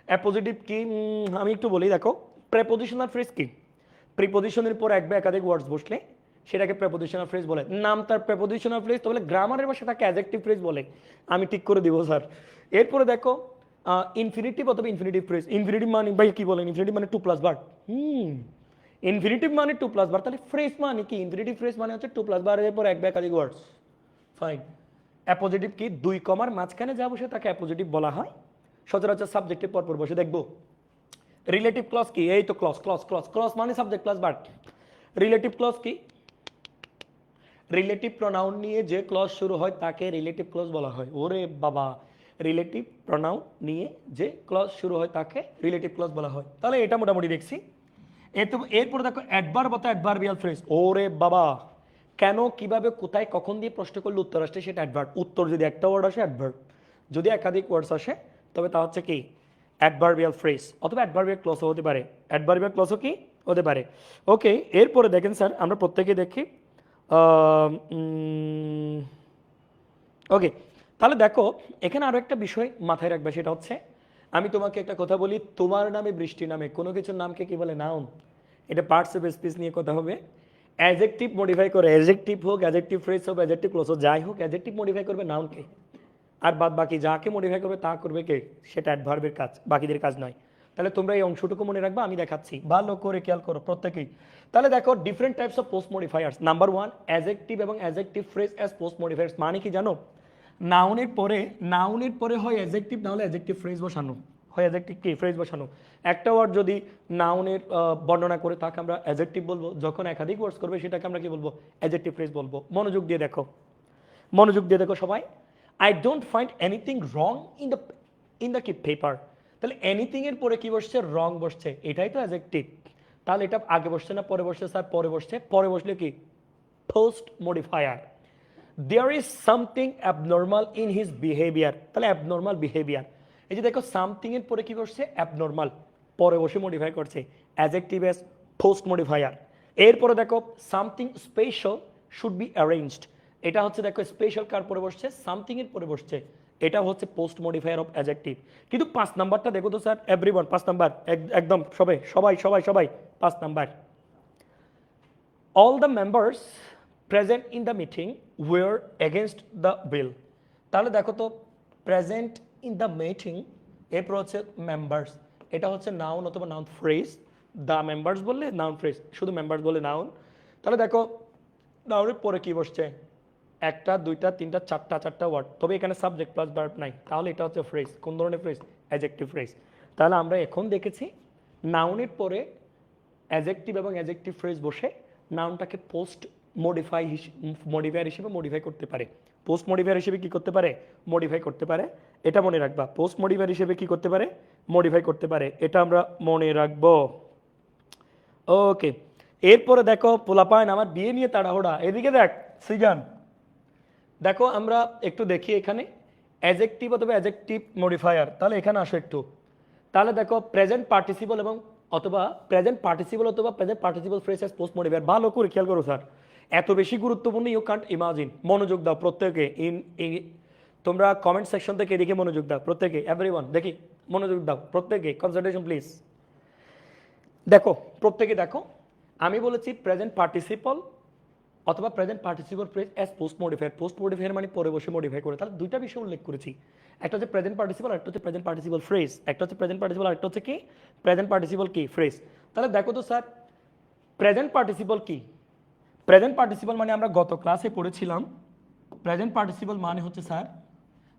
অ্যাপোজিটিভ কি আমি একটু বলি, দেখো প্রেপোজিশনাল ফ্রেজ কি? প্রিপোজিশনের পর এক বা একাধিক ওয়ার্ডস বসলে সেটাকে প্রেপোজিশনাল ফ্রেজ বলে। নাম তার প্রেপোজিশনাল ফ্রেজ, তাহলে গ্রামারের ভাষায় তাকে অ্যাডজেক্টিভ ফ্রেজ বলে। আমি ঠিক করে দিব স্যার। এরপরে দেখো ইনফিনিটিভ অথবা ইনফিনিটিভ ফ্রেজ। ইনফিনিটিভ মানে ভাই কি বলেন? ইনফিনিটিভ মানে টু প্লাস ভার্ব। ইনফিনিটিভ মানে টু প্লাস ভার্ব, তাহলে ফ্রেজ মানে কি? ইনফিনিটিভ ফ্রেজ মানে হচ্ছে টু প্লাস ভার্বের পর এক বা একাধিক ওয়ার্ডস। ফাইন। অ্যাপোজিটিভ কি? দুই কমার মাঝখানে যা বসে তাকে অ্যাপোজিটিভ বলা হয়, সচরাচর সাবজেক্টের পরপর বসে। দেখবো রিলেটিভ ক্লজ কি? এই তো ক্লজ, ক্লজ ক্লজ ক্লজ মানে subject plus verb. Relative clause কি? রিলেটিভ প্রোনাউন নিয়ে যে ক্লজ শুরু হয় তাকে রিলেটিভ ক্লজ বলা হয়। ওরে বাবা, রিলেটিভ প্রোনাউন নিয়ে যে ক্লজ শুরু হয় তাকে রিলেটিভ ক্লজ বলা হয়। তাহলে এটা মোটামুটি দেখছি। এরপরে দেখো অ্যাডভার্ব অথবা অ্যাডভার্বিয়াল ফ্রেজ। ওরে বাবা, কেন, কিভাবে, কোথায়, কখন দিয়ে প্রশ্ন করলে উত্তর আসে সেটা অ্যাডভার্ব। উত্তর যদি একটা ওয়ার্ড আসে অ্যাডভার্ব, যদি একাধিক ওয়ার্ডস আসে তবে তা হচ্ছে কি? অ্যাডভার্বিয়াল ফ্রেজ অথবা অ্যাডভার্বিয়াল ক্লজও হতে পারে। অ্যাডভার্বিয়াল ক্লজও কি হতে পারে। ওকে, এরপরে দেখেন স্যার, আমরা প্রত্যেকে দেখি। ওকে, তাহলে দেখো এখানে আরো একটা বিষয় মাথায় রাখবে, সেটা হচ্ছে আমি তোমাকে একটা কথা বলি, তোমার নামে বৃষ্টি নামে, কোনো কিছুর নামকে কি বলে? নাউন। এটা পার্টস অফ স্পিচ নিয়ে কথা হবে। অ্যাডজেক্টিভ মডিফাই করে, অ্যাডজেক্টিভ হোক, অ্যাডজেক্টিভ ফ্রেজ হোক, অ্যাডজেক্টিভ ক্লজ হোক, যাই হোক, অ্যাডজেক্টিভ মডিফাই করবে নাউনকে, আর বাদ বাকি যাকে মডিফাই করবে তা করবে কে? সেটা অ্যাডভার্বের কাজ, বাকিদের কাজ নয়। তাহলে তোমরা এই অংশটুকু মনে রাখবা, আমি দেখাচ্ছি, ভালো করে খেয়াল করো প্রত্যেকেই। তাহলে দেখো different types of post modifiers. Number one, adjective এবং adjective phrase as post modifiers. মানে কি জানো? নাউনের পরে হয় অ্যাডজেক্টিভ, না হলে অ্যাডজেক্টিভ ফ্রেজ বসানো হয়। অ্যাডজেক্টিভ কি ফ্রেজ বসানো। একটা ওয়ার্ড যদি নাউনের বর্ণনা করে তাকে আমরা অ্যাডজেক্টিভ বলবো, যখন একাধিক ওয়ার্ডস করবে সেটাকে আমরা কি বলবো, অ্যাডজেক্টিভ ফ্রেজ বলবো। মনোযোগ দিয়ে দেখো সবাই। I don't find anything wrong in the কি পেপার। তাহলে এনিথিং এর পরে কি বসছে, রং বসছে, এটাই তো অ্যাডজেক্টিভ। তাহলে এটা আগে বসছে না পরে বসছে স্যার, পরে বসছে। পরে বসলে কি, post modifier. There is something abnormal in his behaviour. তাহলে অ্যাবনর্মাল বিহেভিয়ার, এই যে দেখো সামথিং এর পরে কি বসছে, অ্যাবনর্মাল, পরে বসে মডিফাই করছে, অ্যাডজেক্টিভ এস পোস্ট মডিফায়ার। এরপরে দেখো something special should be arranged, এটা হচ্ছে দেখো স্পেশাল কার পরে বসছে, সামথিং এর পরে বসছে, এটা হচ্ছে পোস্ট মডিফায়ার অফ অ্যাডজেক্টিভ। কিন্তু 5 নাম্বারটা দেখো তো স্যার, এভরিওয়ান 5 নাম্বার, একদম সবাই 5 number. All the members present in the meeting were against the bill. তাহলে দেখো তো প্রেজেন্ট ইন দ্য মিটিং, এরপর হচ্ছে মেম্বার্স, এটা হচ্ছে নাউন অথবা নাউন ফ্রেজ। দ্য মেম্বার্স বললে নাউন ফ্রেজ, শুধু মেম্বার্স বললে নাউন। তাহলে দেখো নাউনের পরে কি বসছে, একটা দুইটা তিনটা চারটা ওয়ার্ড, তবে এখানে সাবজেক্ট প্লাস ভার্ব নাই, তাহলে এটা হচ্ছে ফ্রেজ। কোন ধরনের ফ্রেজ, অ্যাডজেক্টিভ ফ্রেজ। তাহলে আমরা এখন দেখেছি নাউনের পরে অ্যাডজেক্টিভ এবং অ্যাডজেক্টিভ ফ্রেজ বসে নাউনটাকে পোস্ট মডিফায়ার হিসেবে মডিফাই করতে পারে। পোস্ট মডিফায়ার হিসেবে কি করতে পারে, মডিফাই করতে পারে। এটা মনে রাখবা, পোস্ট মডিফায়ার হিসেবে কি করতে পারে, মডিফাই করতে পারে, এটা আমরা মনে রাখবো। ওকে, এরপরে দেখো পোলাপাইন আমার বিয়ে নিয়ে তাড়াহুড়া, এদিকে দেখ সিজান, দেখো আমরা একটু দেখি এখানে অ্যাডজেক্টিভ অথবা অ্যাডজেক্টিভ মডিফায়ার। তাহলে এখানে আসো একটু। তাহলে দেখো প্রেজেন্ট পার্টিসিপল অথবা present participle phrase as post modifier. ভালো করে খেয়াল করো স্যার, এত বেশি গুরুত্বপূর্ণ ইউ কান্ট ইমাজিন। মনোযোগ দাও প্রত্যেকে, তোমরা কমেন্ট সেকশন থেকে এদিকে মনোযোগ দাও প্রত্যেকে, এভরিওয়ান দেখি মনোযোগ দাও প্রত্যেকে, কনসেন্ট্রেশন প্লিজ। দেখো প্রত্যেকে দেখো, আমি বলেছি প্রেজেন্ট পার্টিসিপল অথবা present participle phrase as post modifier. Post modifier মানে পরে বসে মডিফাই করে। তাহলে দুইটা বিষয় উল্লেখ করেছি, একটা হচ্ছে প্রেজেন্ট পার্টিসিপল, একটা হচ্ছে প্রেজেন্ট পার্টিসিপল ফ্রেজ। একটা হচ্ছে প্রেজেন্ট পার্টিসিপল, একটা হচ্ছে কি প্রেজেন্ট পার্টিসিপল কি ফ্রেজ। তাহলে দেখো তো স্যার প্রেজেন্ট পার্টিসিপল কি, প্রেজেন্ট পার্টিসিপল মানে আমরা গত ক্লাসে পড়েছিলাম, প্রেজেন্ট পার্টিসিপল মানে হচ্ছে স্যার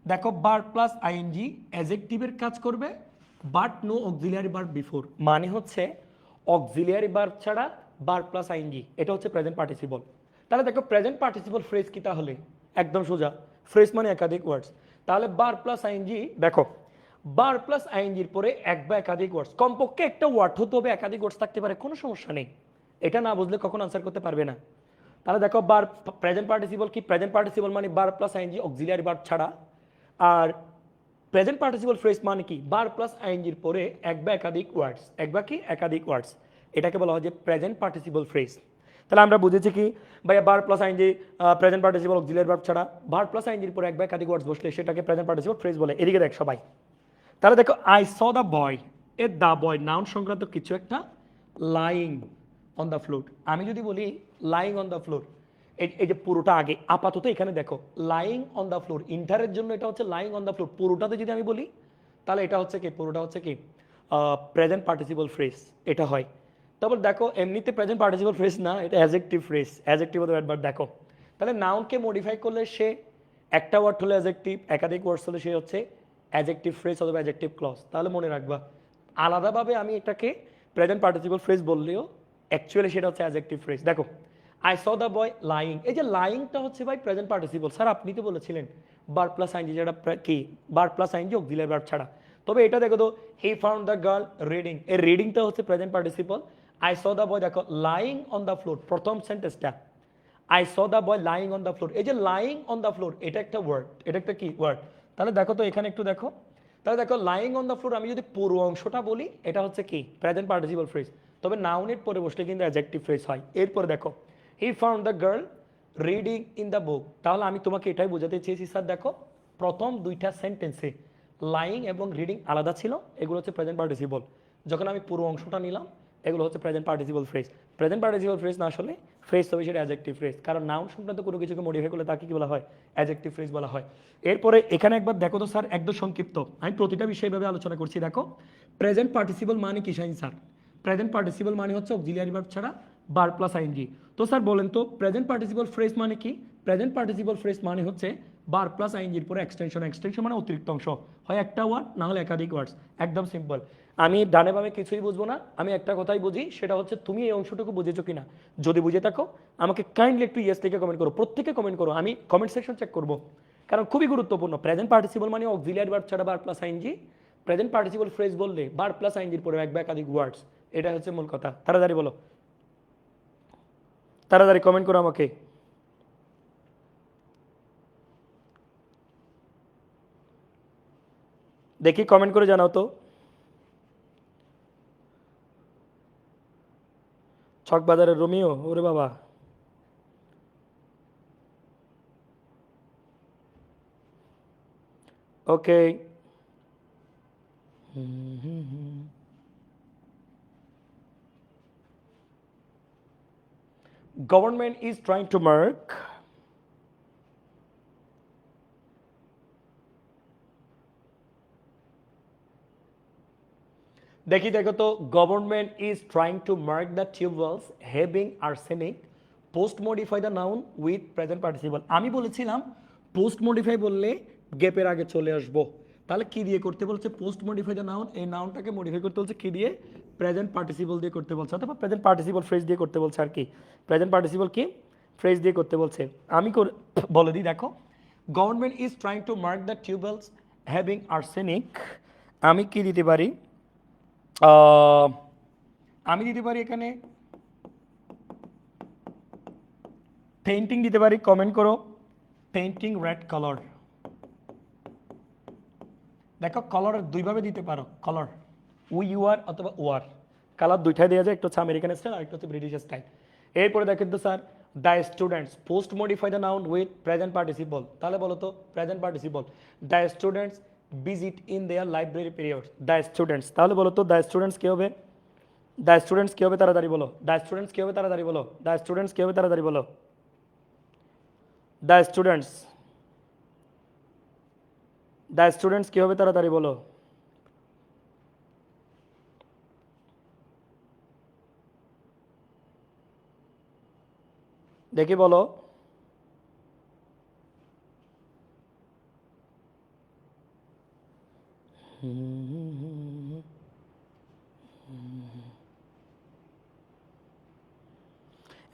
দেখো ভার্ব প্লাস আইএনজি অ্যাডজেক্টিভের কাজ করবে, but no auxiliary verb before. মানে হচ্ছে অক্সিলিয়ারি ভার্ব ছাড়া ভার্ব প্লাস আইএনজি, এটা হচ্ছে প্রেজেন্ট পার্টিসিপল। তাহলে দেখো প্রেজেন্ট পার্টিসিপল ফ্রেজ কি, তাহলে একদম সোজা, ফ্রেজ মানে একাধিক ওয়ার্ডস। তাহলে ভার্ব প্লাস আইএনজি, দেখো ভার্ব প্লাস আইএনজির পরে এক বা একাধিক ওয়ার্ডস, কমপক্ষে একটা ওয়ার্ড হতে হবে, একাধিক ওয়ার্ডস থাকতে পারে, কোনো সমস্যা নেই। এটা না বুঝলে কখন আনসার করতে পারবে না। তাহলে দেখো ভার্ব প্রেজেন্ট পার্টিসিপল কি, প্রেজেন্ট পার্টিসিপল মানে verb plus ING auxiliary verb ছাড়া। আর প্রেজেন্ট পার্টিসিপল ফ্রেজ মানে কি, ভার্ব প্লাস আইএনজির পরে এক বা একাধিক ওয়ার্ডস, এক বা কি একাধিক ওয়ার্ডস, এটাকে বলা হয় যে প্রেজেন্ট পার্টিসিপল ফ্রেজ। তাহলে আমরা বুঝেছি কি ভাইয়া, verb plus ING present participle auxiliary verb ছাড়া ভার্ব প্লাস আইএনজির পরে এক বা একাধিক ওয়ার্ডস বসলে সেটাকে প্রেজেন্ট পার্টিসিপল ফ্রেজ বলে। এদিকে দেখ সবাই, তাহলে দেখো I saw the boy, A the boy noun সংক্রান্ত কিছু একটা, লাইং অন দ্য ফ্লোর। আমি যদি বলি লাইং অন দ্য ফ্লোর, এই যে পুরোটা আগে আপাতত এখানে দেখো লাইং অন দ্য ফ্লোর, ইন্টারের জন্য এটা হচ্ছে লাইং অন দ্য ফ্লোর। পুরোটাতে যদি আমি বলি তাহলে এটা হচ্ছে কি, পুরোটা হচ্ছে কি প্রেজেন্ট পার্টিসিপল ফ্রেজ এটা হয়। তারপর দেখো এমনিতে প্রেজেন্ট পার্টিসিপল ফ্রেজ না, এটা অ্যাডজেক্টিভ ফ্রেজ, অ্যাডজেক্টিভ অথবা অ্যাডভার্ব। দেখো তাহলে নাউনকে মডিফাই করলে সে একটা ওয়ার্ড হলে অ্যাডজেক্টিভ, একাধিক ওয়ার্ডস হলে সে হচ্ছে অ্যাডজেক্টিভ ফ্রেজ অথবা অ্যাডজেক্টিভ ক্লজ। তাহলে মনে রাখবা আলাদাভাবে আমি এটাকে প্রেজেন্ট পার্টিসিপল ফ্রেজ বললেও অ্যাকচুয়ালি সেটা হচ্ছে অ্যাডজেক্টিভ ফ্রেজ। দেখো I saw the boy lying, এই যে লাইংটা হচ্ছে ভাই প্রেজেন্ট পার্টিসিপল। স্যার আপনি তো বলেছিলেন ভার্ব প্লাস আইএনজি, যেটা কি verb plus ING auxiliary verb ছাড়া। তবে এটা দেখো তো he found the girl reading, এই রিডিংটা হচ্ছে present participle. I saw the boy দেখো লাইং অন দ্য ফ্লোর, প্রথম সেন্টেন্সটা I saw the boy lying on the floor, এই যে লাইং অন দ্য ফ্লোর এটা একটা ওয়ার্ড, এটা একটা কি ওয়ার্ড। তাহলে দেখো তো এখানে একটু দেখো, তাহলে দেখো লাইং অন দ্য ফ্লোর আমি যদি পুরো অংশটা বলি এটা হচ্ছে কি প্রেজেন্ট পার্টিসিপল ফ্রেজ, তবে নাউনের পরে বসলে কিন্তু অ্যাডজেক্টিভ ফ্রেজ হয়। এরপরে দেখো হি found the girl reading in the book, তাহলে আমি তোমাকে এটাই বোঝাতে চেয়েছি স্যার দেখো প্রথম দুইটা সেন্টেন্সে লাইং এবং রিডিং আলাদা ছিল, এগুলো হচ্ছে প্রেজেন্ট পার্টিসিপল। যখন আমি পুরো অংশটা নিলাম এগুলো হচ্ছে present participle phrase. Present participle phrase না আসলে ফ্রেজ তবে সেটা অ্যাডজেক্টিভ ফ্রেজ, কারণ নাউন সংক্রান্ত কোনো কিছুকে মডিফাই করলে তাকে কি বলা হয়, অ্যাডজেক্টিভ ফ্রেজ বলা হয়। এরপরে এখানে একবার দেখো তো স্যার একদম সংক্ষিপ্ত, আমি প্রতিটা বিষয়ভাবে আলোচনা করছি। দেখো প্রেজেন্ট পার্টিসিপল মানে কি শাহিন স্যার, প্রেজেন্ট পার্টিসিপল মানে হচ্ছে অক্সিলিয়ারি ভার্ব ছাড়া ভার্ব প্লাস আইএনজি। তো স্যার বলেন তো প্রেজেন্ট পার্টিসিপল ফ্রেজ মানে কি, প্রেজেন্ট পার্টিসিপল ফ্রেজ মানে হচ্ছে বার প্লাস আইএনজির পরে এক্সটেনশন, এক্সটেনশন মানে অতিরিক্ত অংশ, হয় একটা ওয়ার্ড না হলে একাধিক ওয়ার্ডস, একদম সিম্পল। আমি ডানে বামে কিছুই বুঝবো না, আমি একটা কথাই বুঝি, সেটা হচ্ছে তুমি এই অংশটুকু বুঝেছো কিনা। যদি বুঝে থাকো আমাকে কাইন্ডলি একটু ইয়েস থেকে কমেন্ট করো, প্রত্যেকে কমেন্ট করো, আমি কমেন্ট সেকশন চেক করবো, কারণ খুবই গুরুত্বপূর্ণ। প্রেজেন্ট পার্টিসিপল মানে অক্সিলিয়ারি ভার্ব ছাড়া বার plus ING, present participle phrase বললে বার প্লাস আইএনজির পরে এক বা একাধিক ওয়ার্ডস, এটা হচ্ছে মূল কথা। তাড়াতাড়ি বলো, তাড়াতাড়ি কমেন্ট করো আমাকে। দেখি কমেন্ট করে জানাও তো। ছকবাজারের রোমিও, ওরে বাবা। ওকে, government is trying to mark দেখি দেখো তো, government is trying to mark the tubewells having arsenic, post modify the noun with present participle. আমি বলেছিলাম পোস্ট মডিফাই বললে গ্যাপের আগে চলে আসবো, তাহলে কি দিয়ে করতে বলছে? পোস্ট মডিফাই দ্য নাউন, এই নাউনটাকে মডিফাই করতে বলছে কি দিয়ে? প্রেজেন্ট পার্টিসিপল দিয়ে করতে বলছে, অথবা প্রেজেন্ট পার্টিসিপল ফ্রেজ দিয়ে করতে বলছে আর কি। প্রেজেন্ট পার্টিসিপল কি ফ্রেজ দিয়ে করতে বলছে। আমি বলে দিই, দেখো, government is trying to mark the tubewells having arsenic, আমি কি দিতে পারি? আমি দিতে পারি এখানে পেইন্টিং দিতে পারি, কমেন্ট করো পেইন্টিং রেড কালার। দেখো কালার দুইভাবে দিতে পারো, কালার ইউআর অথবা ওয়ার, কালার দুইটাই দেওয়া যায়, একটা হচ্ছে আমেরিকান স্টাইল আর একটা হচ্ছে ব্রিটিশ স্টাইল। এরপরে দেখেন তো sir, the students post modify the noun with present participle, তাহলে বলো তো present participle. The students visit in their library periods, the students, তাহলে বলো তো দ্য স্টুডেন্টস কী হবে? দ্য স্টুডেন্টস কী হবে তাড়াতাড়ি বলো, দ্য স্টুডেন্টস কী হবে তাড়াতাড়ি বলো, দ্য স্টুডেন্টস কী হবে তাড়াতাড়ি বলো, দ্য স্টুডেন্টস, দ্য স্টুডেন্টস কী হবে তাড়াতাড়ি বলো। দেখি বলো।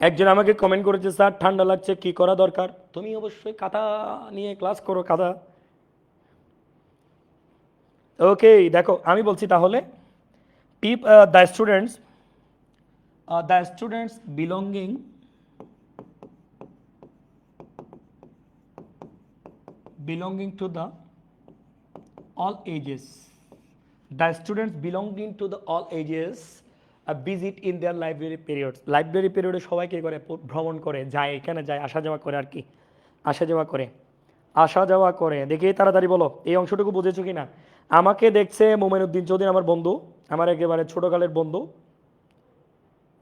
একজন আমাকে কমেন্ট করেছে, স্যার ঠান্ডা লাগছে, কি করা দরকার? তুমি অবশ্যই কাঁথা নিয়ে ক্লাস করো, কাঁথা। ওকে, দেখো আমি বলছি তাহলে, the students, the students belonging to the all ages, the students belonging to the all ages visit in their library periods, library পিরিয়ডে সবাই কি করে? ভ্রমণ করে, যায়, এখানে যায়, আসা যাওয়া করে আর কি, আসা যাওয়া করে, আসা যাওয়া করে। দেখি তাড়াতাড়ি বলো এই অংশটুকু বুঝেছো কিনা। আমাকে দেখছে মোমেনুদ্দিন চৌধুরী, আমার বন্ধু, আমার একেবারে ছোটকালের বন্ধু।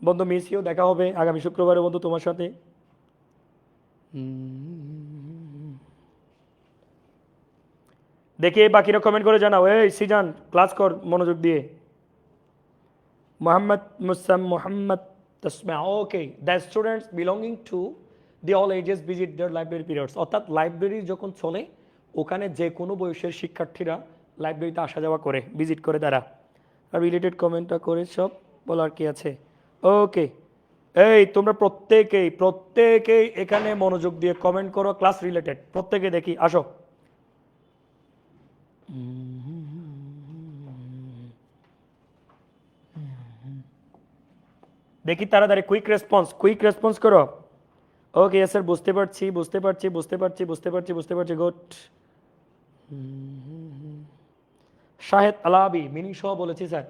বন্ধু মিস ইউ, দেখা হবে আগামী শুক্রবারে বন্ধু তোমার সাথে। দেখি বাকিরা কমেন্ট করে জানাও। এই সিজান ক্লাস কর মনোযোগ দিয়ে। Mohammad Musam, Mohammad Tasma, okay. The students belonging to the all ages visit their library periods, অর্থাৎ লাইব্রেরি যখন চলে ওখানে যে কোনো বয়সের শিক্ষার্থীরা লাইব্রেরিতে আসা যাওয়া করে, ভিজিট করে তারা। আর রিলেটেড কমেন্টটা করে সব বলার কি আছে। ওকে, এই তোমরা প্রত্যেকেই এখানে মনোযোগ দিয়ে কমেন্ট করো, ক্লাস রিলেটেড প্রত্যেকে, দেখি আসো। দেখি তাড়াতাড়ি কুইক রেসপন্স করো। ওকে স্যার, বুঝতে পারছি, গুড। শাহেদ আলাবি মিনিং সহ বলেছি স্যার।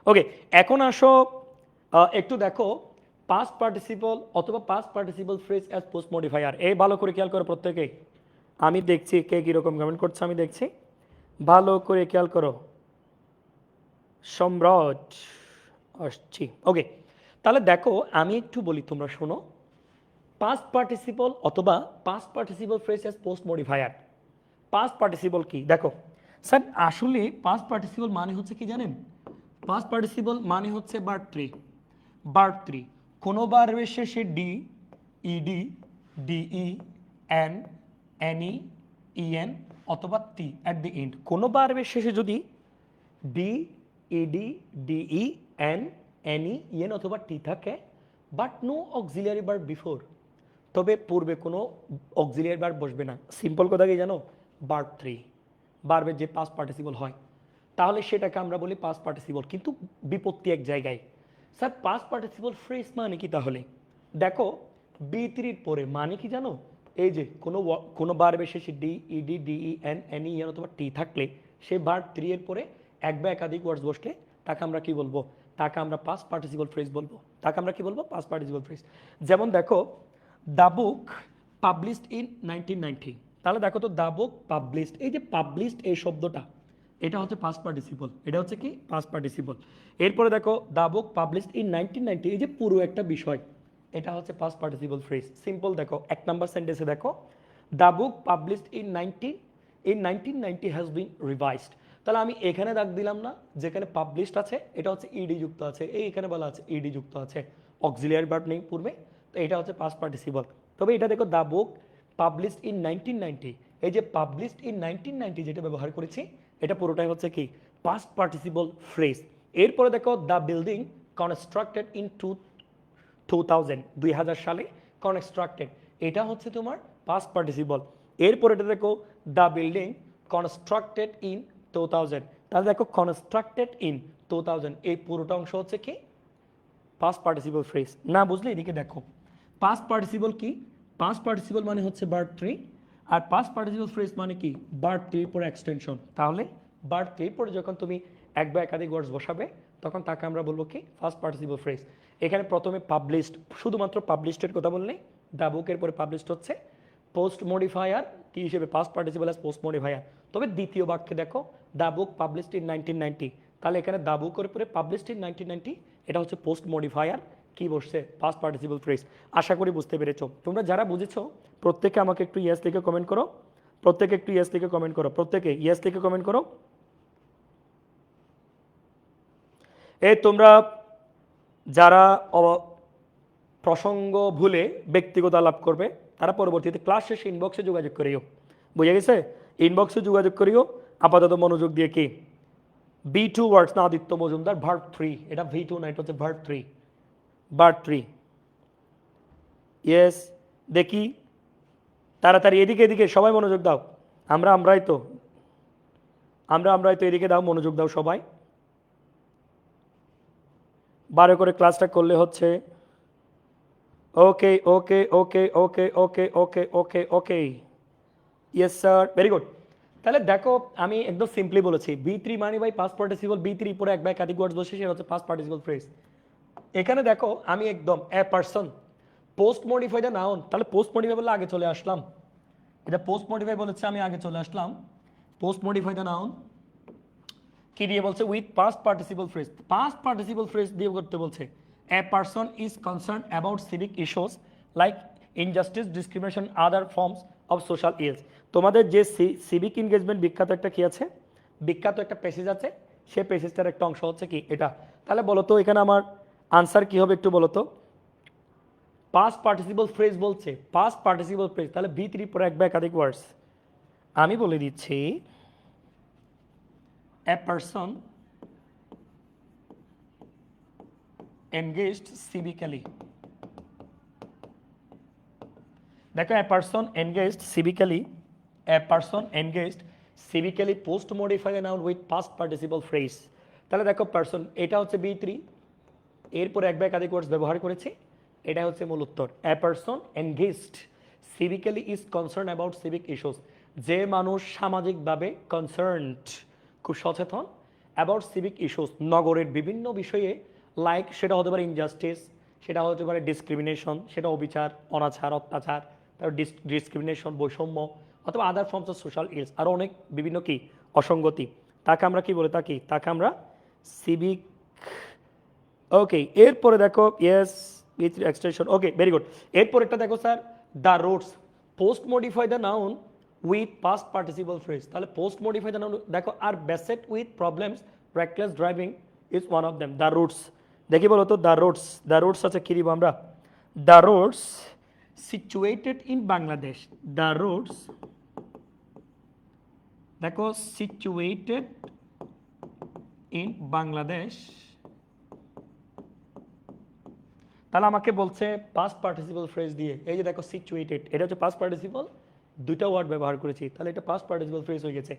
ওকে, এখন আসো একটু দেখো পাস্ট পার্টিসিপল অথবা past participle phrase as post modifier, এই ভালো করে খেয়াল করো প্রত্যেকেই। আমি দেখছি কে কীরকম কমেন্ট করছে, আমি দেখছি, ভালো করে খেয়াল করো। সম্রাট আসছি, ওকে। তাহলে দেখো আমি একটু বলি, তোমরা শোনো। পাস্ট পার্টিসিপল অথবা past participle phrase as post modifier. Past participle কি? দেখো স্যার, আসলে পাস্ট পার্টিসিপল মানে হচ্ছে কি জানেন? পাস্ট পার্টিসিপল মানে হচ্ছে ভার্ব থ্রি, কোনো ভার্বের শেষে D, ED, DE, N, NE EN অথবা টি অ্যাট দি এন্ড। কোনো ভার্বের শেষে যদি D ED DE N NE EN অথবা টি থাকে but no auxiliary verb before, তবে পূর্বে কোনো অক্সিলিয়ারি ভার্ব বসবে না। সিম্পল কথা কি জানো, ভার্ব 3 ভার্বের যে পাস্ট পার্টিসিপল হয় তাহলে সেটাকে আমরা বলি পাস্ট পার্টিসিপল। কিন্তু বিপত্তি এক জায়গায়, স্যার পাস্ট পার্টিসিপল ফ্রেজ মানে কি? তাহলে দেখো বি3 পরে মানে কি জানো, এই যে কোনো ভার্বের শেষে D ED DE N NE EN অথবা টি থাকলে সেই ভার্ব 3 এর পরে এক বা একাধিক ওয়ার্ডস বসলে তাকে আমরা কি বলবো? তাকে আমরা পাস্ট পার্টিসিপল ফ্রেজ বলবো। তাকে আমরা কি বলবো? Past participle phrase. যেমন দেখো দ্য বুক পাবলিশড ইন 1990, তাহলে দেখো তো দ্য বুক পাবলিশড, এই যে পাবলিশড এই শব্দটা এটা হচ্ছে পাস্ট পার্টিসিপল, এটা হচ্ছে কি পাস্ট পার্টিসিপল। এরপরে দেখো দ্য বুক পাবলিশড ইন 1990, এই যে পুরো একটা বিষয় এটা হচ্ছে পাস্ট পার্টিসিপল ফ্রেজ। সিম্পল দেখো 1 নাম্বার সেন্টেন্সে দেখো the book published in 1990 has been revised, তাহলে আমি এখানে দাগ দিলাম না, যেখানে পাবলিশড আছে এটা হচ্ছে ইডি যুক্ত আছে, এই এখানে বলা আছে ইডি যুক্ত আছে, অক্সিলিয়ারি ভার্ব নেই পূর্বে, তো এটা হচ্ছে পাস্ট পার্টিসিপল। তবে এটা দেখো দ্য বুক পাবলিশড ইন 1990, এই যে পাবলিশড ইন 1990 যেটা ব্যবহার করেছি এটা পুরোটাই হচ্ছে কি পাস্ট পার্টিসিপল ফ্রেজ। এরপরে দেখো দ্য বিল্ডিং কনস্ট্রাক্টেড ইন 2000 সালে কনস্ট্রাক্টেড, এটা হচ্ছে তোমার পাস্ট পার্টিসিপল। এরপরে এটা দেখো দ্য বিল্ডিং কনস্ট্রাক্টেড ইন 2000, তাহলে দেখো কনস্ট্রাক্টেড ইন 2000 এই পুরোটা অংশ হচ্ছে কি পাস্ট পার্টিসিপল ফ্রেজ। না বুঝলে এদিকে দেখো পাস্ট পার্টিসিপল কি, পাস্ট পার্টিসিপল মানে হচ্ছে ভার্ব 3, আর পাস্ট পার্টিসিপল ফ্রেজ মানে কি ভার্ব 3 পরে এক্সটেনশন। তাহলে ভার্ব 3 পরে যখন তুমি এক বা একাধিক ওয়ার্ডস বসাবে তখন তাকে আমরা বলবো কি ফার্স্ট পার্টিসিপল ফ্রেজ। এখানে প্রথমে পাবলিশড, শুধুমাত্র পাবলিশডের কথা বললে দ্য বুকের পরে পাবলিশড হচ্ছে পোস্ট মডিফায়ার কি হিসেবে past participle as post modifier. তবে দ্বিতীয় বাক্যে দেখো দ্য বুক পাবলিশড ইন 1990, তাহলে এখানে দ্য বুকের পরে পাবলিশড ইন 1990 এটা হচ্ছে পোস্ট মডিফায়ার কি বসছে পাস্ট পার্টিসিপল ফ্রেজ। আশা করি বুঝতে পেরেছো। তোমরা যারা বুঝেছো প্রত্যেকে আমাকে একটু ইয়েস লিখে কমেন্ট করো, প্রত্যেকে একটু ইয়েস লিখে কমেন্ট করো, প্রত্যেকে ইয়েস লিখে কমেন্ট করো। এই তোমরা যারা প্রসঙ্গ ভুলে ব্যক্তিগত আলাপ করবে তারা পরবর্তীতে ক্লাস শেষে ইনবক্সে যোগাযোগ করিও, বুঝে গেছে? ইনবক্সে যোগাযোগ করিও। আপাতত মনোযোগ দিয়ে কি B2 ওয়ার্ডস না আদিত্য মজুমদার ভার্ব 3, এটা V2 না, এটা হচ্ছে ভার্ব 3, ভার্ব 3। ইয়েস দেখি তাড়াতাড়ি এদিকে এদিকে সবাই মনোযোগ দাও, আমরাই তো এদিকে দাও, মনোযোগ দাও সবাই, 12 করে ক্লাসটা করলে হচ্ছে। Okay okay okay okay okay okay okay okay yes sir, very good. তাহলে দেখো আমি একদম সিম্পলি বলেছি B3 মানে বাই পাস্ট পার্টিসিপল, B3 পরে এক বা একাধিক ওয়ার্ডস বসে সেটা হচ্ছে পাস্ট পার্টিসিপল ফ্রেজ। এখানে দেখো আমি একদম a person post modify the noun, তাহলে পোস্ট মডিফাই বলে আগে চলে আসলাম, এটা পোস্ট মডিফাই বলেছে আমি আগে চলে আসলাম, পোস্ট মডিফাই দ্য নাউন কি দিয়ে বলছে with past participle phrase, past participle phrase দিয়ে করতে বলছে। A person is concern about civic issues like injustice discrimination other forms of social else. তোমাদের যে সিভিক এনগেজমেন্ট বিখ্যাত একটা কি আছে, বিখ্যাত একটা প্যাসেজ আছে, সে প্যাসেজটার একটা অংশ হচ্ছে কি এটা। তাহলে বলো তো এখানে আমার আনসার কি হবে একটু বলো তো। পাস্ট পার্টিসিপল ফ্রেজ বলছে, পাস্ট পার্টিসিপল ফ্রেজ, তাহলে B3 পরে এক বা একাধিক ওয়ার্ডস। আমি বলে দিচ্ছি a person engaged civically, দেখো a person engaged civically, a person engaged civically post modify a noun with past participle phrase। তাহলে দেখো পারসন এটা হচ্ছে B3, এরপরে এক বা একাধিক ওয়ার্ডস ব্যবহার করেছি, এটা হচ্ছে মূল উত্তর। a person engaged civically is concerned about civic issues, যে মানুষ সামাজিকভাবে কনসার্নড খুব সচেতন অ্যাবাউট সিভিক ইস্যুস নগরের বিভিন্ন বিষয়ে, লাইক সেটা হতে পারে ইনজাস্টিস, সেটা হতে পারে ডিসক্রিমিনেশন, সেটা অবিচার অনাচার অত্যাচার, তারপর ডিসক্রিমিনেশন বৈষম্য অথবা আদার ফর্মস অফ সোশ্যাল ইলস, আরও অনেক বিভিন্ন কি অসঙ্গতি, তাকে আমরা কি বলে থাকি, তাকে আমরা সিভিক। ওকে এরপরে দেখো yes with extension, okay very good. এরপরেরটা দেখো sir the roads post modify the noun with past participle phrase, তাহলে পোস্ট মডিফাই দ্য নাউন দেখো are beset with problems reckless driving is one of them. The routes দেখি বলো তো the roads আছে কি দিব আমরা, the roads situated in Bangladesh, the roads, দেখো সিচুয়েটেড ইন বাংলাদেশ, তাহলে আমাকে বলছে পাস্ট পার্টিসিপল ফ্রেজ দিয়ে, এই যে দেখো সিচুয়েটেড, এটা হচ্ছে পাস্ট পার্টিসিপল, দুইটা ওয়ার্ড ব্যবহার করেছি, তাহলে এটা পাস্ট পার্টিসিপল ফ্রেজ হয়ে গেছে।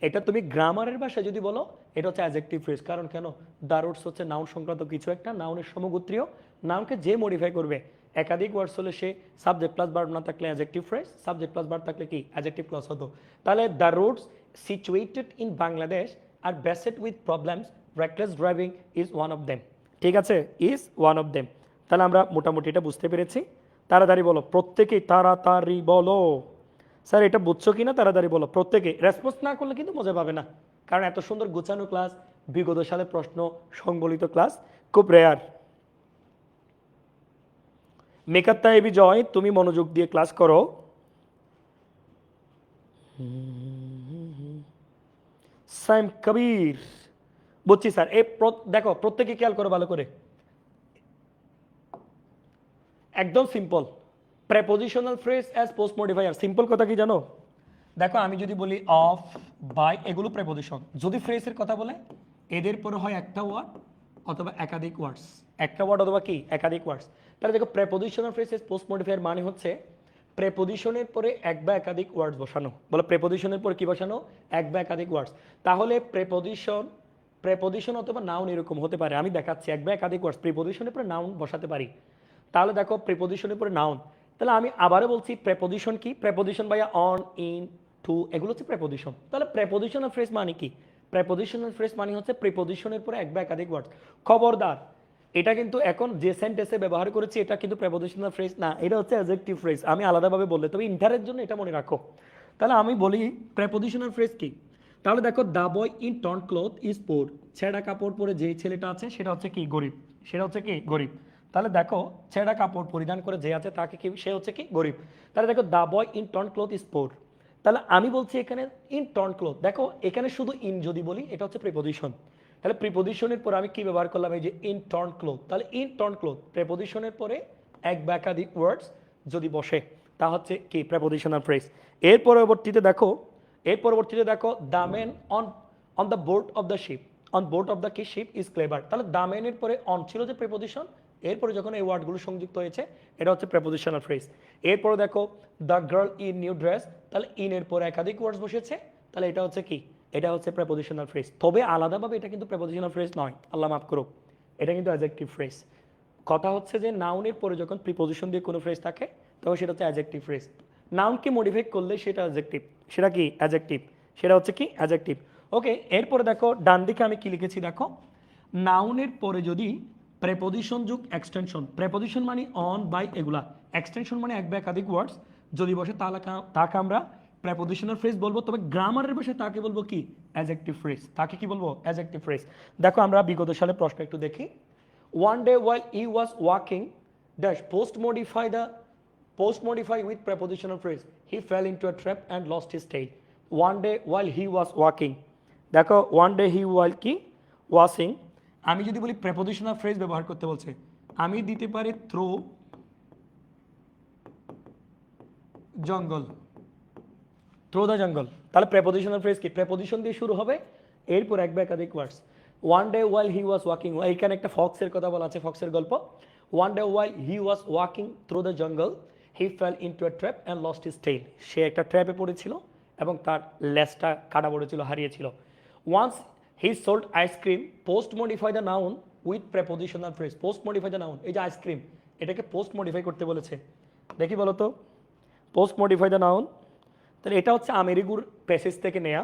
এটা তুমি গ্রামারের ভাষায় যদি বলো এটা হচ্ছে অ্যাডজেক্টিভ ফ্রেজ। কারণ কেন, দ্য রোডস হচ্ছে নাউন সংক্রান্ত কিছু একটা, নাউনের সমগোত্রীয়, নাউনকে যে মডিফাই করবে, একাধিক ওয়ার্ডস হলে সে সাবজেক্ট প্লাস ভার্ব না থাকলে adjective phrase, subject plus verb থাকলে কি অ্যাডজেক্টিভ ক্লজ হতো। তাহলে the roads situated in Bangladesh are beset with problems, reckless driving is one of them. ঠিক আছে, ইজ ওয়ান অফ দেম। তাহলে আমরা মোটামুটি এটা বুঝতে পেরেছি। তাড়াতাড়ি বলো, প্রত্যেকেই তাড়াতাড়ি বলো। স্যার এটা বুঝছো কি না, তাড়াতাড়ি বলো প্রত্যেকে। রেসপন্স না করলে কিন্তু মজা পাবে না, কারণ এত সুন্দর গোছানো ক্লাস, বিগত সালের প্রশ্ন সংবলিত ক্লাস খুব রেয়ার। মেকাত্তা এবি জয়, তুমি মনোযোগ দিয়ে ক্লাস করো। সাইম কবির, বুঝছি স্যার। এই দেখো প্রত্যেকে খেয়াল করো ভালো করে, একদম simple. Prepositional phrase as post modifier, simple কথা কি জানো? দেখো আমি যদি বলি অফ, বাই, এগুলো প্রেপোজিশন। যদি ফ্রেজের কথা বলে এদের পরে হয় একটা ওয়ার্ড অথবা একাধিক ওয়ার্ডস, একটা ওয়ার্ড অথবা কি একাধিক ওয়ার্ডস। তাহলে দেখো prepositional phrase as post modifier মানে হচ্ছে প্রেপোজিশনের পরে এক বা একাধিক ওয়ার্ডস বসানো। বলো প্রেপোজিশনের পরে কি বসানো, এক বা একাধিক ওয়ার্ডস। তাহলে প্রেপোজিশন অথবা নাউন এরকম হতে পারে, আমি দেখাচ্ছি এক বা একাধিক ওয়ার্ডস প্রেপোজিশনের পরে নাউন বসাতে পারি। তাহলে দেখো প্রিপোজিশনের পরে নাউন, তাহলে আমি আবারও বলছি প্রেপোজিশন কি, প্রেপোজিশন ভাইয়া অন, ইন, টু, এগুলো হচ্ছে প্রেপোজিশন। তাহলে প্রেপোজিশনাল ফ্রেজ মানে কি, প্রেপোজিশনাল ফ্রেজ মানে হচ্ছে প্রিপোজিশনের পরে এক বা একাধিক ওয়ার্ড। খবরদার, এটা কিন্তু এখন যে সেন্টেন্সে ব্যবহার করেছি এটা কিন্তু প্রেপোজিশনাল ফ্রেজ না, এটা হচ্ছে অ্যাডজেক্টিভ ফ্রেজ। আমি আলাদাভাবে বললে, তবে ইন্টারের জন্য এটা মনে রাখো। তাহলে আমি বলি প্রেপোজিশনাল ফ্রেজ কি। তাহলে দেখো the boy in torn cloth is poor, ছেঁড়া কাপড় পরে যে ছেলেটা আছে সেটা হচ্ছে কি গরিব, সেটা হচ্ছে কি গরিব। তাহলে দেখো ছেঁড়া কাপড় পরিধান করে যে আছে তাকে কি, সে হচ্ছে কি গরিব। তাহলে দেখো the boy in torn cloth is poor, তাহলে আমি বলছি এখানে ইন টর্ন ক্লথ। দেখো এখানে শুধু ইন যদি বলি এটা হচ্ছে প্রিপোজিশন, তাহলে প্রিপোজিশনের পরে আমি কি ব্যবহার করলাম, এই যে ইন টর্ন ক্লথ। তাহলে ইন টর্ন ক্লথ প্রিপোজিশনের পরে এক বা একাধিক ওয়ার্ডস যদি বসে তা হচ্ছে কি প্রিপোজিশনাল ফ্রেজ। এর পরবর্তীতে দেখো the man on on the board of the ship, on board of the কি শিপ ইজ ক্লেভার। তাহলে দ্য ম্যানের পরে অন ছিল যে প্রিপোজিশন, এরপরে যখন এই ওয়ার্ডগুলো সংযুক্ত হয়েছে এটা হচ্ছে প্রেপোজিশনাল ফ্রেজ। এরপরে দেখো the girl in new dress, তাহলে ইন এর পরে একাধিক ওয়ার্ডস বসেছে, তাহলে এটা হচ্ছে কি, এটা হচ্ছে প্রেপোজিশনাল ফ্রেজ। তবে আলাদাভাবে এটা কিন্তু প্রেপোজিশনাল ফ্রেজ নয়, আল্লাহ মাফ করুক, এটা কিন্তু অ্যাডজেক্টিভ ফ্রেজ। কথা হচ্ছে যে নাউনের পরে যখন প্রিপোজিশন দিয়ে কোনো ফ্রেজ থাকে তখন সেটা হচ্ছে অ্যাডজেক্টিভ ফ্রেজ। নাউনকে মডিফাই করলে সেটা অ্যাডজেক্টিভ, সেটা কি অ্যাডজেক্টিভ, সেটা হচ্ছে কি অ্যাডজেক্টিভ। ওকে, এরপরে দেখো ডান দিকে আমি কি লিখেছি, দেখো নাউনের পরে যদি প্রেপোজিশন যুগ এক্সটেনশন, প্রেপোজিশন মানে অন, বাই, এগুলা, এক্সটেনশন মানে এক বা একাধিক ওয়ার্ডস যদি বসে তাহলে তাকে আমরা প্রেপোজিশনাল ফ্রেজ বলবো। তবে গ্রামারের ভাষায় তাকে বলবো কি অ্যাডজেক্টিভ ফ্রেজ, তাকে কি বলবো অ্যাডজেক্টিভ ফ্রেজ। দেখো আমরা বিগত সালে প্রশ্ন একটু দেখি। One day while he was walking dash post modify with prepositional phrase, he fell into a trap and lost his tail. One day while he was walking, দেখো one day he while কি washing, আমি যদি বলি prepositional phrase ব্যবহার করতে বলছে, আমি দিতে পারি থ্রু জঙ্গল, থ্রু দ্য জঙ্গল। তাহলে প্রেপোজিশনাল ফ্রেজ কি, প্রেপোজিশন দিয়ে শুরু হবে, এরপর এক বা একাধিক words. One day while he was walking, এইখানে একটা ফক্সের কথা বলা আছে, ফক্সের গল্প। One day while he was walking through the jungle he fell into a trap and lost his tail, সে একটা ট্র্যাপে পড়েছিল এবং তার লেজটা কাটা পড়েছিল, হারিয়েছিল। Once he sold ice cream, post modify the noun with prepositional phrase, post modify the noun, এই যে আইসক্রিম এটাকে পোস্ট মডিফাই করতে বলেছে, দেখি বলো তো পোস্ট মডিফাই দ্য নাউন। তাহলে এটা হচ্ছে আমেরিগুর প্যাসেজ থেকে নেয়া,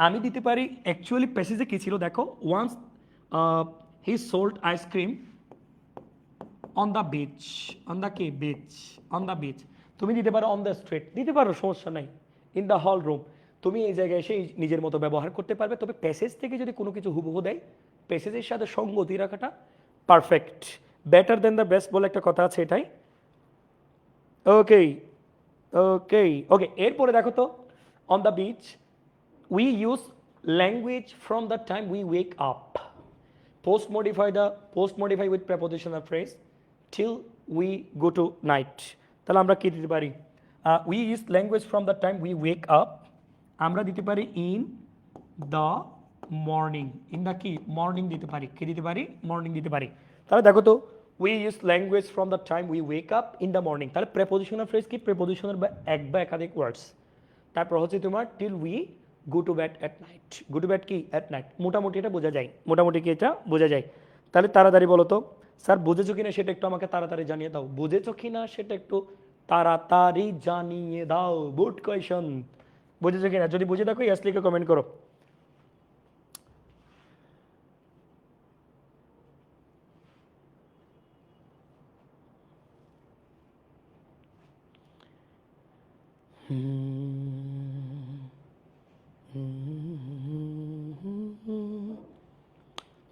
আমি দিতে পারি অ্যাকচুয়ালি প্যাসেজে কী ছিল দেখো, once he sold ice cream on the beach, on the কি বিচ, অন দ্য বিচ। তুমি দিতে পারো অন দ্য স্ট্রিট, দিতে পারো সমস্যা নাই, ইন দ্য হল রুম, তুমি এই জায়গায় এসে নিজের মতো ব্যবহার করতে পারবে। তবে প্যাসেজ থেকে যদি কোনো কিছু হুবহু দেয় প্যাসেজের সাথে সঙ্গতি রাখাটা perfect, better then the best বলে একটা কথা আছে, এটাই। ওকে ওকে ওকে, এরপরে দেখো তো on the beach we use language from the time we wake up, post modify with prepositional phrase till we go to night, তাহলে আমরা কি দিতে পারি? We use language from the time we wake up, আমরা দিতে পারি in the morning, in the কি morning দিতে পারি, কি দিতে পারি? মর্নিং দিতে পারি। তাহলে দেখো তো we use language from the time we wake up in the morning, তাহলে প্রেপোজিশনাল ফ্রেজ কি? প্রেপোজিশনাল বা এক বা একাধিক ওয়ার্ডস। তারপর হচ্ছে তোমার till we go to bed at night, go to bed কি? At night. মোটামুটি এটা বোঝা যায়, মোটামুটি কি এটা বোঝা যায়। তাহলে তাড়াতাড়ি বলো তো স্যার বুঝেছো কিনা সেটা একটু আমাকে তাড়াতাড়ি জানিয়ে দাও, বুঝেছো কিনা সেটা একটু তাড়াতাড়ি জানিয়ে দাও। গুড কোয়েশন, বুঝেছো কিনা? যদি বুঝে থাকো ইয়াস লিখে কমেন্ট করো।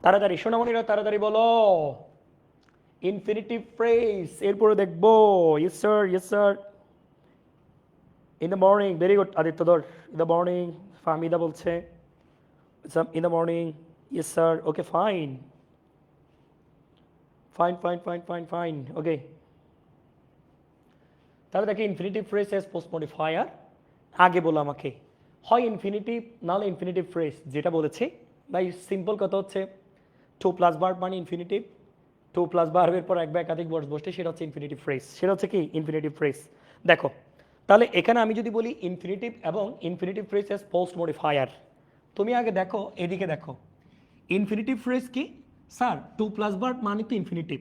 তাড়াতাড়ি সোনামণিরা তাড়াতাড়ি বলো। ইনফিনিটিভ ফ্রেজ, এরপরে দেখবো। Yes sir, yes sir. In the morning, very good Aditya Dhar. In the morning, Fahmida বলছে in the morning. Yes sir, okay fine fine fine fine fine fine, okay. তাহলে দেখি infinitive phrase as post modifier. আগে বলো আমাকে, হয় infinitive নাহলে infinitive phrase, যেটা বলেছি ভাই সিম্পল কথা হচ্ছে টু প্লাস ভার্ব মানে ইনফিনিটিভ, টু প্লাস ভার্বের পর এক বা একাধিক ওয়ার্ডস বসছে সেটা হচ্ছে ইনফিনিটিভ ফ্রেজ, সেটা হচ্ছে কি? Infinitive phrase. দেখো তাহলে এখানে আমি যদি বলি ইনফিনিটিভ এবং infinitive phrase as post modifier, তুমি আগে দেখো এদিকে দেখো ইনফিনিটিভ ফ্রেজ কি? স্যার টু প্লাস ভার্ব মানে তো ইনফিনিটিভ।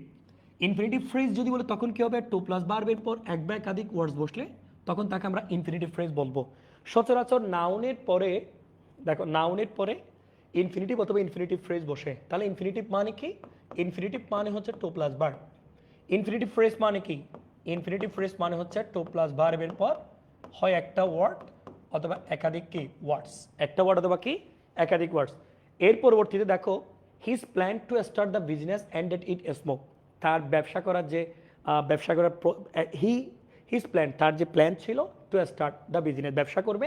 ইনফিনিটিভ ফ্রেজ যদি বলে তখন কি হবে? টু প্লাস ভার্বের পর এক বা একাধিক ওয়ার্ডস বসলে তখন তাকে আমরা ইনফিনিটিভ ফ্রেজ বলবো। সচরাচর নাউনের পরে দেখো, নাউনের পরে ইনফিনিটিভ অথবা ইনফিনিটিভ ফ্রেজ বসে, তাহলে ইনফিনিটিভ মানে কি? ইনফিনিটিভ মানে হচ্ছে to plus verb. Infinitive phrase মানে কি? ইনফিনিটিভ ফ্রেজ মানে হচ্ছে টু প্লাস ভার্বের পর হয় একটা ওয়ার্ড অথবা একাধিক কি ওয়ার্ডস, একটা ওয়ার্ড অথবা কি একাধিক ওয়ার্ডস। এর পরবর্তীতে দেখো his plan to start the business ended it smoke, তার ব্যবসা করার যে ব্যবসা করার হিজ প্ল্যান, তার যে প্ল্যান ছিল টু স্টার্ট দ্য বিজনেস, ব্যবসা করবে,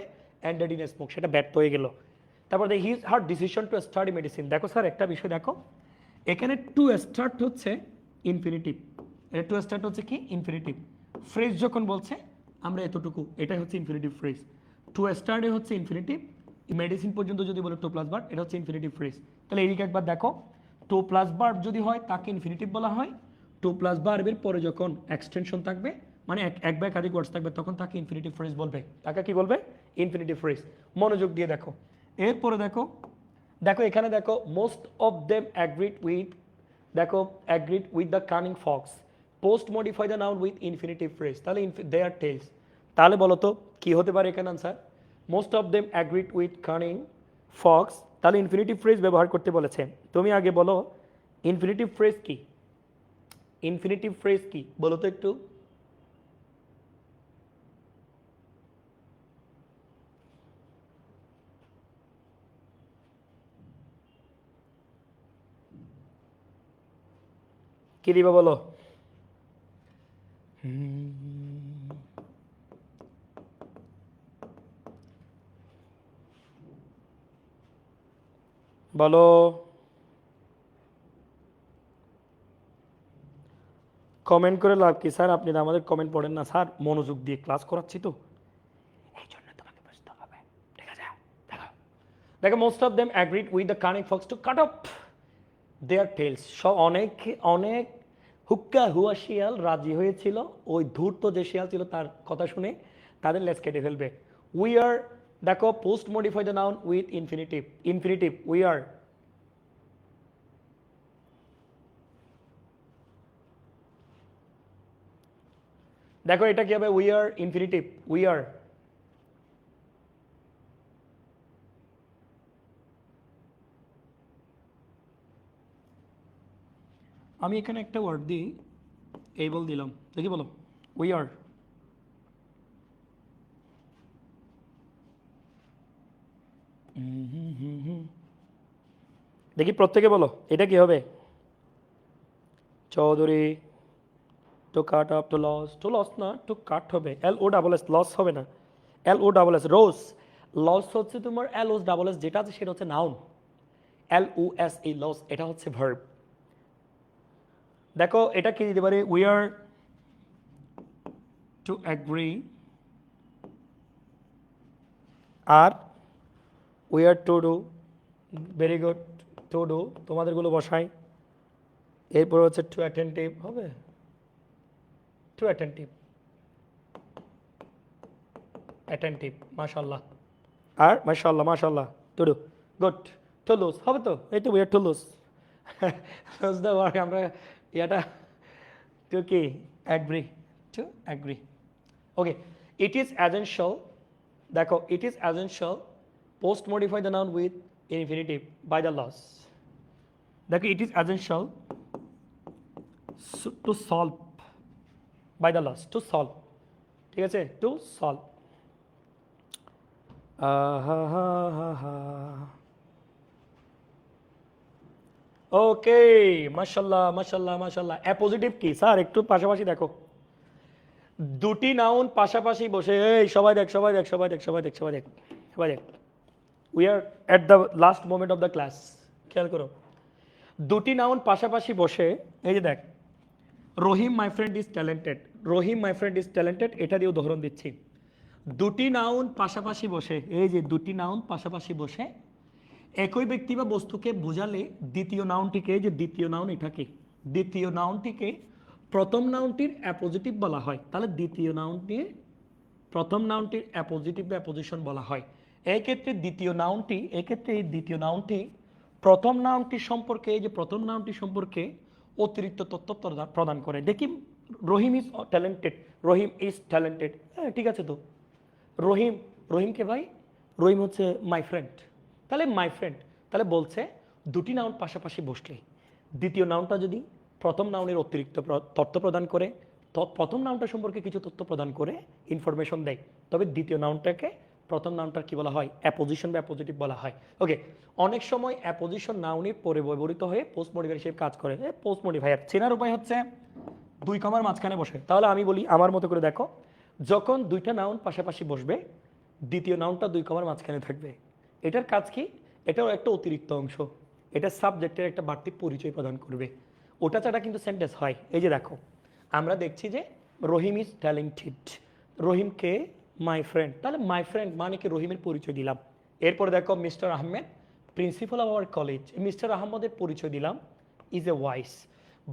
এন্ডেড ইন স্মোক, সেটা ব্যর্থ হয়ে গেল। তারপর his her decision to study medicine. দেখো স্যার একটা বিষয় দেখো, এখানে টু স্টার্ট হচ্ছে ইনফিনিটিভ, এটা টু স্টার্ট হচ্ছে কি? Infinitive phrase. যখন বলছে আমরা এতটুকু, এটাই হচ্ছে ইনফিনিটিভ ফ্রেজ। টু স্টার্টে হচ্ছে ইনফিনিটিভ, মেডিসিন পর্যন্ত যদি বলে টু প্লাস ভার্ব, এটা হচ্ছে ইনফিনিটিভ ফ্রেজ। তাহলে এদিকে একবার দেখো, টু প্লাস ভার্ব যদি হয় তাকে ইনফিনিটিভ বলা হয়, টু প্লাস ভার্বের পরে যখন এক্সটেনশন থাকবে মানে এক বা একাধিক ওয়ার্ডস থাকবে তখন তাকে ইনফিনিটিভ ফ্রেজ বলবে, তাকে কি বলবে? Infinitive phrase. মনোযোগ দিয়ে দেখো, এরপরে দেখো, দেখো এখানে দেখো most of them agreed with, দেখো agreed with the cunning fox, post modify the noun with infinitive phrase, তাহলে দে আর টেলস। তাহলে বলো তো কি হতে পারে এখানে answer? Most of them agreed with cunning fox, তাহলে ইনফিনিটিভ ফ্রেজ ব্যবহার করতে বলেছে। তুমি আগে বলো ইনফিনিটিভ ফ্রেজ কি? ইনফিনিটিভ ফ্রেজ কি বলো তো একটু? কি দিবা বলো? বলো। কমেন্ট করে লাভ কি স্যার? আপনি তো আমাদের কমেন্ট পড়েন না স্যার, মনোযোগ দিয়ে ক্লাস করাচ্ছি তো এই জন্য তোমাকে বুঝতে হবে, ঠিক আছে? দেখো দেখো most of them agreed with the cunning fox to cut off their tails, সব অনেক অনেক হুক্কা হুয়া শিয়াল রাজি হয়েছিল ওই ধূর্ত যে শিয়াল ছিল তার কথা শুনে তাদের লেজ কেটে ফেলবে। উই আর, দেখো post modify the noun with infinitive, infinitive we are, দেখো এটা কি হবে? We are infinitive, we are. আমি এখানে একটা ওয়ার্ড দিই, এবল দিলাম, দেখি বলো উই আর। দেখি প্রত্যেকে বলো এটা কি হবে? Chowdhury, to cut off, to loss না, টু কাট হবে, L O double S, loss হবে না, এল ও ডাবল এস, রোজ। লস হচ্ছে তোমার এল ও ডাবল এস, যেটা আছে সেটা হচ্ছে নাউন, এল ও এস এই লস, এটা হচ্ছে ভার্ব। দেখো এটা কি দিতে পারে? উই আর, টু অ্যাগ্রি, আর we are to do, very good, to do তোমাদেরগুলো বসাই। এরপর হচ্ছে টু অ্যাটেন্টিভ হবে, টু অ্যাটেন্টিভ, অ্যাটেন্টিভ, মাশাল্লাহ, আর মাশাল্লাহ মাশাল্লাহ, to do, good, to lose হবে তো, এই তো উই আর টু লুজ, বুঝতে পারি আমরা এটা, টু কি agree, to agree, okay. It is essential, দেখো it is essential post modify the noun with infinitive by the loss, দেখো it is essential to solve by the loss, to solve, ঠিক আছে, to solve, ওকে, মাশাল্লাহ মাশাল্লাহ মাশাল্লাহ। Appositive কি sir একটু পাশাপাশি দেখো, দুটি নাউন পাশাপাশি বসে, এই সবাই দেখ সবাই দেখ সবাই দেখ সবাই দেখ সবাই দেখ সবাই দেখ, we are at the last moment of the class, খেয়াল করো, দুটি নাউন পাশাপাশি বসে, এই যে দেখ, Rahim my friend is talented, Rahim my friend is talented, এটা দিয়ে উদাহরণ দিচ্ছি। দুটি নাউন পাশাপাশি বসে, এই যে দুটি নাউন পাশাপাশি বসে একই ব্যক্তি বা বস্তুকে বোঝালে দ্বিতীয় নাউনটিকে, যে দ্বিতীয় নাউন এটাকে, দ্বিতীয় নাউনটিকে প্রথম নাউনটির অ্যাপোজিটিভ বলা হয়, তাহলে দ্বিতীয় নাউনটি প্রথম নাউনটির অ্যাপোজিটিভ বা অ্যাপোজিশন বলা হয়। এই ক্ষেত্রে দ্বিতীয় নাউনটি, এক্ষেত্রে এই দ্বিতীয় নাউনটি প্রথম নাউনটি সম্পর্কে, এই যে প্রথম নাউনটি সম্পর্কে অতিরিক্ত তথ্য প্রদান করে। দেখি Rahim is talented, Rahim is talented, হ্যাঁ ঠিক আছে তো, রহিম, রহিমকে ভাই, রহিম হচ্ছে মাই ফ্রেন্ড, তাহলে মাই ফ্রেন্ড, তাহলে বলছে দুটি নাউন পাশাপাশি বসলে দ্বিতীয় নাউনটা যদি প্রথম নাউনের অতিরিক্ত তথ্য প্রদান করে, প্রথম নাউনটা সম্পর্কে কিছু তথ্য প্রদান করে ইনফরমেশন দেয়, তবে দ্বিতীয় নাউনটাকে প্রথম নাউনটার কি বলা হয়, অ্যাপোজিশন বা অ্যাপোজিটিভ বলা হয়। ওকে, অনেক সময় অ্যাপোজিশন নাউনের পরে ব্যবহৃত হয়ে পোস্ট মডিফায়ার হিসেবে কাজ করে। পোস্ট মডিফায়ার চেনার উপায় হচ্ছে দুই কমার মাঝখানে বসে, তাহলে আমি বলি আমার মতো করে দেখো, যখন দুইটা নাউন পাশাপাশি বসবে দ্বিতীয় নাউনটা দুই কমার মাঝখানে থাকবে, এটার কাজ কি, এটাও একটা অতিরিক্ত অংশ, এটা সাবজেক্টের একটা বাড়তি পরিচয় প্রদান করবে, ওটা ছাড়া কিন্তু সেন্টেন্স হয়। এই যে দেখো, আমরা দেখছি যে রহিম ইজ ট্যালেন্টেড, রহিমকে মাই ফ্রেন্ড, তাহলে মাই ফ্রেন্ড মানে কি রহিমের পরিচয় দিলাম। এরপর দেখো Mr Ahmed principal of our college, Mr আহমদের পরিচয় দিলাম, is a wise,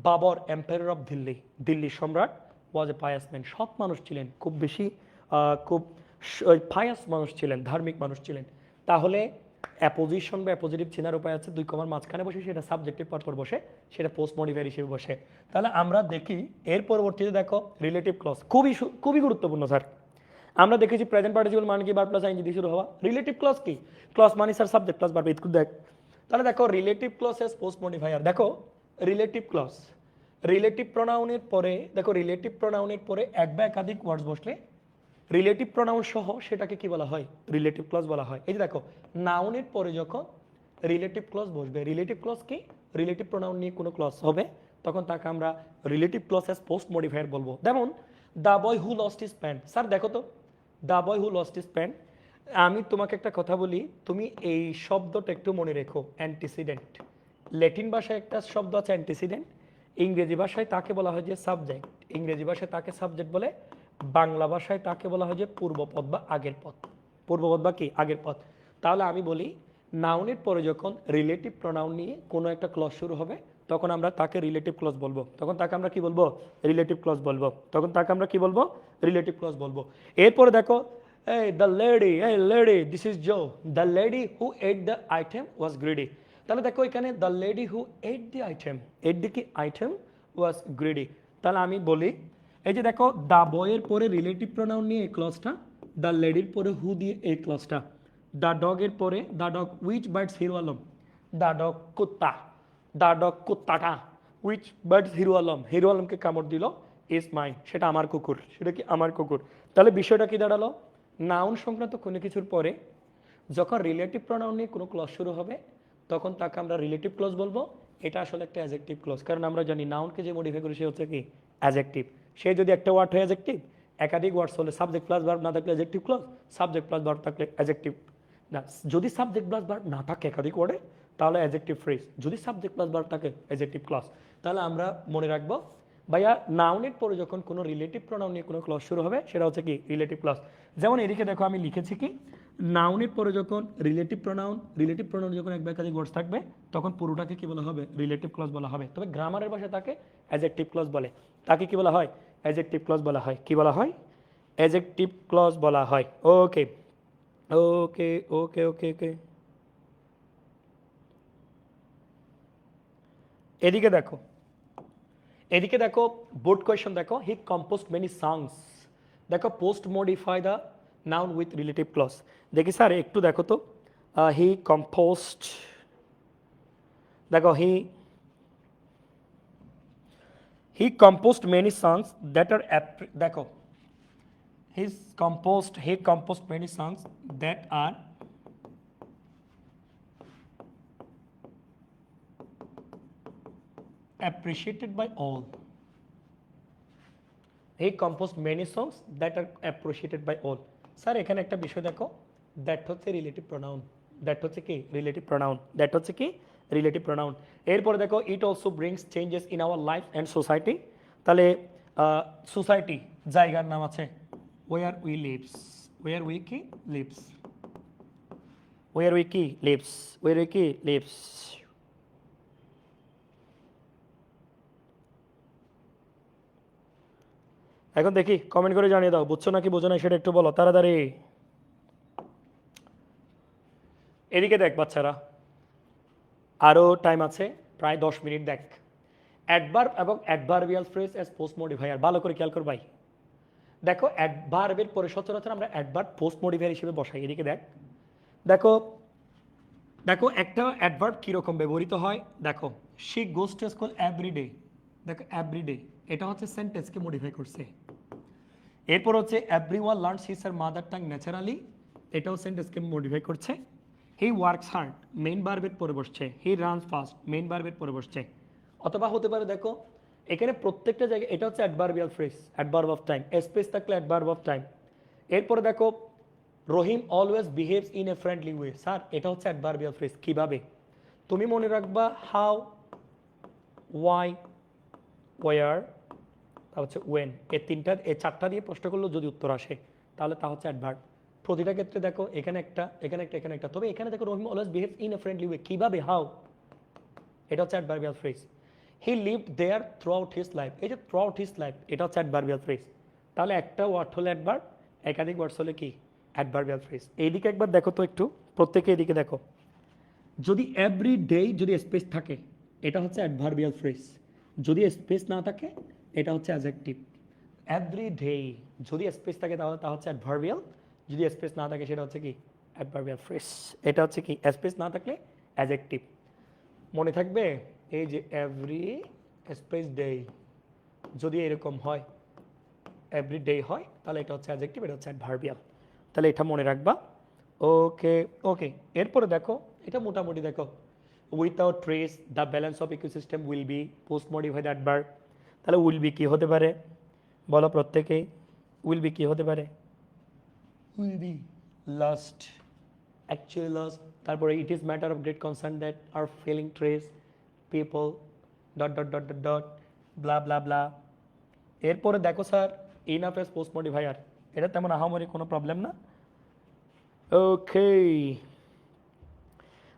Babur emperor of Delhi, Delhi সম্রাট, ওয়াজ এ পায়াস ম্যান, সৎ মানুষ ছিলেন, খুব বেশি খুব পায়াস মানুষ ছিলেন, ধার্মিক মানুষ ছিলেন। তাহলে অ্যাপোজিশন বা অ্যাপোজিটিভ চেনার উপায় আছে, দুই কমার মাঝখানে বসে, সেটা সাবজেক্টিভ পরপর বসে, সেটা পোস্ট মডিফায়ার হিসেবে বসে। তাহলে আমরা দেখি এর পরবর্তীতে দেখো রিলেটিভ ক্লজ, খুবই গুরুত্বপূর্ণ স্যার। আমরা দেখেছি প্রেজেন্ট পার্টিসিপল মানে কি, ভার্ব প্লাস আইএনজি দিয়ে শুরু হওয়া। রিলেটিভ ক্লজ কি, ক্লজ মানে স্যার সাবজেক্ট প্লাস ভার্ব, একটু দেখ। তাহলে দেখো relative clause as post modifier, দেখো রিলেটিভ ক্লজ, রিলেটিভ প্রোনাউনের পরে, দেখো রিলেটিভ প্রোনাউনের পরে এক বা একাধিক ওয়ার্ডস বসলে রিলেটিভ প্রোনাউন সহ সেটাকে কি বলা হয়, রিলেটিভ ক্লজ বলা হয়। এই যে দেখো, নাউনের পরে যখন রিলেটিভ ক্লজ বসবে, রিলেটিভ ক্লজ কি, রিলেটিভ প্রোনাউন নিয়ে কোনো ক্লজ হবে, তখন তাকে আমরা relative clause as post modifier বলবো। যেমন the boy who lost his pant, sir দেখো তো, the boy who lost his pant, আমি তোমাকে একটা কথা বলি, তুমি এই শব্দটা একটু মনে রেখো, অ্যান্টিসিডেন্ট। ল্যাটিন ভাষায় একটা শব্দ আছে অ্যান্টিসিডেন্ট, ইংরেজি ভাষায় তাকে বলা হয় যে সাবজেক্ট, ইংরেজি ভাষায় তাকে সাবজেক্ট বলে, বাংলা ভাষায় তাকে বলা হয় যে পূর্বপদ বা আগের পদ, পূর্বপদ বা কি আগের পদ। তাহলে আমি বলি নাউনের পরে যখন রিলেটিভ প্রোনাউন নিয়ে কোনো একটা ক্লজ শুরু হবে, তখন আমরা তাকে রিলেটিভ ক্লজ বলবো, তখন তাকে আমরা কি বলবো, রিলেটিভ ক্লজ বলবো, তখন তাকে আমরা কি বলবো, রিলেটিভ ক্লজ বলবো। এরপরে দেখো, এই দ্য লেডি, এই lady, this is Joe, the lady who ate the item was greedy. তাহলে দেখো এখানে the lady who ate the item, ate the কি আইটেম, ওয়াজ গ্রিডি। তাহলে আমি বলি, এই যে দেখো দ্য বয়ের পরে রিলেটিভ প্রোনাউন নিয়ে এই ক্লজটা, দ্য লেডির পরে হু দিয়ে এই ক্লজটা, দ্য ডগের পরে the dog which bites Hero Alom, the dog কুত্তা, দ্য ডগ কুত্তাটা, উইচ বার্ডস হিরো আলম, হিরো আলমকে কামড় দিল, ইজ মাইন, সেটা আমার কুকুর, সেটা কি আমার কুকুর। তাহলে বিষয়টা কি দাঁড়ালো, নাউন সংক্রান্ত কোনো কিছুর পরে যখন রিলেটিভ প্রোনাউন নিয়ে কোনো ক্লজ শুরু হবে, তখন তাকে আমরা রিলেটিভ ক্লজ বলবো। এটা আসলে একটা অ্যাজেক্টিভ ক্লজ, কারণ আমরা জানি নাউনকে যে মডিফাই করে সে হচ্ছে কি অ্যাজেক্টিভ। সে যদি একটা ওয়ার্ড হয় অ্যাজেক্টিভ, একাধিক ওয়ার্ডস হলে সাবজেক্ট প্লাস ভার্ব না থাকলে adjective clause, subject plus verb থাকলে অ্যাজেক্টিভ না, যদি সাবজেক্ট প্লাস ভার্ব না থাকে একাধিক ওয়ার্ডে তাহলে অ্যাজেক্টিভ ফ্রেজ, যদি সাবজেক্ট প্লাস ভার্ব থাকে অ্যাজেক্টিভ ক্লজ। তাহলে আমরা মনে রাখবো ভাইয়া নাউনের পরে যখন কোনো রিলেটিভ প্রোনাউন নিয়ে কোনো ক্লজ শুরু হবে সেটা হচ্ছে কি রিলেটিভ ক্লজ। যেমন এদিকে দেখো আমি লিখেছি কি নাউনের পরে যখন রিলেটিভ প্রোনাউন যখন এক বা একাধিক ওয়ার্ডস থাকবে তখন পুরোটাকে কি বলা হবে রিলেটিভ ক্লজ বলা হবে। তবে গ্রামারের ভাষায় তাকে অ্যাডজেক্টিভ ক্লজ বলে। তাকে কি বলা হয় অ্যাডজেক্টিভ ক্লজ বলা হয়। কি বলা হয় অ্যাডজেক্টিভ ক্লজ বলা হয়। ওকে ওকে ওকে ওকে ওকে এদিকে দেখো বোর্ড কোয়েশ্চন দেখো হি কম্পোজড মেনি সংস। দেখো post modify the noun with relative clause. দেখি স্যার একটু দেখো তো হি কম্পোজড দেখো he composed many songs that are দেখো he composed many songs that are appreciated by all. He composed many songs that are appreciated by all. Sir এখানে একটা বিষয় দেখো দ্যাট হচ্ছে রিলেটিভ প্রোনাউন। রিলেটিভ প্রোনাউন এরপরে দেখো it also brings changes in our life and society. তাহলে society জায়গার নাম আছে where we lives where we কি lives where we কি lives এখন দেখি কমেন্ট করে জানিয়ে দাও বুঝছো নাকি বোঝো না সেটা একটু বলো তাড়াতাড়ি। এদিকে দেখ বাচ্চারা আরও টাইম আছে প্রায় 10 মিনিট। দেখ অ্যাডভার্ব এবং adverbial phrase as post modifier ভালো করে খেয়াল কর ভাই। দেখো অ্যাডভার্বের পরে সচরাচর আমরা অ্যাডভার্ব পোস্ট মডিফায়ার হিসেবে বসাই। এদিকে দেখো একটা অ্যাডভার্ব কীরকম ব্যবহৃত হয়। দেখো she goes to school everyday. দেখো এভরিডে এটা হচ্ছে সেন্টেন্সকে মডিফাই করছে। এরপর হচ্ছে everyone learns his or mother tongue naturally, এটাও সেন্টেন্সকে মডিফাই করছে। হি ওয়ার্কস হার্ড মেইন ভার্বের পরে বসছে। হি রানস ফাস্ট মেইন ভার্বের পরে বসছে। অথবা হতে পারে দেখো এখানে প্রত্যেকটা জায়গায় এটা হচ্ছে adverbial phrase adverb of time, space থাকলে অ্যাডভার্ব অফ টাইম। এরপরে দেখো Rahim always behaves in a friendly way. Sir এটা হচ্ছে অ্যাডভার্বিয়াল ফ্রেজ। কীভাবে তুমি মনে রাখবা হাউ, ওয়াই, ওয়ার, তা হচ্ছে ওয়েন, এই চারটা দিয়ে প্রশ্ন করলেও যদি উত্তর আসে তাহলে তা হচ্ছে অ্যাডভার্ব। প্রতিটা ক্ষেত্রে দেখো এখানে একটা এখানে একটা এখানে একটা। তবে এখানে দেখো Rahim always behaves in a friendly way কীভাবে হাউ, এটা হচ্ছে adverbial phrase. He lived there throughout his life, এই যে থ্রু আউট হিজ লাইফ এটা হচ্ছে অ্যাডভার্বিয়াল ফ্রেজ। তাহলে একটা ওয়ার্ড হলে অ্যাডভার্ব, একাধিক ওয়ার্ডস হলে কি অ্যাডভার্বিয়াল ফ্রেজ। এইদিকে একবার দেখো তো একটু প্রত্যেকে এদিকে দেখো। যদি এভরি ডে যদি স্পেস থাকে এটা হচ্ছে অ্যাডভার্বিয়াল ফ্রেজ, যদি স্পেস না থাকে এটা হচ্ছে অ্যাডজেক্টিভ। এভরি ডে যদি স্পেস থাকে তাহলে তা হচ্ছে অ্যাডভার্বিয়াল, যদি স্পেস না থাকে সেটা হচ্ছে কি অ্যাডভার্বিয়াল ফ্রেজ। এটা হচ্ছে কি স্পেস না থাকলে অ্যাডজেক্টিভ। মনে থাকবে এই যে এভরি স্পেস ডে যদি এরকম হয় এভরি ডে হয় তাহলে এটা হচ্ছে অ্যাডজেক্টিভ, এটা হচ্ছে অ্যাডভার্বিয়াল। তাহলে এটা মনে রাখবা। ওকে ওকে এরপরে দেখো এটা মোটামুটি দেখো without trace the balance of ecosystem will be post modified adverb. তাহলে উইল বি কী হতে পারে বলো প্রত্যেকেই, উইল বি কী হতে পারে? Will be last, actually last. তারপরে it is matter of great concern that are feeling trace people dot dot dot dot dot blah blah blah. এরপরে দেখো sir enough as post modifier, এটা তেমন আহামরি কোনো প্রবলেম না। ওকে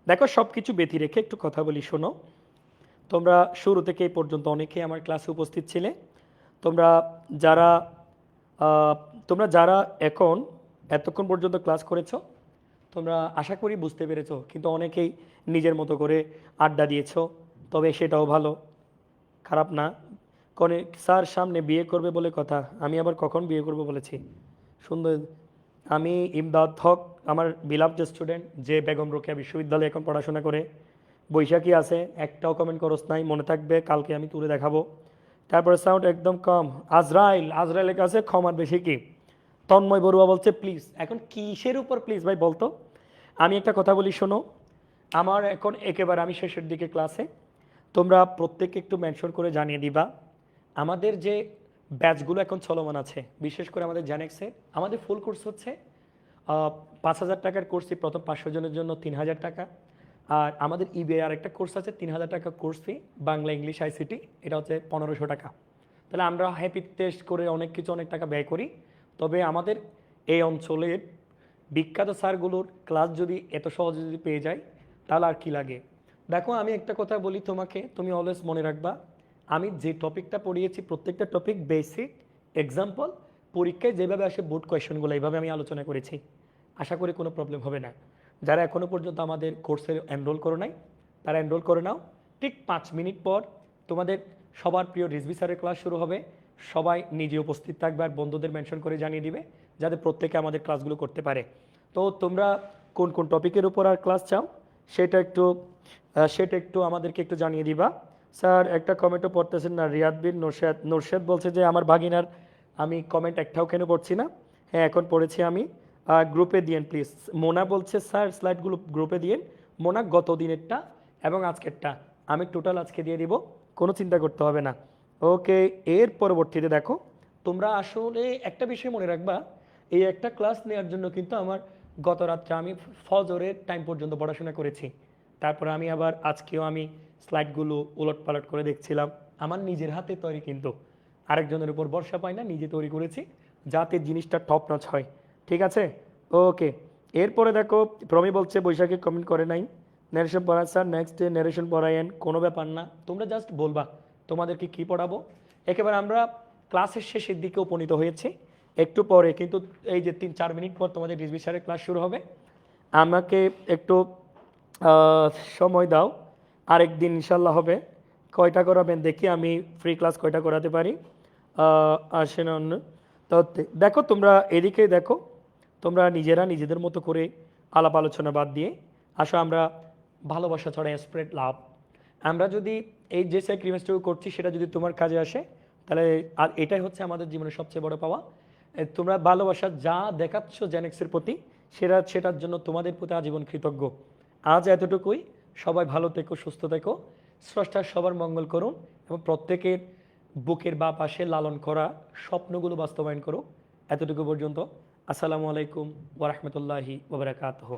দেখো সব কিছু ব্যতি রেখে একটু কথা বলি শোনো। তোমরা শুরু থেকে এই পর্যন্ত অনেকেই আমার ক্লাসে উপস্থিত ছিলে। তোমরা যারা এতক্ষণ পর্যন্ত ক্লাস করেছো তোমরা আশা করি বুঝতে পেরেছো, কিন্তু অনেকেই নিজের মতো করে আড্ডা দিয়েছো, তবে সেটাও ভালো, খারাপ না। কনে স্যার সামনে বিয়ে করবে বলে কথা, আমি আবার কখন বিয়ে করব বলেছি? সুন্দর। আমি ইমদাদ হক, আমার বিলাভড স্টুডেন্ট যে বেগম রোকেয়া বিশ্ববিদ্যালয়ে এখন পড়াশোনা করে। বৈশাখী আছে, একটাও কমেন্ট করস নাই, মনে থাকবে কালকে আমি তুলে দেখাবো। তারপরে সাউন্ড একদম কম। আজরাইলের কাছে ক্ষমার বেশি কি? তন্ময় বড়ুয়া বলছে প্লিজ। এখন কিসের উপর প্লিজ ভাই বলতো? আমি একটা কথা বলি শোনো, আমার এখন একেবারে আমি শেষের দিকে ক্লাসে, তোমরা প্রত্যেককে একটু মেনশন করে জানিয়ে দিবা আমাদের যে ব্যাচগুলো এখন চলমান আছে, বিশেষ করে আমাদের জেনেক্সে আমাদের ফুল কোর্স হচ্ছে 5,000 টাকার কোর্স ফি, প্রথম 500 জনের জন্য 3,000 টাকা। আর আমাদের ইবিআই আর একটা কোর্স আছে 3,000 টাকা course fee, Bangla English ICT, এটা হচ্ছে 1,500 টাকা। তাহলে আমরা হ্যাপি টেস্ট করে অনেক কিছু অনেক টাকা ব্যয় করি, তবে আমাদের এই অঞ্চলের বিখ্যাত স্যারগুলোর ক্লাস যদি এত সহজে যদি পেয়ে যায় তাহলে আর কি লাগে। দেখো আমি একটা কথা বলি তোমাকে, তুমি অলওয়েজ মনে রাখবা, আমি যে টপিকটা পড়িয়েছি প্রত্যেকটা টপিক বেসিক এক্সাম্পল পরীক্ষায় যেভাবে আসে বোর্ড কোয়েশনগুলো এইভাবে আমি আলোচনা করেছি। আশা করি কোনো প্রবলেম হবে না। যারা এখনও পর্যন্ত আমাদের কোর্সে এনরোল করে নাই তারা এনরোল করে নাও। ঠিক 5 মিনিট পর তোমাদের সবার প্রিয় রিজভি স্যারের ক্লাস শুরু হবে। সবাই নিজে উপস্থিত থাকবে আর বন্ধুদের মেনশন করে জানিয়ে দিবে যাতে প্রত্যেকে আমাদের ক্লাসগুলো করতে পারে। তো তোমরা কোন কোন টপিকের উপর আর ক্লাস চাও সেটা একটু আমাদেরকে একটু জানিয়ে দিবা। স্যার একটা কমেন্টও পড়তেছেন না, রিয়াদ বিন নোরশেদ বলছে যে আমার ভাগিনার আমি কমেন্ট একটাও কেন পড়ছি না। হ্যাঁ এখন পড়েছি আমি, গ্রুপে দিয়েন প্লিজ। মোনা বলছে স্যার স্লাইডগুলো গ্রুপে দিয়েন। মোনা গত দিনেরটা এবং আজকেরটা আমি টোটাল আজকে দিয়ে দিব, কোনো চিন্তা করতে হবে না। ওকে, এর পরবর্তীতে দেখো তোমরা আসলে একটা বিষয় মনে রাখবা, এই একটা ক্লাস নেওয়ার জন্য কিন্তু আমার গত রাত্রে আমি ফজরের টাইম পর্যন্ত পড়াশোনা করেছি। তারপরে আমি আবার আজকেও আমি স্লাইডগুলো উলট পালট করে দেখছিলাম। আমার নিজের হাতে তৈরি, কিন্তু আরেকজনের উপর ভরসা পাই না, নিজে তৈরি করেছি যাতে জিনিসটা টপ নচ হয়। ঠিক আছে, ওকে। এরপরে দেখো প্রমি বলছে বৈশাখী কমেন্ট করে নাই, ন্যারেশন পড়ায় স্যার নেক্সট ডে ন্যারেশন পড়ায়েন, কোনো ব্যাপার না, তোমরা জাস্ট বলবা তোমাদেরকে কি পড়াবো। একেবারে আমরা ক্লাসের শেষের দিকে উপনীত হয়েছি, একটু পরে কিন্তু এই যে 3-4 মিনিট পর তোমাদের রিজভি স্যারের ক্লাস শুরু হবে। আমাকে একটু সময় দাও, আরেক দিন ইনশাল্লাহ হবে। কয়টা করাবেন দেখি আমি ফ্রি ক্লাস কয়টা করাতে পারি। আসেন অন্য তো দেখো তোমরা এদিকে দেখো, তোমরা নিজেরা নিজেদের মতো করে আলাপ আলোচনা বাদ দিয়ে আসো, আমরা ভালোবাসা ছড়া স্প্রেড লাভ। আমরা যদি এই যে স্যাক্রিফাইসটুকু করছি সেটা যদি তোমার কাজে আসে তাহলে আর এটাই হচ্ছে আমাদের জীবনের সবচেয়ে বড় পাওয়া। তোমরা ভালোবাসা যা দেখাচ্ছ জেনেক্সের প্রতি সেটার জন্য তোমাদের প্রতি আজীবন কৃতজ্ঞ। আজ এতটুকুই, সবাই ভালো থেকো, সুস্থ থেকো, স্রষ্টা সবার মঙ্গল করুন এবং প্রত্যেকের বুকের বা পাশে লালন করা স্বপ্নগুলো বাস্তবায়ন করো। এতটুকু পর্যন্ত। আসসালামু আলাইকুম ওয়া রাহমাতুল্লাহি ওয়া বারাকাতুহু।